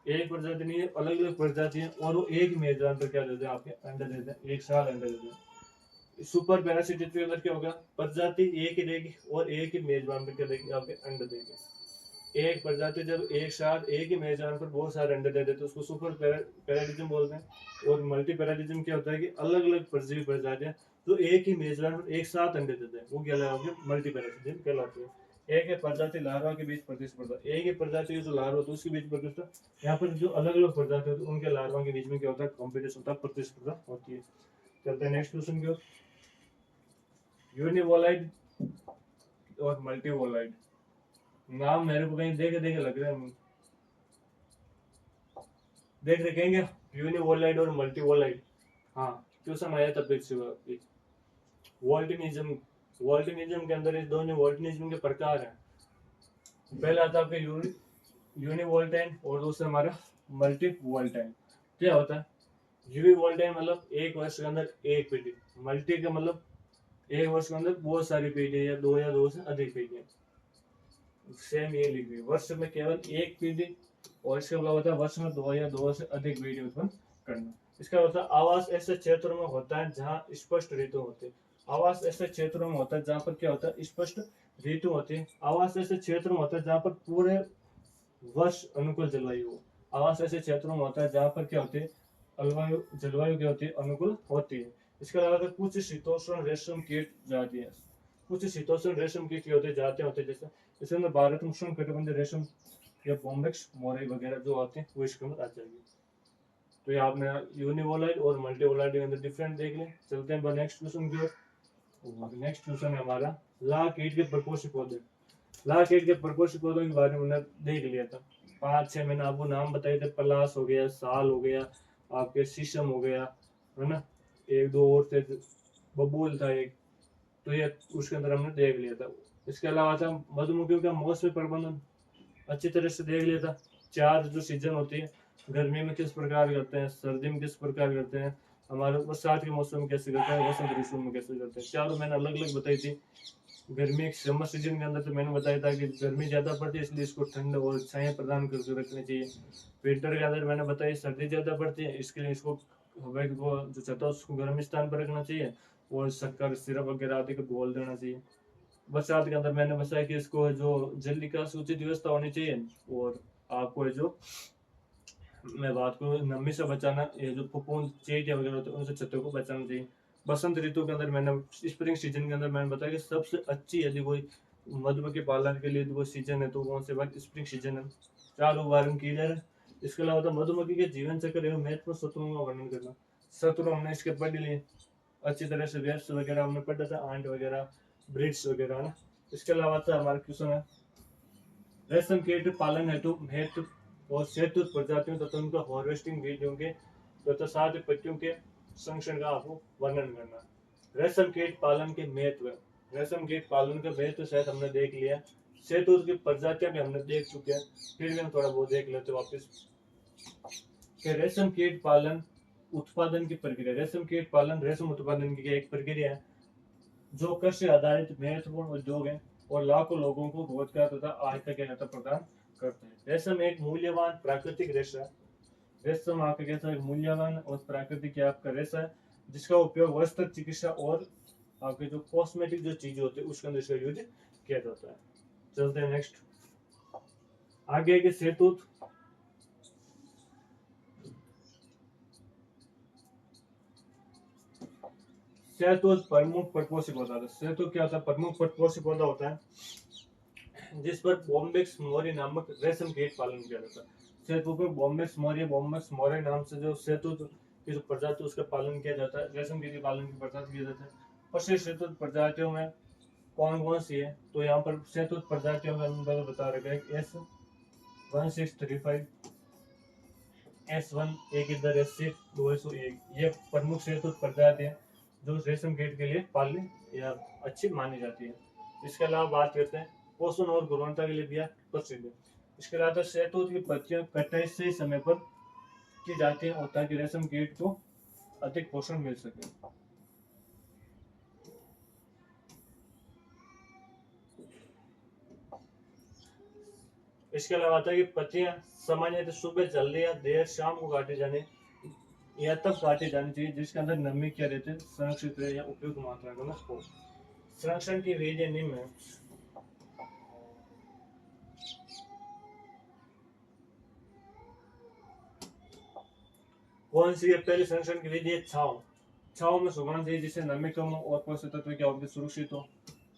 एक प्रजाति नहीं है, अलग अलग प्रजाति है और वो एक मेजबान पर क्या देते हैं, आपके अंडे देते हैं, एक साल अंडे देते हैं। सुपर पैरासिटिज्म के अंदर क्या होगा, प्रजाति एक ही देगी और एक ही मेजबान पर क्या देगी, आपके अंडे देगी। एक प्रजाति जब एक साथ एक ही मेजबान पर बहुत सारे अंडे दे देते हैं उसको सुपर पैराडिज्म बोलते हैं। और मल्टी पैराडिज्म क्या होता है कि अलग अलग परजीवी प्रजातियां जो एक ही मेजबान पर एक साथ अंडे देते हैं वो कहलाते मल्टी पैराडिज्म कहलाते हैं। एक है प्रजाति लार्वा के बीच प्रतिस्पर्धा, एक ही प्रजाति जो लार्वा होता है उसके बीच प्रतिस्पर्धा। यहाँ पर जो अलग अलग प्रजाति होती है उनके लार्वा के बीच में क्या होता है, कॉम्पिटिशन होता है, प्रतिस्पर्धा होती है। चलते हैं नेक्स्ट क्वेश्चन की ओर। यूनिवोलाइड और मल्टीवोलाइड, नाम मेरे को कहीं देखे देखे लग रहे हैं, देख रहे कहेंगे यूनिवोलाइड और मल्टीवोलाइड। हाँ, क्वेश्चन आया था पिछली बार। वोल्टिनिज्म, वोल्टिनिज्म के अंदर इस दोनों वोल्टिनिज्म के प्रकार हैं। पहला आता है आपके यूनिवोल्टाइन और दूसरा हमारा मल्टी वोल्टाइन। क्या होता है यूवी वोल्टाइन मतलब एक वर्ष के अंदर एक पीढ़ी, मल्टी का मतलब एक वर्ष के अंदर बहुत सारी पीढ़ी या दो से अधिक पीढ़ी। सेम ये लिख रही वर्ष में केवल एक पीढ़ी, और इसके अलावा होता है वर्ष में दो से अधिक पीढ़ी उत्पन्न करना। इसका मतलब आवास ऐसे क्षेत्रों में होता है जहाँ स्पष्ट ऋतु होते हैं। आवास ऐसे क्षेत्रों में होता है जहाँ पर क्या होता है, स्पष्ट ऋतु होती है। आवास ऐसे क्षेत्र में होता है जहाँ पर पूरे वर्ष अनुकूल जलवायु हो। आवास ऐसे क्षेत्रों में होता है जहाँ पर क्या होती है, जलवायु क्या होती है, अनुकूल होती है। इसके अलावा कुछ शीतोष्ण रेशम कीट जाती है, कुछ शीतोष्ण रेशम कीट होते जाते जैसे इसके अंदर भारत में उष्ण कटिबंधीय रेशम या बॉम्बेक्स मोरई वगैरह जो आते हैं वो इसके अंदर आ जाएगी। तो ये आपने यूनिवोलाइड और मल्टीवोलाइड के अंदर डिफरेंट देख लें। चलते हैं नेक्स्ट क्वेश्चन की ओर। नेक्स्ट क्वेश्चन है हमारा लाह कीट के प्रकोष्ठी पौधे। लाह कीट के प्रकोष्ठी पौधों के बारे में हमने देख लिया था। 5-6 मैंने आपको नाम बताए थे, पलास हो गया, साल हो गया, आपके शीशम हो गया, है ना, एक दो और थे, बबूल था एक, तो ये उसके अंदर हमने देख लिया था। इसके अलावा था मधुमक्खियों का मौसमी प्रबंधन अच्छी तरह से देख लिया था। 4 जो सीजन होती है, गर्मी में किस प्रकार करते हैं, सर्दी में किस प्रकार करते हैं, हमारे बरसात के मौसम में कैसे करते हैं, वसंत ऋतु में कैसे करते हैं, चारों मैंने अलग अलग बताई थी। गर्मी समर सीजन के अंदर तो मैंने बताया था कि गर्मी ज्यादा पड़ती है इसलिए इसको ठंड और छाया प्रदान करके रखनी चाहिए। विंटर के अंदर मैंने बताया सर्दी ज्यादा पड़ती है इसके लिए इसको हवा को जो छता है उसको गर्म स्थान पर रखना चाहिए और शक्कर सिरप वगैरह आदि को घोल देना चाहिए। बरसात के अंदर मैंने बताया कि इसको जो जल निकास उचित व्यवस्था होनी चाहिए, और आपको जो मैं बात को नमी से बचाना, ये जो फफूंद चींटियां वगैरह होते हैं उनसे छत्ते को बचाना चाहिए। बसंत ऋतु के अंदर मैंने स्प्रिंग सीजन के अंदर मैंने बताया कि सबसे अच्छी यदि कोई मधुमक्खी पालन के लिए कोई सीजन है तो कौन से बात स्प्रिंग सीजन है। चारों बार क्लियर है। इसके अलावा तो मधुमक्खी के जीवन चक्र एवं महत्वपूर्ण शत्रुओं का वर्णन करना। शत्रु हमने इसके पढ़ लिए अच्छी तरह से, वेब्स वगैरह हमने पढ़ा था, आंट वगैरह, ब्रिड्स वगैरह ना। इसके अलावा था हमारा क्वेश्चन है रेशम कीट पालन हेतु और शहतूत प्रजातियों तथा उनका हार्वेस्टिंग विधियों के तथा साथ पत्तियों के संरक्षण का आपको वर्णन करना। रेशम कीट पालन के महत्व, रेशम कीट पालन का महत्व शायद हमने देख लिया, शहतूत की प्रजातियां भी हमने देख चुके हैं, फिर भी हम थोड़ा बहुत देख लेते वापस कि रेशम कीट पालन उत्पादन की प्रक्रिया। रेशम कीट पालन रेशम उत्पादन की एक प्रक्रिया है जो कृषि आधारित महत्वपूर्ण उद्योग है और लाखों लोगों को रोजगार तथा आजीविका प्रदान करते हैं। रेशम एक मूल्यवान प्राकृतिक रेशा है। रेशम आपका कैसा एक मूल्यवान और प्राकृतिक आपका रेशा है जिसका उपयोग वस्त्र, चिकित्सा और आपके जो कॉस्मेटिक जो चीजें होती है उसके अंदर इसका यूज किया जाता है। चलते हैं नेक्स्ट आगे के शहतूत। शहतूत प्रमुख परपोषी पौधा है। शहतूत क्या होता है, प्रमुख परपोषी पौधा होता है जिस पर बॉम्बेक्स मोरी नामक रेशम कीट पालन किया जाता है। शहतूत पर बॉम्बेक्स मोरी नाम से जो शहतूत की जो प्रजाति उसका पालन किया जाता है, रेशम कीट के पालन की प्रजाति किया जाता है। पशु शहतूत प्रजातियों में कौन कौन सी है, तो यहाँ पर शहतूत प्रजातियों का नंबर बता रखा है S1635, S1 एक इधर S6 201, ये प्रमुख शहतूत प्रजाति है जो रेशम कीट के लिए पालने या अच्छी मानी जाती है। इसके अलावा बात करते हैं पोषण और गुणवत्ता के लिए भी प्रसिद्ध है। इसके अलावा शहतूत की पत्तियां कटाई सही समय पर की जाती है ताकि रेशम कीट को अधिक पोषण मिल सके। इसके अलावा आता है कि पत्तियां सामान्यतः सुबह जल्दी या देर शाम को काटी जाने या तब काटी जानी चाहिए जिसके अंदर नमी क्या रहती है, संरक्षित रहे या उपयुक्त मात्रा में हो। संरक्षण की विधि निम्न है। कौन सी है? पहली संरक्षण की विधि है छाव। छाव में सुखाना चाहिए जिससे नमी कम हो और पोषक तत्व क्या होगी? सुरक्षित हो।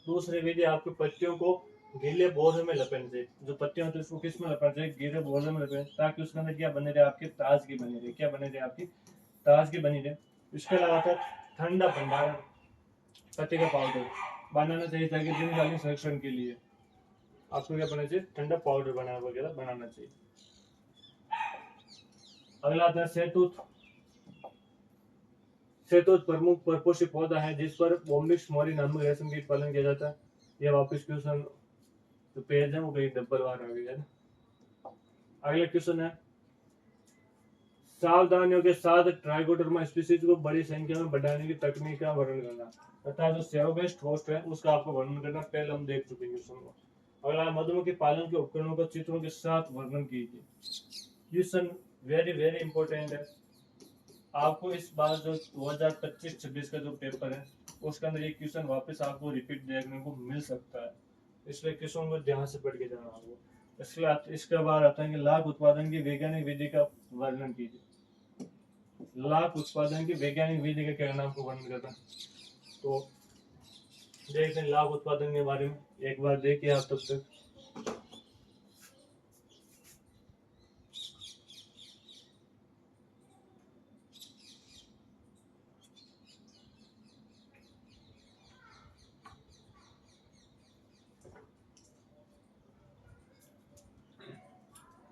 दूसरी विधि आपके पत्तियों को गीले बोझ में लपेटना चाहिए। जो पत्तियां होती है उसको किस में लपेटना चाहिए? गीले बोझ में लपेटना, ताकि उसके अंदर क्या बने रहे? आपकी ताजगी बनी रहे। क्या बने रहे? आपकी ताजगी बनी रहे। इसके अलावा था ठंडा भंडारण। पत्ती का पाउडर बनाना चाहिए ताकि दीर्घकालीन संरक्षण के लिए आपको क्या बनाना चाहिए? ठंडा पाउडर बनाना वगैरह बनाना चाहिए। अगला आता है शहतूत। शहतूत प्रमुख परपोषी पौधा है जिस पर बोम्बिक्स मोरी नामक रेशम कीट पालन किया जाता है। यह वापस क्वेश्चन जो पेज है वो कहीं डबल बार आ गया है ना। अगला क्वेश्चन है सावधानियों के साथ ट्राइकोडर्मा स्पीशीज को बड़ी संख्या में बढ़ाने की तकनीक का वर्णन करना तथा जो सेव बेस्ड होस्ट है उसका आपको वर्णन करना। पहले हम देख चुके हैं क्वेश्चन को। अगला मधुमक्खी पालन के उपकरणों को चित्रों के साथ वर्णन कीजिए। क्वेश्चन वेरी वेरी इंपॉर्टेंट है। आपको इस बार जो 2025-26 का जो पेपर है उसके अंदर ये क्वेश्चन वापस आपको रिपीट देखने को मिल सकता है, इसलिए क्वेश्चन को ध्यान से पढ़ के जाना होगा। इसके बाद आता है कि लाख उत्पादन की वैज्ञानिक विधि का वर्णन कीजिए। लाख उत्पादन की वैज्ञानिक विधि का क्या नाम को वर्णन करना। तो देखते हैं लाख उत्पादन के बारे में, एक बार देखिए आप तब तक।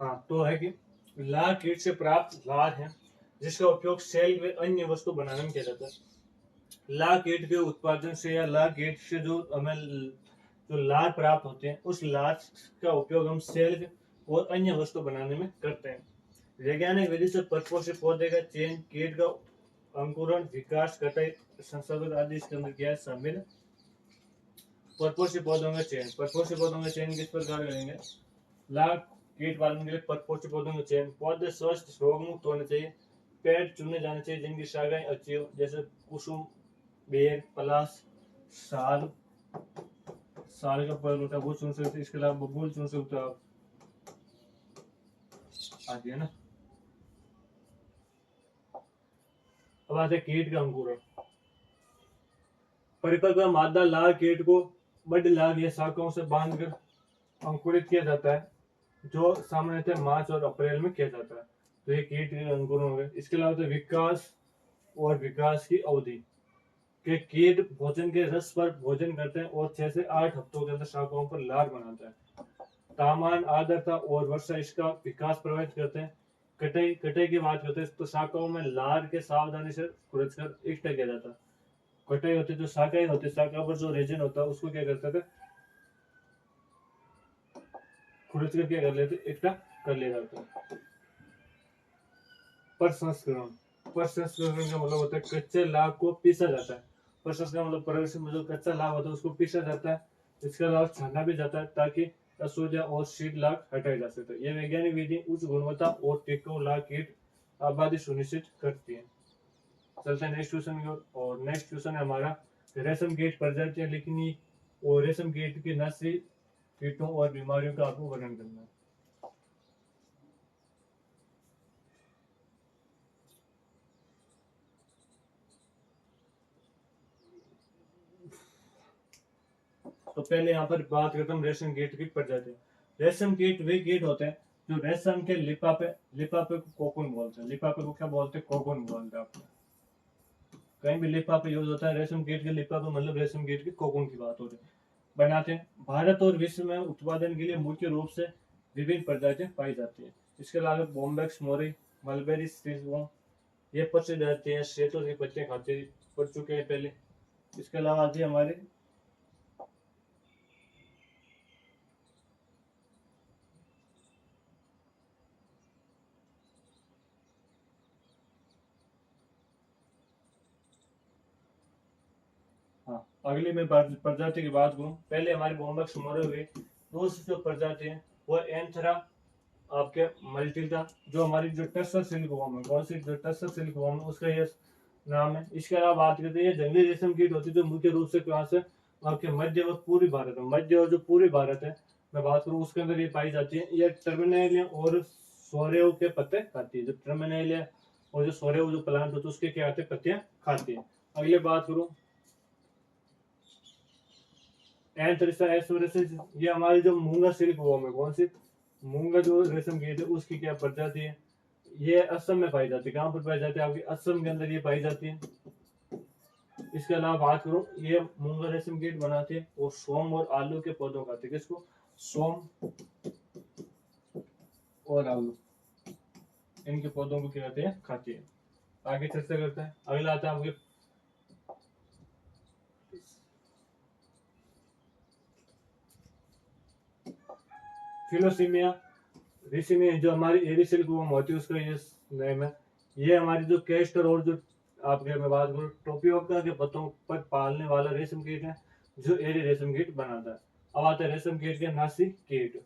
हाँ, तो है कि लाख कीट से प्राप्त लार है जिसका उपयोग सेल व अन्य वस्तु बनाने में किया जाता है। लाख कीट के उत्पादन से या लाख कीट से जो हमें जो लार प्राप्त होते हैं उस लार का उपयोग हम सेल और अन्य वस्तु बनाने में करते हैं। वैज्ञानिक विधि से परपोषी पौधे का चयन, कीट का अंकुरण, विकास, कटाई, संशोधन आदि इसके अंदर क्या है शामिल। परपोषी पौधों का चयन। परपोषी पौधों का चयन किस प्रकार करेंगे? लाख कीट पालन के लिए परपोषी पौधों का चयन। पौधे स्वस्थ रोग मुक्त होने चाहिए। पेड़ चुने जाने चाहिए जिनकी शाखाएं अच्छी हो, जैसे कुसुम, बेर, पलाश, साल। साल का पेड़ होता है वो चुन सकते। इसके अलावा बबूल चुन सकते हो आप, आदि है ना। अब आते कीट का अंकुरण। परिपक्व मादा लार कीट को बड़ी लार या शाखाओं से बांधकर अंकुरित किया जाता है, जो सामान्यतः मार्च और अप्रैल में किया जाता है। तो ये कीट के अंकुरण हो गए। इसके अलावा तो विकास और विकास की अवधि के कीट भोजन के रस पर भोजन करते हैं और 6 से 8 हफ्तों के अंदर शाखाओं पर लार बनाता है। तापमान, आर्द्रता और वर्षा इसका विकास प्रभावित करते हैं। कटाई कटाई की बात करते हैं तो शाखाओं में लार के सावधानी से खुरचकर इकट्ठा किया जाता है। कटाई होती है तो शाखाएं होती है, शाखा पर जो रेजिन होता है उसको क्या करते थे? खुरच कर क्या कर लेते? इकट्ठा कर लिया जाता है। प्रसंस्करण। प्रसंस्करण का मतलब होता है कच्चे लाख को पीसा जाता है। प्रसंस्करण मतलब प्रोसेस में जो कच्चा लाख होता है उसको पीसा जाता है। इसके अलावा छाना भी जाता है ताकि अशुद्ध और शीत लाख हटाए जा सके। यह वैज्ञानिक विधि उच्च गुणवत्ता और टिकाऊ लाख कीट आबादी सुनिश्चित करती है। चलते हैं नेक्स्ट क्वेश्चन की ओर। और नेक्स्ट क्वेश्चन है हमारा रेशम कीट प्रजातियां लिखनी और रेशम कीट की नस्ली कीटों और बीमारियों का आपको वर्णन करना है। तो पहले यहाँ पर बात करता हूँ रेशम कीट की प्रजाति। रेशम कीट वे कीट होते हैं जो रेशम के लिफाफे को कोकून बोलते हैं। लिफाफे को क्या बोलते हैं? कोकून बोलते हैं। आपको कहीं भी लिफाफे यूज होता है, रेशम कीट के लिफाफे मतलब रेशम कीट के कोकून की बात हो रही है। बनाते हैं। भारत और विश्व में उत्पादन के लिए मुख्य रूप से विभिन्न प्रजातियां पाई जाती हैं। इसके अलावा बॉम्बेक्स मोरी, मलबेरी स्ट्रीसबोर्न, ये प्रसिद्ध रहती हैं। शहतूत की पत्तियां खाते पड़ चुके हैं पहले। इसके अलावा आती है हमारे हाँ, अगली मैं प्रजाति की बात करूँ। पहले हमारे बॉम्बेक्स मोरे हुए। दूसरी जो प्रजाति है वो एंथरा आपके मल्टीटा, जो हमारी जो टस्सर सिल्कवॉर्म है। कौन सी? जो टस्सर सिल्कवॉर्म है उसका ये नाम है। इसके अलावा बात करते हैं जंगली रेशम कीट होती है जो मुख्य रूप से कहाँ से? आपके मध्य और पूर्वी भारत में। मध्य और जो पूर्वी भारत है मैं बात करूँ उसके अंदर ये पाई जाती है। ये टर्मिनेलिया और सोरेव के पत्ते खाती है। जो टर्मिनेलिया और जो सोरे वो जो प्लांट होते हैं उसके क्या आते हैं, पत्तियां खाती है। अगले बात करो ये हमारी जो मूंगा सिल्क वॉर्म है, कौन सी मूंगा जो रेशम कीट है उसकी क्या प्रजाति है, ये असम में पाई जाती है। कहाँ पर पाई जाती है, आपकी असम के अंदर ये पाई जाती है। इसके अलावा बात करूं, ये मूंगा रेशम कीट बनाते हैं और सोम और आलू के पौधों खाते हैं। किसको, सोम और आलू, इनके पौधों को क्या कहते हैं, खाती है। आगे चर्चा करते हैं। अगला आता है आपके फिलोसीमिया रिसिमिया, जो हमारी एरी सिल्क वो होती है उसका ये नेम है। ये हमारी जो केस्टर और जो आपके मैं बात करूँ टोपियोका के पत्तों पर पालने वाला रेशम कीट है, जो एरी रेशम कीट बनाता है। अब आता है रेशम कीट के नासी कीट।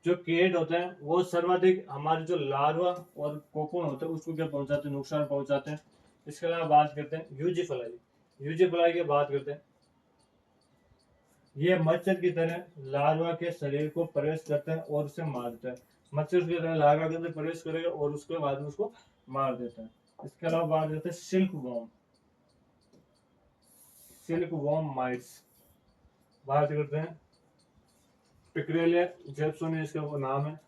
जो कीट होते हैं वो सर्वाधिक हमारे जो लार्वा और कोकून होते हैं उसको क्या पहुंचाते हैं, नुकसान पहुंचाते हैं। इसके अलावा बात करते हैं यूजी फ्लाई। यूजी फ्लाई की बात करते हैं, ये मच्छर की तरह लार्वा के शरीर को प्रवेश करता है और उसे मारता है। मच्छर की तरह लार्वा के अंदर प्रवेश करेगा और उसके बाद में उसको मार देता है। इसके अलावा बात करते हैं silk worm. Silk worm mites बात करते हैं पिक्रेलिया जेप्सोनी, इसका वो नाम है।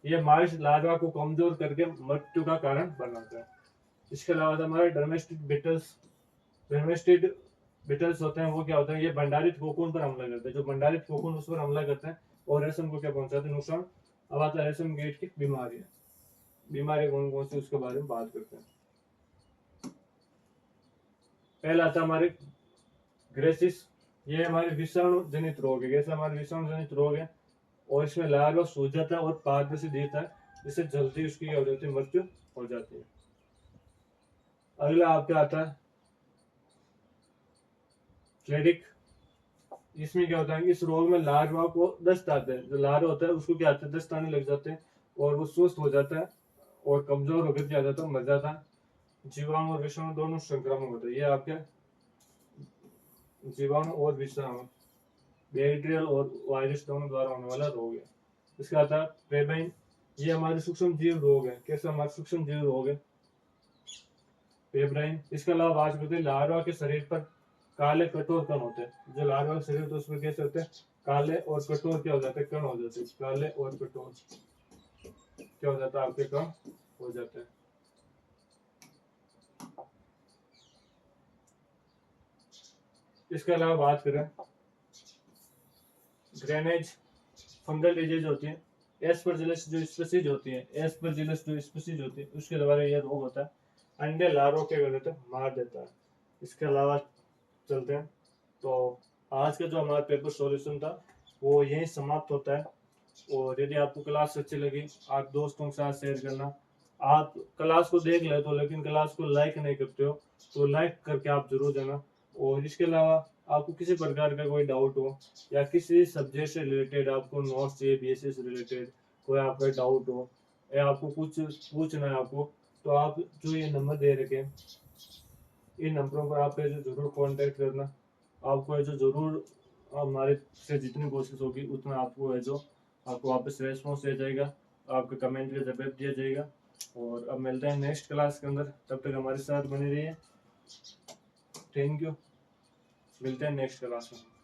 ये माइट्स लार्वा को कमजोर करके मृत्यु का कारण बनाता है। इसके अलावा हमारे डर्मेस्टिड बिटल्स होते हैं, वो क्या होता है, ये भंडारित कोकून पर हमला करते हैं। जो भंडारित कोकून उस पर हमला करते हैं और रेशम को क्या पहुंचाते हैं, नुकसान। अब आता है रेशम कीट की बीमारियां। बीमारी कौन कौन सी उसके बारे में बात करते हैं। पहला आता है हमारे ग्रेसिस। ये हमारे विषाणु जनित रोग है। जैसे हमारे विषाणु जनित रोग है और इसमें लार्वा सूज जाता है और पारदर्शी दिखता है, इससे जल्दी उसकी क्या हो जाती है, मृत्यु हो जाती है। अगला आपका आता है क्लेडिक। इसमें क्या होता है, इस रोग में लार्वा को दस्त आते हैं। जो लार्वा होता है उसको क्या आता है, दस्त आने लग जाते हैं और वो सुस्त हो जाता है और कमजोर होकर क्या जाता है, मर जाता है। जीवाणु और विषाणु दोनों संक्रामक होते हैं। ये आपके जीवाणु और विषाणु, बैक्टीरियल और वायरस दोनों द्वारा होने वाला रोग है। इसका आता है पेबाइन। ये हमारे सूक्ष्म जीव रोग है। कैसे हमारे सूक्ष्म जीव रोग है, पेब्राइन। इसके अलावा बात करते हैं लार्वा के शरीर पर काले कठोर कण होते हैं। जो लार्वा का शरीर होता है उसमें कैसे होते हैं, काले और कठोर क्या हो जाते हैं, कण हो जाते हैं। काले और कठोर क्या हो जाता है, आपके कण हो जाते हैं। इसके अलावा बात करें ग्रेनेज फंगल डिजीज होती है। एस्परजिलस जो स्पीसीज होती है, एस्परजिलस जो स्पीसीज होती है उसके द्वारा यह रोग होता है। अंडे लार्वा क्या कर देता है, मार देता है। इसके अलावा चलते हैं तो आज का जो हमारा पेपर सॉल्यूशन था वो यहीं समाप्त होता है। और यदि आपको क्लास अच्छी लगी आप दोस्तों के साथ शेयर करना। आप क्लास को देख लेते हो लेकिन क्लास को लाइक नहीं करते हो, तो लाइक करके आप जरूर देना। और इसके अलावा आपको किसी प्रकार का कोई डाउट हो या किसी सब्जेक्ट से रिलेटेड आपको नोट्स चाहिए, बीएससी से रिलेटेड कोई आपका डाउट हो या आपको कुछ पूछना है आपको, तो आप जो ये नंबर दे रखे हैं इन नंबरों पर आप जरूर कांटेक्ट करना। आपको है जो जरूर हमारे से जितनी कोशिश होगी उतना आपको है जो आपको वापस रेस्पॉन्स दिया जाएगा, आपके कमेंट का जवाब दिया जाएगा। और अब मिलते हैं नेक्स्ट क्लास के अंदर, तब तक हमारे साथ बने रहिए। थैंक यू, मिलते हैं नेक्स्ट क्लास में।